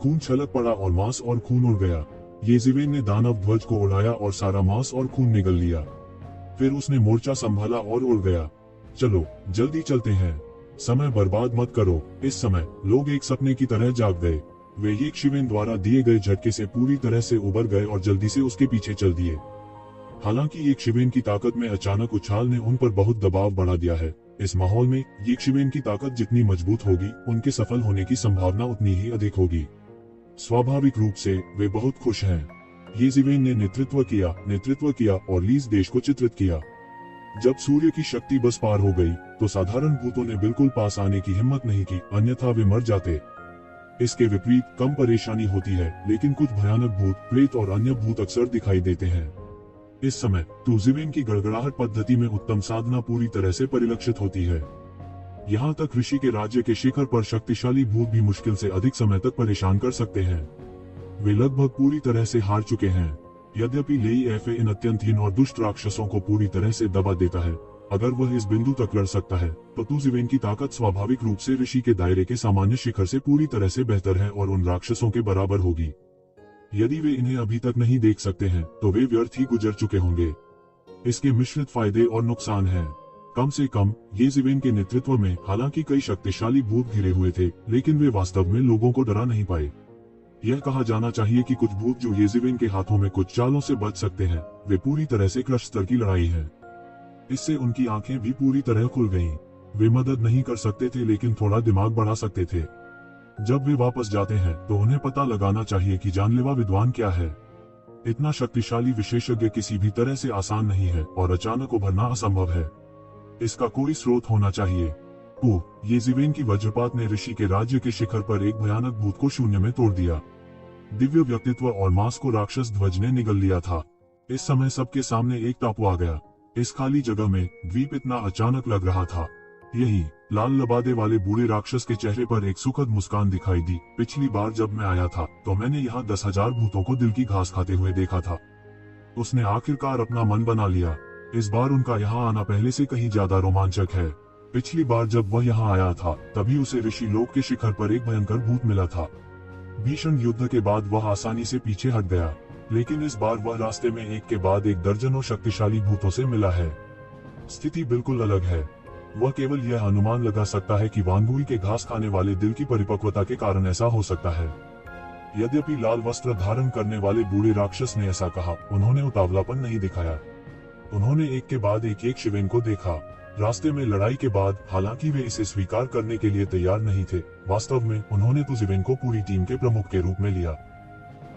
खून छलक पड़ा और मांस और खून उड़ गया। येशिवेन ने दानव ध्वज को उड़ाया और सारा मांस और खून निगल लिया। फिर उसने मोर्चा संभाला और उड़ गया। चलो जल्दी चलते हैं, समय बर्बाद मत करो। इस समय लोग एक सपने की तरह जाग गए। वे यक्षिवेन द्वारा दिए गए झटके से पूरी तरह से उबर गए और जल्दी से उसके पीछे चल दिए। हालांकि यक्षिवेन की ताकत में अचानक उछाल ने उन पर बहुत दबाव बढ़ा दिया है। इस माहौल में यक्षिवेन की ताकत जितनी मजबूत होगी, उनके सफल होने की संभावना उतनी ही अधिक होगी। स्वाभाविक रूप से वे बहुत खुश हैं। येज़िवेन ने नेतृत्व किया और लीज देश को चित्रित किया। जब सूर्य की शक्ति बस पार हो गई, तो साधारण भूतों ने बिल्कुल पास आने की हिम्मत नहीं की, अन्यथा वे मर जाते। इसके विपरीत कम परेशानी होती है, लेकिन कुछ भयानक भूत, प्रेत और अन्य भूत अक्सर दिखाई देते हैं। इस समय तुज़िवेन की गड़गड़ाहट पद्धति में उत्तम साधना पूरी तरह से परिलक्षित होती है। यहाँ तक ऋषि के राज्य के शिखर पर शक्तिशाली भूत भी मुश्किल से अधिक समय तक परेशान कर सकते हैं। वे लगभग पूरी तरह से हार चुके हैं। यद्यपि लेई एफे इन अत्यंत हीन और दुष्ट राक्षसों को पूरी तरह से दबा देता है। अगर वह इस बिंदु तक लड़ सकता है, तो तुज़िवेन की ताकत स्वाभाविक रूप से ऋषि के दायरे के सामान्य शिखर से पूरी तरह से बेहतर है और उन राक्षसों के बराबर होगी। यदि वे इन्हें अभी तक नहीं देख सकते हैं, तो वे व्यर्थ ही गुजर चुके होंगे। इसके मिश्रित फायदे और नुकसान हैं। कम से कम येज़िवेन के नेतृत्व में हालांकि कई शक्तिशाली भूत घिरे हुए थे, लेकिन वे वास्तव में लोगों को डरा नहीं पाए। यह कहा जाना चाहिए कि कुछ भूत जो येज़िवेन के हाथों में कुछ चालों से बच सकते हैं, वे पूरी तरह से क्रश स्तर की लड़ाई है। इससे उनकी आंखें भी पूरी तरह खुल गईं। वे मदद नहीं कर सकते थे, लेकिन थोड़ा दिमाग बढ़ा सकते थे। जब वे वापस जाते हैं, तो उन्हें पता लगाना चाहिए कि जानलेवा विद्वान क्या है। इतना शक्तिशाली विशेषज्ञ किसी भी तरह से आसान नहीं है और अचानक उभरना असंभव है। इसका कोई स्रोत होना चाहिए। येज़िवेन की वज्रपात ने ऋषि के राज्य के शिखर पर एक भयानक भूत को शून्य में तोड़ दिया। दिव्य व्यक्तित्व और मांस को राक्षस ध्वज ने निगल लिया था। इस समय सबके सामने एक टापू आ गया। इस खाली जगह में द्वीप इतना अचानक लग रहा था। यही लाल लबादे वाले बूढ़े राक्षस के चेहरे पर एक सुखद मुस्कान दिखाई दी। पिछली बार जब मैं आया था, तो मैंने यहाँ 10,000 भूतों को दिल की घास खाते हुए देखा था। उसने आखिरकार अपना मन बना लिया। इस बार उनका यहाँ आना पहले से कहीं ज्यादा रोमांचक है। पिछली बार जब वह यहाँ आया था, तभी उसे ऋषि लोक के शिखर पर एक भयंकर भूत मिला था। भीषण युद्ध के बाद वह आसानी से पीछे हट गया, लेकिन इस बार वह रास्ते में एक के बाद एक दर्जनों शक्तिशाली भूतों से मिला है। स्थिति बिल्कुल अलग है। वह केवल यह अनुमान लगा सकता है कि वांगुई के घास खाने वाले दिल की परिपक्वता के कारण ऐसा हो सकता है। यद्यपि लाल वस्त्र धारण करने वाले बूढ़े राक्षस ने ऐसा कहा, उन्होंने उतावलापन नहीं दिखाया। उन्होंने एक के बाद एक यक्षिवेन को देखा। रास्ते में लड़ाई के बाद, हालांकि वे इसे स्वीकार करने के लिए तैयार नहीं थे, वास्तव में उन्होंने तुज़िवेन को पूरी टीम के प्रमुख के रूप में लिया।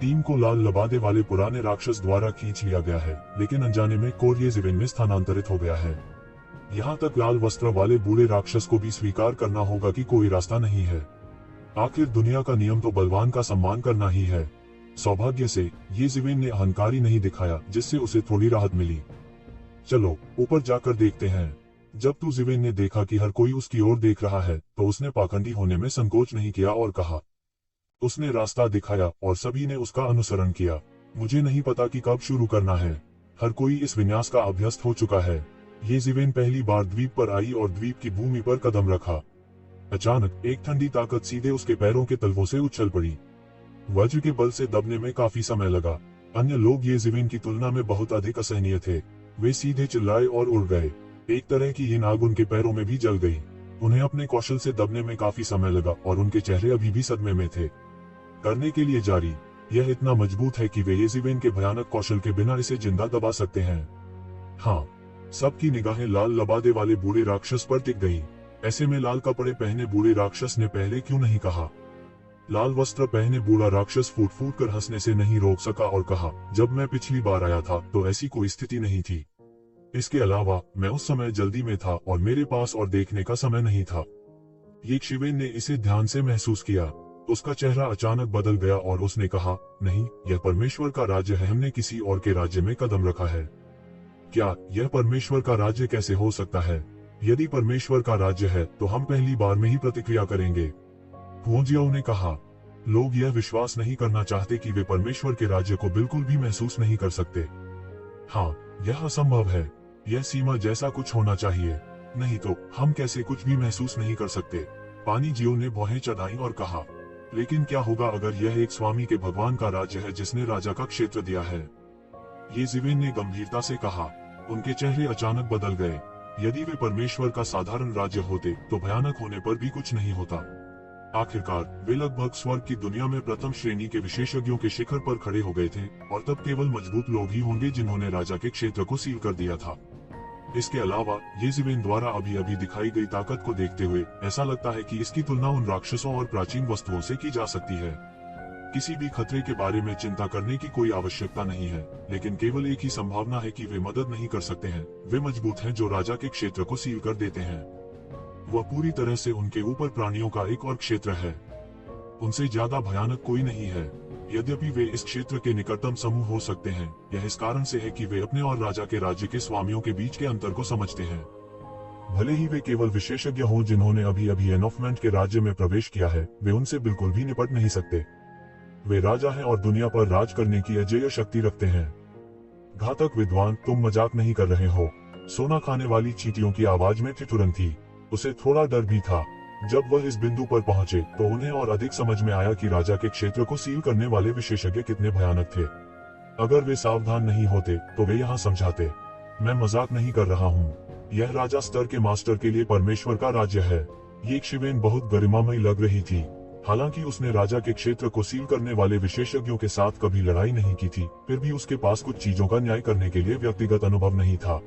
टीम को लाल लबादे वाले पुराने राक्षस द्वारा खींच लिया गया है, लेकिन अनजाने में कोर येज़िवेन में स्थानांतरित हो गया है। यहाँ तक लाल वस्त्र वाले बूढ़े राक्षस को भी स्वीकार करना होगा कि कोई रास्ता नहीं है। आखिर दुनिया का नियम तो बलवान का सम्मान करना ही है। सौभाग्य से येज़िवेन ने अहंकारी नहीं दिखाया, जिससे उसे थोड़ी राहत मिली। चलो ऊपर जाकर देखते हैं। जब तुज़िवेन ने देखा कि हर कोई उसकी ओर देख रहा है, तो उसने पाखंडी होने में संकोच नहीं किया और कहा। उसने रास्ता दिखाया और सभी ने उसका अनुसरण किया। मुझे नहीं पता कि कब शुरू करना है। हर कोई इस विन्यास का अभ्यस्त हो चुका है। येज़िवेन पहली बार द्वीप पर आई और द्वीप की भूमि पर कदम रखा। अचानक एक ठंडी ताकत सीधे उसके पैरों के तलवों से उछल पड़ी। वज्र के बल से दबने में काफी समय लगा। अन्य लोग येज़िवेन की तुलना में बहुत अधिक असहनीय थे। वे सीधे चिल्लाए और उड़ गए। एक तरह की हीन आग उनके पैरों में भी जल गई। उन्हें अपने कौशल से दबने में काफी समय लगा और उनके चेहरे अभी भी सदमे में थे। करने के लिए जारी। यह इतना मजबूत है कि वे येज़िवेन के भयानक कौशल के बिना इसे जिंदा दबा सकते हैं। हाँ, सबकी निगाहें लाल लबादे वाले बूढ़े राक्षस पर टिक गईं। ऐसे में लाल कपड़े पहने बूढ़े राक्षस ने पहले क्यों नहीं कहा? लाल वस्त्र पहने बूढ़ा राक्षस फूट फूट कर हंसने से नहीं रोक सका और कहा, जब मैं पिछली बार आया था तो ऐसी कोई स्थिति नहीं थी। इसके अलावा मैं उस समय जल्दी में था और मेरे पास और देखने का समय नहीं था। यक्षिवेन ने इसे ध्यान से महसूस किया। उसका चेहरा अचानक बदल गया और उसने कहा, नहीं, यह परमेश्वर का राज्य है। हमने किसी और के राज्य में कदम रखा है। क्या यह परमेश्वर का राज्य कैसे हो सकता है? यदि परमेश्वर का राज्य है, तो हम पहली बार में ही प्रतिक्रिया करेंगे। हुओंजियाओ ने कहा, लोग यह विश्वास नहीं करना चाहते कि वे परमेश्वर के राज्य को बिल्कुल भी महसूस नहीं कर सकते। हाँ, यह असंभव है। यह सीमा जैसा कुछ होना चाहिए, नहीं तो हम कैसे कुछ भी महसूस नहीं कर सकते। पानी जियो ने भौहें चढ़ाई और कहा, लेकिन क्या होगा अगर यह एक स्वामी के भगवान का राज्य है जिसने राजा का क्षेत्र दिया है? येज़िवेन ने गंभीरता से कहा। उनके चेहरे अचानक बदल गए। यदि वे परमेश्वर का साधारण राज्य होते, तो भयानक होने पर भी कुछ नहीं होता। आखिरकार वे लगभग स्वर्ग की दुनिया में प्रथम श्रेणी के विशेषज्ञों के शिखर पर खड़े हो गए थे, और तब केवल मजबूत लोग ही होंगे जिन्होंने राजा के क्षेत्र को सील कर दिया था। इसके अलावा येज़ेबेल द्वारा अभी अभी दिखाई गई ताकत को देखते हुए ऐसा लगता है कि इसकी तुलना उन राक्षसों और प्राचीन वस्तुओं से की जा सकती है। किसी भी खतरे के बारे में चिंता करने की कोई आवश्यकता नहीं है, लेकिन केवल एक ही संभावना है कि वे मदद नहीं कर सकते हैं। वे मजबूत हैं जो राजा के क्षेत्र को सील कर देते हैं। वह पूरी तरह से उनके ऊपर प्राणियों का एक और क्षेत्र है। उनसे ज्यादा भयानक कोई नहीं है। यद्यपि वे इस क्षेत्र के निकटतम समूह हो सकते हैं, यह इस कारण से है कि वे अपने और राजा के राज्य के स्वामियों के बीच के अंतर को समझते हैं। भले ही वे केवल विशेषज्ञ हों जिन्होंने अभी अभी एनॉफमेंट के राज्य में प्रवेश किया है, वे उनसे बिल्कुल भी निपट नहीं सकते। वे राजा हैं और दुनिया पर राज करने की अजेय शक्ति रखते हैं। घातक विद्वान, तुम मजाक नहीं कर रहे हो? सोना खाने वाली चींटियों की आवाज में ठिठुरन थी। उसे थोड़ा डर भी था। जब वह इस बिंदु पर पहुंचे तो उन्हें और अधिक समझ में आया कि राजा के क्षेत्र को सील करने वाले विशेषज्ञ कितने भयानक थे। अगर वे सावधान नहीं होते तो वे यहाँ समझाते। मैं मजाक नहीं कर रहा हूँ। यह राजा स्तर के मास्टर के लिए परमेश्वर का राज्य है। येज़ेबेल बहुत गरिमामयी लग रही थी। हालांकि उसने राजा के क्षेत्र को सील करने वाले विशेषज्ञों के साथ कभी लड़ाई नहीं की थी, फिर भी उसके पास कुछ चीजों का न्याय करने के लिए व्यक्तिगत अनुभव नहीं था।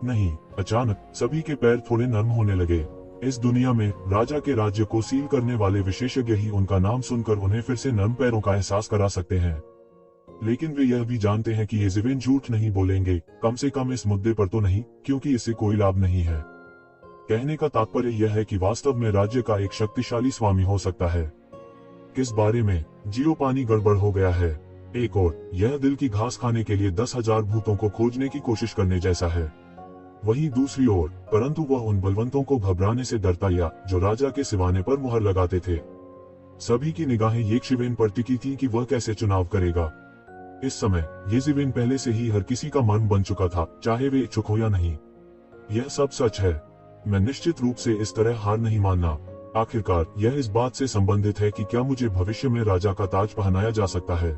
नहीं, अचानक सभी के पैर थोड़े नर्म होने लगे। इस दुनिया में राजा के राज्य को सील करने वाले विशेषज्ञ ही उनका नाम सुनकर उन्हें फिर से नर्म पैरों का एहसास करा सकते हैं। लेकिन वे यह भी जानते हैं कि येज़ेबेल झूठ नहीं बोलेंगे, कम से कम इस मुद्दे पर तो नहीं, क्योंकि इससे कोई लाभ नहीं है। कहने का तात्पर्य यह है कि वास्तव में राज्य का एक शक्तिशाली स्वामी हो सकता है। किस बारे में? जीरो पानी गड़बड़ हो गया है। एक और, यह दिल की घास खाने के लिए 10,000 भूतों को खोजने की कोशिश करने जैसा है। वहीं दूसरी ओर, परंतु वह उन बलवंतों को घबराने से डरता या जो राजा के सिवाने पर मुहर लगाते थे। सभी की निगाहें येज़ेबेल पर टिकी थी कि वह कैसे चुनाव करेगा। इस समय येज़ेबेल पहले से ही हर किसी का मन बन चुका था, चाहे वे इच्छुक हो या नहीं। यह सब सच है। मैं निश्चित रूप से इस तरह हार नहीं मानना। आखिरकार यह इस बात से संबंधित है कि क्या मुझे भविष्य में राजा का ताज पहनाया जा सकता है।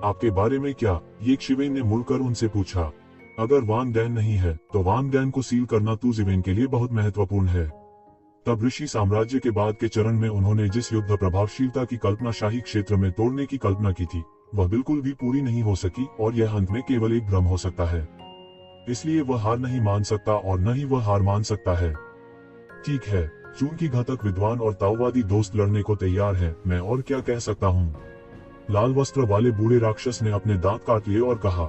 आपके बारे में क्या? येज़ेबेल ने मुड़कर उनसे पूछा। अगर वान डैन नहीं है तो वान डैन को सील करना येज़ेबेल के लिए बहुत महत्वपूर्ण है। तब ऋषि साम्राज्य के बाद के चरण में उन्होंने जिस युद्ध प्रभावशीलता की कल्पना शाही क्षेत्र में तोड़ने की कल्पना की थी, वह बिल्कुल भी पूरी नहीं हो सकी और यह अंत में केवल एक भ्रम हो सकता है। इसलिए वह हार नहीं मान सकता और न ही वह हार मान सकता है। ठीक है, चूंकि घातक विद्वान और ताओवादी दोस्त लड़ने को तैयार हैं, मैं और क्या कह सकता हूँ। लाल वस्त्र वाले बूढ़े राक्षस ने अपने दांत काट लिए और कहा।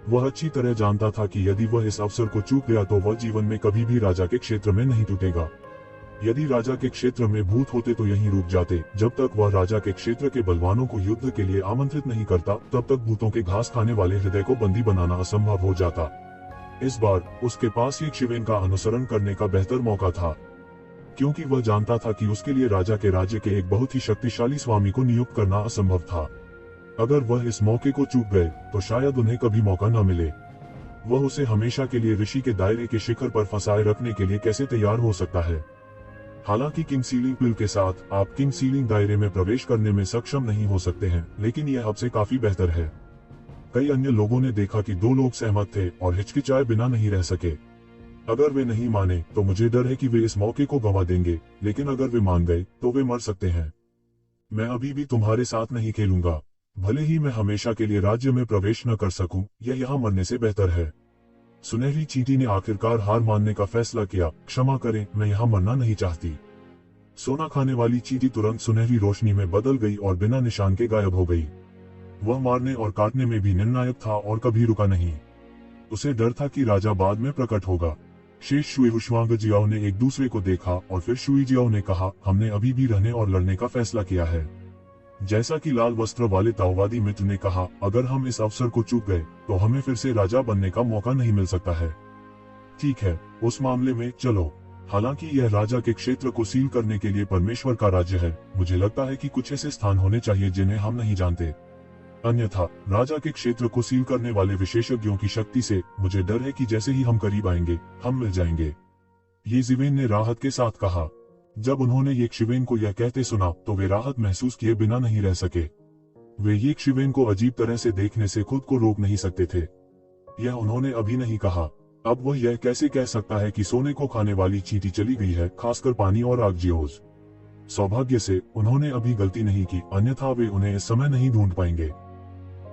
वह अच्छी तरह जानता था कि यदि वह इस अवसर को चूक गया तो वह जीवन में कभी भी राजा के क्षेत्र में नहीं टूटेगा। यदि राजा के क्षेत्र में भूत होते तो यहीं रुक जाते। जब तक वह राजा के क्षेत्र के बलवानों को युद्ध के लिए आमंत्रित नहीं करता, तब तक भूतों के घास खाने वाले हृदय को बंदी बनाना असंभव हो जाता। इस बार उसके पास येज़ेबेल का अनुसरण करने का बेहतर मौका था, क्योंकि वह जानता था कि उसके लिए राजा के राज्य के एक बहुत ही शक्तिशाली स्वामी को नियुक्त करना असंभव था। अगर वह इस मौके को चूक गए तो शायद उन्हें कभी मौका न मिले। वह उसे हमेशा के लिए ऋषि के दायरे के शिखर पर फंसाए रखने के लिए कैसे तैयार हो सकता है। हालांकि किंग सीलिंग पिल के साथ आप किंग सीलिंग दायरे में प्रवेश करने में सक्षम नहीं हो सकते हैं, लेकिन यह अब से काफी बेहतर है। कई अन्य लोगों ने देखा कि दो लोग सहमत थे और हिचकिचाए बिना नहीं रह सके। अगर वे नहीं माने तो मुझे डर है कि वे इस मौके को गंवा देंगे, लेकिन अगर वे मान गए तो वे मर सकते हैं। मैं अभी भी तुम्हारे साथ नहीं खेलूंगा। भले ही मैं हमेशा के लिए राज्य में प्रवेश न कर सकूं, यह यहाँ मरने से बेहतर है। सुनहरी चींटी ने आखिरकार हार मानने का फैसला किया। क्षमा करें, मैं यहाँ मरना नहीं चाहती। सोना खाने वाली चींटी तुरंत सुनहरी रोशनी में बदल गई और बिना निशान के गायब हो गई। वह मारने और काटने में भी निर्णायक था और कभी रुका नहीं। उसे डर था कि राजा बाद में प्रकट होगा। शेष शुई हुशवांगजियाओ ने एक दूसरे को देखा और फिर शुईजियाओ ने कहा, हमने अभी भी रहने और लड़ने का फैसला किया है। जैसा कि लाल वस्त्र वाले ताओवादी मित्र ने कहा, अगर हम इस अवसर को चूक गए तो हमें फिर से राजा बनने का मौका नहीं मिल सकता है। ठीक है, उस मामले में चलो। हालांकि यह राजा के क्षेत्र को सील करने के लिए परमेश्वर का राज्य है, मुझे लगता है कि कुछ ऐसे स्थान होने चाहिए जिन्हें हम नहीं जानते। अन्यथा राजा के क्षेत्र को सील करने वाले विशेषज्ञों की शक्ति से मुझे डर है कि जैसे ही हम करीब आएंगे, हम मिल जाएंगे। येज़ेबेल ने राहत के साथ कहा। जब उन्होंने येज़ेबेल को यह कहते सुना तो वे राहत महसूस किए बिना नहीं रह सके। वे येज़ेबेल को अजीब तरह से देखने से खुद को रोक नहीं सकते थे। यह उन्होंने अभी नहीं कहा। अब वह यह कैसे कह सकता है कि सोने को खाने वाली चींटी चली गई है, खासकर पानी और आगजियोज। सौभाग्य से उन्होंने अभी गलती नहीं की, अन्यथा वे उन्हें इस समय नहीं ढूंढ पाएंगे।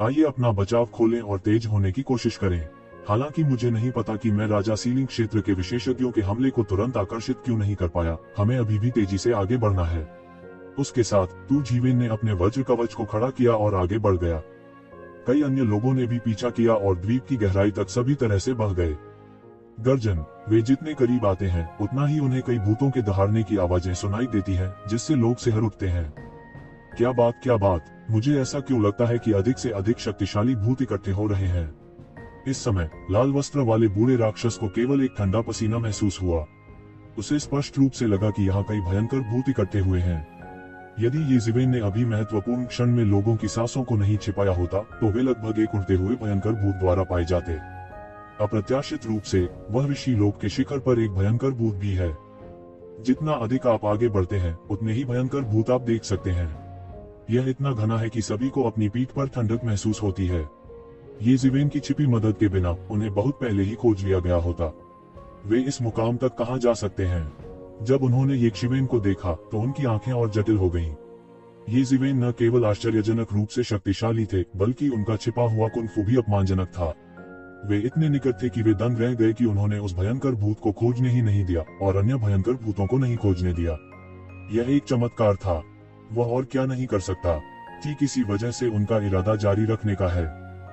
आइए अपना बचाव खोलें और तेज होने की कोशिश करें। हालांकि मुझे नहीं पता कि मैं राजा सीलिंग क्षेत्र के विशेषज्ञों के हमले को तुरंत आकर्षित क्यों नहीं कर पाया। हमें अभी भी तेजी से आगे बढ़ना है। उसके साथ तू जीवेन ने अपने वज्र कवच को खड़ा किया और आगे बढ़ गया। कई अन्य लोगों ने भी पीछा किया और द्वीप की गहराई तक सभी तरह से बह गए। गर्जन, वे जितने करीब आते हैं उतना ही उन्हें कई भूतों के दहाड़ने की आवाजें सुनाई देती हैं, जिससे लोग सिहर उठते हैं। क्या बात, मुझे ऐसा क्यों लगता है कि अधिक से अधिक शक्तिशाली भूत इकट्ठे हो रहे हैं। इस समय लाल वस्त्र वाले बूढ़े राक्षस को केवल एक ठंडा पसीना महसूस हुआ। उसे स्पष्ट रूप से लगा कि यहाँ कई भयंकर भूत इकट्ठे हुए हैं। यदि ये जीवेन ने अभी महत्वपूर्ण क्षण में लोगों की सांसों को नहीं छिपाया होता तो वे लगभग एक उड़ते हुए भयंकर भूत द्वारा पाए जाते। अप्रत्याशित रूप से वह ऋषि लोक के शिखर पर एक भयंकर भूत भी है। जितना अधिक आप आगे बढ़ते हैं उतने ही भयंकर भूत आप देख सकते हैं। यह इतना घना है कि सभी को अपनी पीठ पर ठंडक महसूस होती है। ये जीवेन की छिपी मदद के बिना उन्हें बहुत पहले ही खोज लिया गया होता। वे इस मुकाम तक कहां जा सकते हैं। जब उन्होंने ये जीवेन को देखा तो उनकी आंखें और जटिल हो गईं। ये जीवेन न केवल आश्चर्यजनक रूप से शक्तिशाली थे, बल्कि उनका छिपा हुआ कुंफू भी अपमानजनक था। वे इतने निकट थे कि वे दंग रह गए कि उन्होंने उस भयंकर भूत को खोजने ही नहीं दिया और अन्य भयंकर भूतों को नहीं खोजने दिया। यह एक चमत्कार था। वह और क्या नहीं कर सकता थी, किसी वजह से उनका इरादा जारी रखने का है।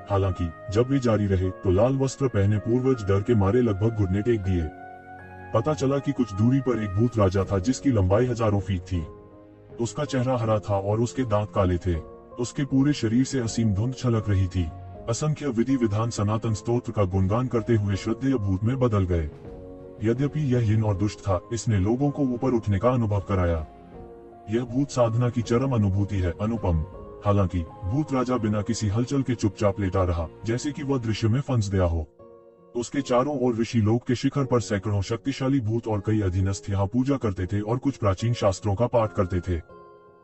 हालांकि जब वे जारी रहे तो लाल वस्त्र पहने पूर्वज डर के मारे लगभग घुटने टेक दिए। पता चला कि कुछ दूरी पर एक भूत राजा था जिसकी लंबाई हजारों फीट थी। उसका चेहरा हरा था और उसके दांत काले थे। उसके पूरे शरीर से असीम धुंध छलक रही थी। असंख्य विधि विधान सनातन स्तोत्र का गुणगान करते हुए श्रद्धेय भूत में बदल गए। यद्यपि यह हीन और दुष्ट था, इसने लोगों को ऊपर उठने का अनुभव कराया। यह भूत साधना की चरम अनुभूति है, अनुपम। हालांकि भूत राजा बिना किसी हलचल के चुपचाप लेटा रहा, जैसे कि वह दृश्य में फंस गया हो। उसके चारों ओर ऋषि लोक के शिखर पर सैकड़ों शक्तिशाली भूत और कई अधीनस्थ यहाँ पूजा करते थे और कुछ प्राचीन शास्त्रों का पाठ करते थे।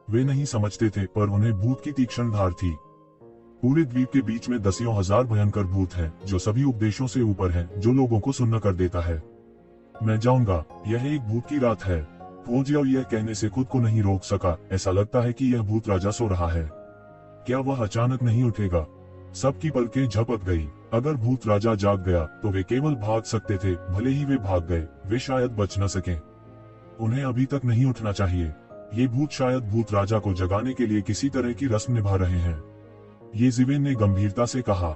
वे नहीं समझते थे, पर उन्हें भूत की तीक्ष्ण धार थी। पूरे द्वीप के बीच में दसियों हजार भयंकर भूत हैं, जो सभी उपदेशों से ऊपर हैं, जो लोगों को सुन्न कर देता है। मैं जाऊंगा, यह एक भूत की रात है। फौजिया यह कहने से खुद को नहीं रोक सका। ऐसा लगता है कि यह भूत राजा सो रहा है। क्या वह अचानक नहीं उठेगा? सबकी पलकें झपक गई। अगर भूत राजा जाग गया तो वे केवल भाग सकते थे। भले ही वे भाग गए, वे शायद बच न सकें। उन्हें अभी तक नहीं उठना चाहिए। ये भूत शायद भूत राजा को जगाने के लिए किसी तरह की रस्म निभा रहे हैं। ये जीवेन ने गंभीरता से कहा।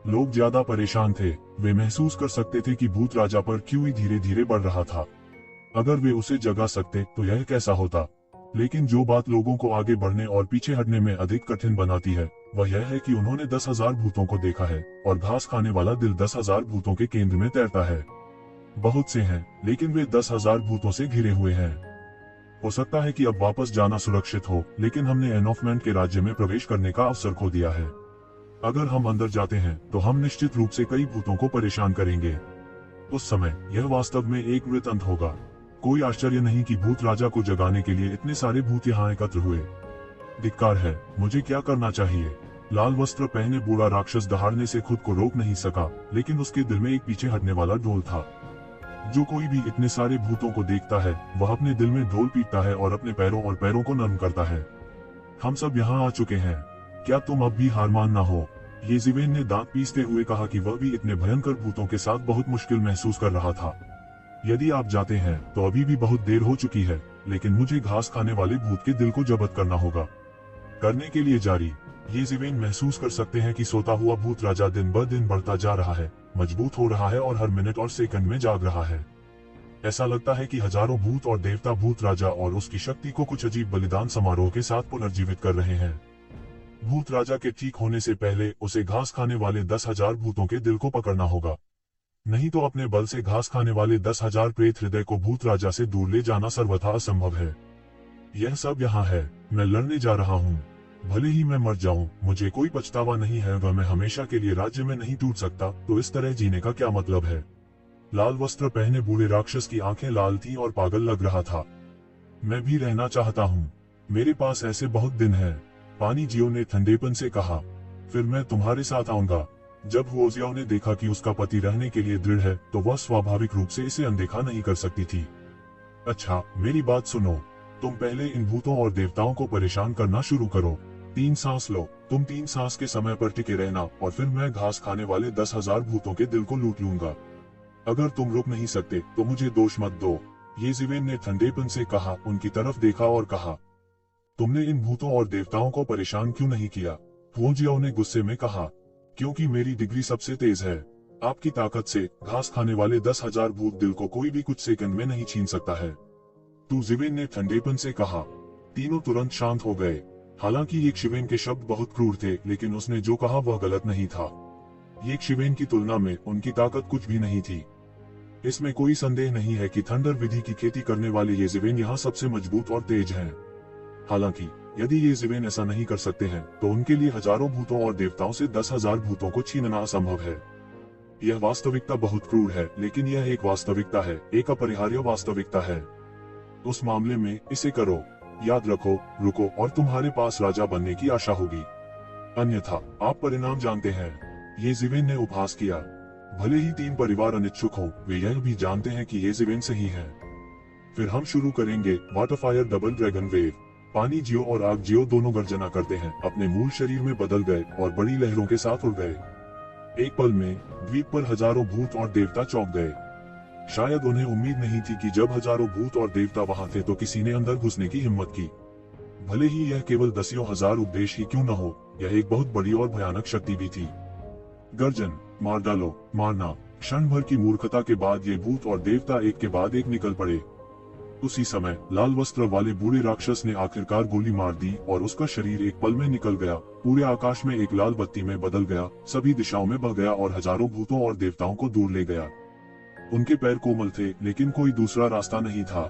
लोग ज्यादा परेशान थे। वे महसूस कर सकते थे कि भूत राजा पर क्यों धीरे धीरे बढ़ रहा था। अगर वे उसे जगा सकते तो यह कैसा होता। लेकिन जो बात लोगों को आगे बढ़ने और पीछे हटने में अधिक कठिन बनाती है वह यह है कि उन्होंने 10,000 भूतों को देखा है और घास खाने वाला दिल 10,000 भूतों के केंद्र में तैरता है। बहुत से हैं, लेकिन वे 10,000 भूतों से घिरे हुए हैं। हो सकता है कि अब वापस जाना सुरक्षित हो, लेकिन हमने एनॉफमेंट के राज्य में प्रवेश करने का अवसर खो दिया है। अगर हम अंदर जाते हैं तो हम निश्चित रूप से कई भूतों को परेशान करेंगे। उस समय यह वास्तव में एक वृत्तांत होगा। कोई आश्चर्य नहीं कि भूत राजा को जगाने के लिए इतने सारे भूत यहाँ एकत्र हुए। धिक्कार है, मुझे क्या करना चाहिए? लाल वस्त्र पहने बूढ़ा राक्षस दहाड़ने से खुद को रोक नहीं सका, लेकिन उसके दिल में एक पीछे हटने वाला ढोल था। जो कोई भी इतने सारे भूतों को देखता है वह अपने दिल में ढोल पीटता है और अपने पैरों को नर्म करता है। हम सब यहाँ आ चुके हैं, क्या तुम अब भी हार मान ना हो? ये जीवेन ने दांत पीसते हुए कहा कि वह भी इतने भयंकर भूतों के साथ बहुत मुश्किल महसूस कर रहा था। यदि आप जाते हैं तो अभी भी बहुत देर हो चुकी है, लेकिन मुझे घास खाने वाले भूत के दिल को जब्त करना होगा। करने के लिए जारी। ये जीवेन महसूस कर सकते हैं कि सोता हुआ भूत राजा दिन ब दिन बढ़ता जा रहा है, मजबूत हो रहा है और हर मिनट और सेकंड में जाग रहा है। ऐसा लगता है कि हजारों भूत और देवता भूत राजा और उसकी शक्ति को कुछ अजीब बलिदान समारोह के साथ पुनर्जीवित कर रहे हैं। भूत राजा के ठीक होने से पहले उसे घास खाने वाले 10,000 भूतों के दिल को पकड़ना होगा। नहीं तो अपने बल से घास खाने वाले 10,000 प्रेत हृदय को भूत राजा से दूर ले जाना सर्वथा असंभव है। यह सब यहाँ है, मैं लड़ने जा रहा हूँ। भले ही मैं मर जाऊं, मुझे कोई पछतावा नहीं है। वह मैं हमेशा के लिए राज्य में नहीं टूट सकता, तो इस तरह जीने का क्या मतलब है? लाल वस्त्र पहने बूढ़े राक्षस की आंखें लाल थीं और पागल लग रहा था। मैं भी रहना चाहता हूँ, मेरे पास ऐसे बहुत दिन है। पानी जियो ने ठंडेपन से कहा। फिर मैं तुम्हारे साथ आऊंगा। जब हुओजियाओ ने देखा कि उसका पति रहने के लिए दृढ़ है तो वह स्वाभाविक रूप से इसे अनदेखा नहीं कर सकती थी। अच्छा, मेरी बात सुनो। तुम पहले इन भूतों और देवताओं को परेशान करना शुरू करो। 3 सांस लो। तुम 3 सांस के समय पर टिके रहना और फिर मैं घास खाने वाले 10,000 भूतों के दिल को लूट लूंगा। अगर तुम रुक नहीं सकते तो मुझे दोष मत दो। येज़ेबेल ने ठंडेपन से कहा, उनकी तरफ देखा और कहा, तुमने इन भूतों और देवताओं को परेशान क्यों नहीं किया? हुओजियाओ ने गुस्से में कहा, क्योंकि मेरी डिग्री सबसे तेज है। आपकी ताकत से घास खाने वाले 10,000 भूत दिल को कोई भी कुछ सेकंड में नहीं छीन सकता है। तू ज़िवेन ने ठंडेपन से कहा। तीनों तुरंत शांत हो गए। हालांकि ये शिवेन के शब्द बहुत क्रूर थे, लेकिन उसने जो कहा वह गलत नहीं था। ये शिवेन की तुलना में उनकी ताकत कुछ भी नहीं थी। इसमें कोई संदेह नहीं है कि थंडर विधि की खेती करने वाले येज़ेबेल यहाँ सबसे मजबूत और तेज हैं। हालांकि यदि येज़ेबेल ऐसा नहीं कर सकते हैं तो उनके लिए हजारों भूतों और देवताओं से 10,000 भूतों को छीनना असंभव है। यह वास्तविकता बहुत क्रूर है, लेकिन यह एक वास्तविकता है, एक अपरिहार्य वास्तविकता है। उस मामले में इसे करो। याद रखो, रुको और तुम्हारे पास राजा बनने की आशा होगी, अन्यथा आप परिणाम जानते हैं। येज़ेबेल ने उपहास किया। भले ही 3 परिवार अनिच्छुक हों, वे यह भी जानते हैं कि येज़ेबेल सही है। फिर हम शुरू करेंगे। Water fire double dragon wave. पानी जियो और आग जियो दोनों गर्जना करते हैं, अपने मूल शरीर में बदल गए और बड़ी लहरों के साथ उड़ गए। एक पल में द्वीप पर हजारों भूत और देवता चौंक गए। शायद उन्हें उम्मीद नहीं थी कि जब हजारों भूत और देवता वहां थे तो किसी ने अंदर घुसने की हिम्मत की। भले ही यह केवल 10,000 उपदेश ही क्यों न हो, यह एक बहुत बड़ी और भयानक शक्ति भी थी। गर्जन, मार डालो, मारना। क्षण भर की मूर्खता के बाद ये भूत और देवता एक के बाद एक निकल पड़े। उसी समय लाल वस्त्र वाले बूढ़े राक्षस ने आखिरकार गोली मार दी और उसका शरीर एक पल में निकल गया, पूरे आकाश में एक लाल बत्ती में बदल गया, सभी दिशाओं में बह गया और हजारों भूतों और देवताओं को दूर ले गया। उनके पैर कोमल थे, लेकिन कोई दूसरा रास्ता नहीं था।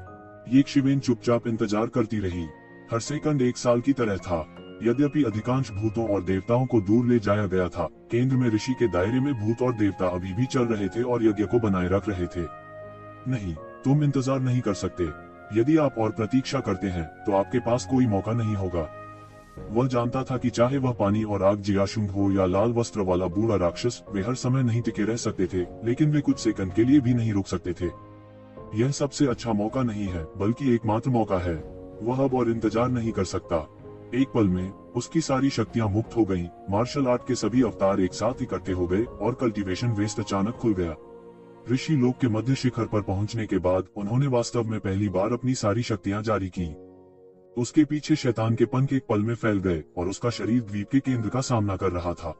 ये शिवेन चुपचाप इंतजार करती रही। हर सेकंड एक साल की तरह था। यद्यपि अधिकांश भूतों और देवताओं को दूर ले जाया गया था, केंद्र में ऋषि के दायरे में भूत और देवता अभी भी चल रहे थे और यज्ञ को बनाए रख रहे थे। नहीं, तुम इंतजार नहीं कर सकते। यदि आप और प्रतीक्षा करते हैं तो आपके पास कोई मौका नहीं होगा। वह जानता था कि चाहे वह पानी और आग जियाशुंग हो या लाल वस्त्र वाला बूढ़ा राक्षस, वे हर समय नहीं टिके रह सकते थे, लेकिन वे कुछ सेकंड के लिए भी नहीं रुक सकते थे। यह सबसे अच्छा मौका नहीं है, बल्कि एकमात्र मौका है। वह अब और इंतजार नहीं कर सकता। एक पल में उसकी सारी शक्तियां मुक्त हो गईं, मार्शल आर्ट के सभी अवतार एक साथ इकट्ठे हो गए और कल्टीवेशन वेस्ट अचानक खुल गया। ऋषि लोक के मध्य शिखर पर पहुंचने के बाद उन्होंने वास्तव में पहली बार अपनी सारी शक्तियां जारी की। उसके पीछे शैतान के पंख एक पल में फैल गए और उसका शरीर द्वीप के केंद्र का सामना कर रहा था।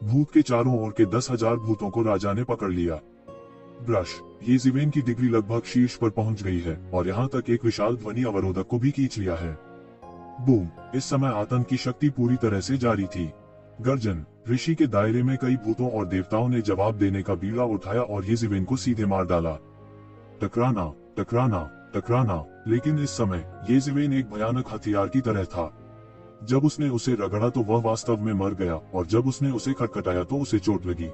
भूत के चारों ओर के 10,000 भूतों को राजा ने पकड़ लिया। ब्रश, येज़ेबेल की डिग्री लगभग शीर्ष पर पहुंच गई है और यहाँ तक एक विशाल ध्वनि अवरोधक को भी खींच लिया है। बूम! इस समय आतंक की शक्ति पूरी तरह से जारी थी। गर्जन, ऋषि के दायरे में कई भूतों और देवताओं ने जवाब देने का बीड़ा उठाया और येज़ेबेल को सीधे मार डाला। टकराना, टकराना, टकराना। लेकिन इस समय येज़ेबेल एक भयानक हथियार की तरह था। जब उसने उसे रगड़ा तो वह वास्तव में मर गया, और जब उसने उसे खटखटाया तो उसे चोट लगी।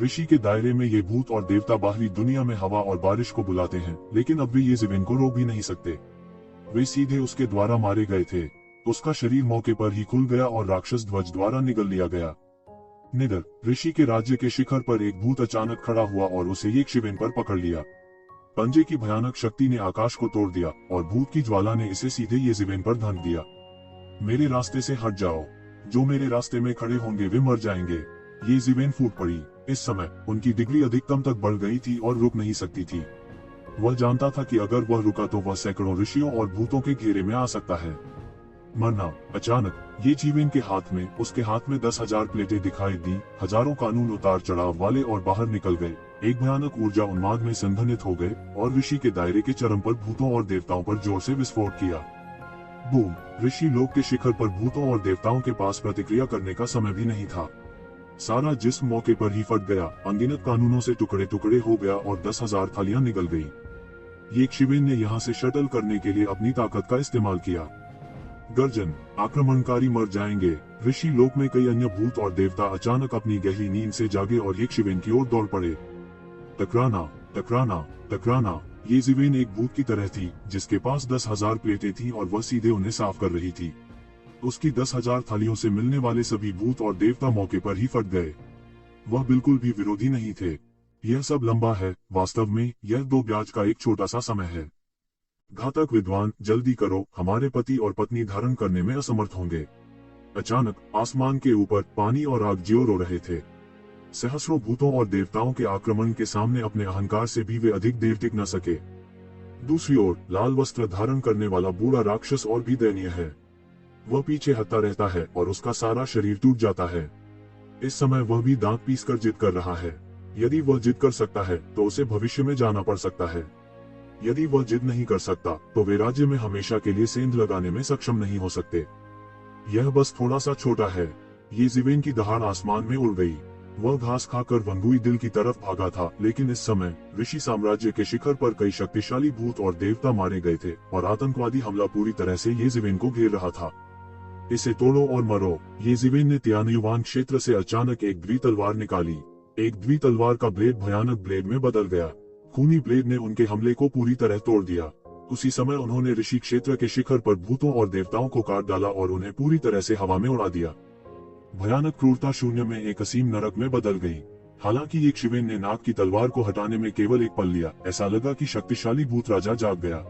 ऋषि के दायरे में ये भूत और देवता बाहरी दुनिया में हवा और बारिश को बुलाते हैं, लेकिन अब वे येज़ेबेल को रोक भी नहीं सकते। वे सीधे उसके द्वारा मारे गए थे। उसका शरीर मौके पर ही खुल गया और राक्षस ध्वज द्वारा निगल लिया गया। निडर, ऋषि के राज्य के शिखर पर एक भूत अचानक खड़ा हुआ और उसे येज़ेबेल पर पकड़ लिया। पंजे की भयानक शक्ति ने आकाश को तोड़ दिया और भूत की ज्वाला ने इसे सीधे येज़ेबेल पर धंक दिया। मेरे रास्ते से हट जाओ। जो मेरे रास्ते में खड़े होंगे वे मर जाएंगे। येज़ेबेल फूट पड़ी। इस समय उनकी डिग्री अधिकतम तक बढ़ गई थी और रुक नहीं सकती थी। वह जानता था कि अगर वह रुका तो वह सैकड़ों ऋषियों और भूतों के घेरे में आ सकता है। मरना। अचानक येज़ेबेल के हाथ में, उसके हाथ में 10,000 प्लेटें दिखाई दी। हजारों कानून उतार चढ़ाव वाले और बाहर निकल गए, एक भयानक ऊर्जा उन्माद में संघनित हो गए और ऋषि के दायरे के चरम पर भूतों और देवताओं पर जोर से विस्फोट किया। बूम! ऋषि लोक के शिखर पर भूतों और देवताओं के पास प्रतिक्रिया करने का समय भी नहीं था। सारा जिस्म मौके पर ही फट गया, अनगिनत कानूनों से टुकड़े टुकड़े हो गया और 10,000 थालियां निगल गई। येज़ेबेल ने यहाँ से शटल करने के लिए अपनी ताकत का इस्तेमाल किया। गर्जन, आक्रमणकारी मर जाएंगे। ऋषि लोक में कई अन्य भूत और देवता अचानक अपनी गहरी नींद से जागे और येज़ेबेल की ओर दौड़ पड़े। टकराना, टकराना, टकराना। येज़ेबेल एक भूत की तरह थी जिसके पास 10,000 प्लेटें थी और वह सीधे उन्हें साफ कर रही थी। उसकी 10,000 थालियों से मिलने वाले सभी भूत और देवता मौके पर ही फट गए। वह बिल्कुल भी विरोधी नहीं थे। यह सब लंबा है, वास्तव में यह 2 ब्याज का एक छोटा सा समय है। घातक विद्वान, जल्दी करो, हमारे पति और पत्नी धारण करने में असमर्थ होंगे। अचानक आसमान के ऊपर पानी और आग ज्यों रो रहे थे। सहस्रों भूतों और देवताओं के आक्रमण के सामने अपने अहंकार से भी वे अधिक देर टिक न सके। दूसरी ओर लाल वस्त्र धारण करने वाला बूढ़ा राक्षस और भी दयनीय है। वह पीछे हटता रहता है और उसका सारा शरीर टूट जाता है। इस समय वह भी दांत पीसकर जिद कर रहा है। यदि वह जिद कर सकता है तो उसे भविष्य में जाना पड़ सकता है। यदि वह जिद नहीं कर सकता तो वे राज्य में हमेशा के लिए सेंध लगाने में सक्षम नहीं हो सकते। यह बस थोड़ा सा छोटा है। ये ज़िवेन की दहाड़ आसमान में उड़ गई। वह घास खाकर वंगुई दिल की तरफ भागा था, लेकिन इस समय ऋषि साम्राज्य के शिखर पर कई शक्तिशाली भूत और देवता मारे गए थे और आतंकवादी हमला पूरी तरह से ये ज़िवेन को घेर रहा था। इसे तोड़ो और मरो। ये ज़िवेन ने तियानयुवान क्षेत्र से अचानक एक द्वि तलवार निकाली। एक द्वि तलवार का ब्लेड भयानक ब्लेड में बदल गया। खूनी ब्लेड ने उनके हमले को पूरी तरह तोड़ दिया। उसी समय उन्होंने ऋषि क्षेत्र के शिखर पर भूतों और देवताओं को काट डाला और उन्हें पूरी तरह से हवा में उड़ा दिया। भयानक क्रूरता शून्य में एक असीम नरक में बदल गई। हालांकि एक शिवेन ने नाग की तलवार को हटाने में केवल एक पल लिया। ऐसा लगा कि शक्तिशाली भूत राजा जाग गया।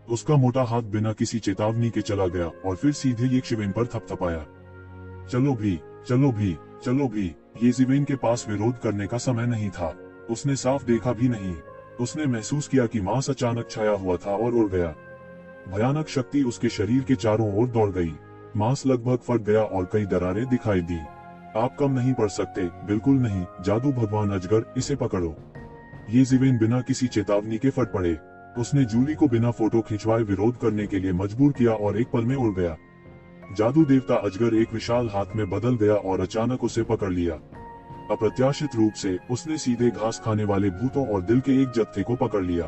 उसका मोटा हाथ बिना किसी चेतावनी के चला गया और फिर सीधे एक शिवेन पर थपथपाया। चलो भी, चलो भी, चलो भी। ये ज़िवेन के पास विरोध करने का समय नहीं था। उसने साफ देखा भी नहीं। उसने महसूस किया कि मांस अचानक छाया हुआ था और उड़ गया। भयानक शक्ति उसके शरीर के चारों ओर दौड़ गई। मांस लगभग फट गया और कई दरारें दिखाई दी। आप कम नहीं पड़ सकते, बिल्कुल नहीं। जादू भगवान अजगर, इसे पकड़ो। ये ज़िवेन बिना किसी चेतावनी के फट पड़े। उसने जूली को बिना फोटो खिंचवाए विरोध करने के लिए मजबूर किया और एक पल में उड़ गया। जादू देवता अजगर एक विशाल हाथ में बदल गया और अचानक उसे पकड़ लिया। अप्रत्याशित रूप से उसने सीधे घास खाने वाले भूतों और दिल के एक जत्थे को पकड़ लिया।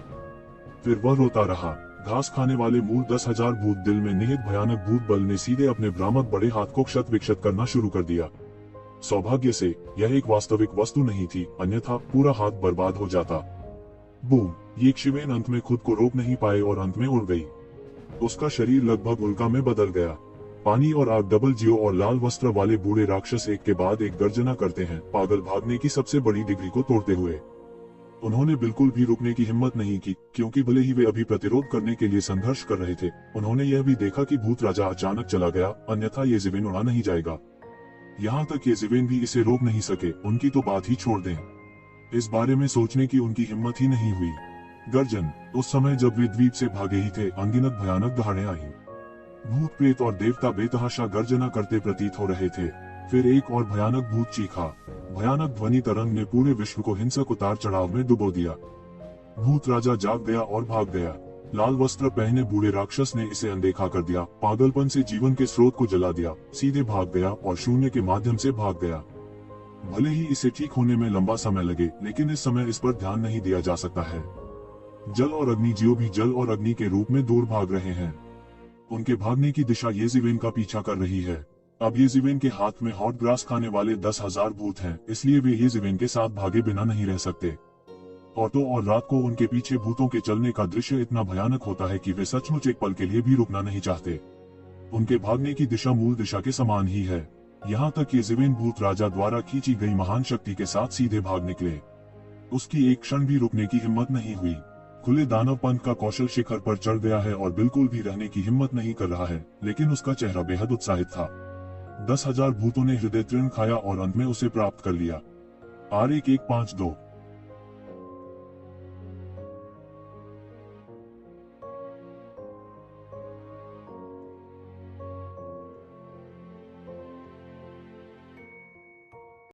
फिर वह रोता रहा। घास खाने वाले मूल 10,000 भूत दिल में निहित भयानक भूत बल ने सीधे अपने भ्रामक बड़े हाथ को क्षत विक्षत करना शुरू कर दिया। सौभाग्य से यह एक वास्तविक वस्तु नहीं थी, अन्यथा पूरा हाथ बर्बाद हो जाता। बूम! ये शिवेन अंत में खुद को रोक नहीं पाए और अंत में उड़ गई। उसका शरीर लगभग उल्का में बदल गया। पानी और आग, डबल जियो और लाल वस्त्र वाले बूढ़े राक्षस एक के बाद एक गर्जना करते हैं, पागल भागने की सबसे बड़ी डिग्री को तोड़ते हुए। उन्होंने बिल्कुल भी रुकने की हिम्मत नहीं की, क्योंकि भले ही वे अभी प्रतिरोध करने के लिए संघर्ष कर रहे थे, उन्होंने यह भी देखा कि भूत राजा अचानक चला गया, अन्यथा ये ज़िवेन उड़ा नहीं जाएगा। यहाँ तक ये ज़िवेन भी इसे रोक नहीं सके। उनकी तो बात ही छोड़ दें। इस बारे में सोचने की उनकी हिम्मत ही नहीं हुई। गर्जन! उस समय जब वे द्वीप से भागे ही थे, अनगिनत भयानक दहाड़ें आईं। भूत, प्रेत और देवता बेतहाशा गर्जना करते प्रतीत हो रहे थे। फिर एक और भयानक भूत चीखा। भयानक ध्वनि तरंग ने पूरे विश्व को हिंसक उतार चढ़ाव में डुबो दिया। भूत राजा जाग गया और भाग गया। लाल वस्त्र पहने बूढ़े राक्षस ने इसे अनदेखा कर दिया, पागलपन से जीवन के स्रोत को जला दिया, सीधे भाग गया और शून्य के माध्यम से भाग गया। भले ही इसे ठीक होने में लंबा समय लगे, लेकिन इस समय इस पर ध्यान नहीं दिया जा सकता है। जल और अग्नि जियो भी जल और अग्नि के रूप में दूर भाग रहे हैं। उनके भागने की दिशा ये ज़िवेन का पीछा कर रही है। अब ये ज़िवेन के हाथ में हॉट ग्रास खाने वाले 10,000 भूत हैं, इसलिए वे ये ज़िवेन के साथ भागे बिना नहीं रह सकते। और रात को उनके पीछे भूतों के चलने का दृश्य इतना भयानक होता है कि वे सचमुच एक पल के लिए भी रुकना नहीं चाहते। उनके भागने की दिशा मूल दिशा के समान ही है। यहाँ तक ये ज़िवेन भूत राजा द्वारा खींची गई महान शक्ति के साथ सीधे भाग निकले। उसकी एक क्षण भी रुकने की हिम्मत नहीं हुई। खुले दानव पंथ का कौशल शिखर पर चढ़ गया है और बिल्कुल भी रहने की हिम्मत नहीं कर रहा है, लेकिन उसका चेहरा बेहद उत्साहित था। 10,000 भूतों ने हृदय तृण खाया और अंत में उसे प्राप्त कर लिया। R1152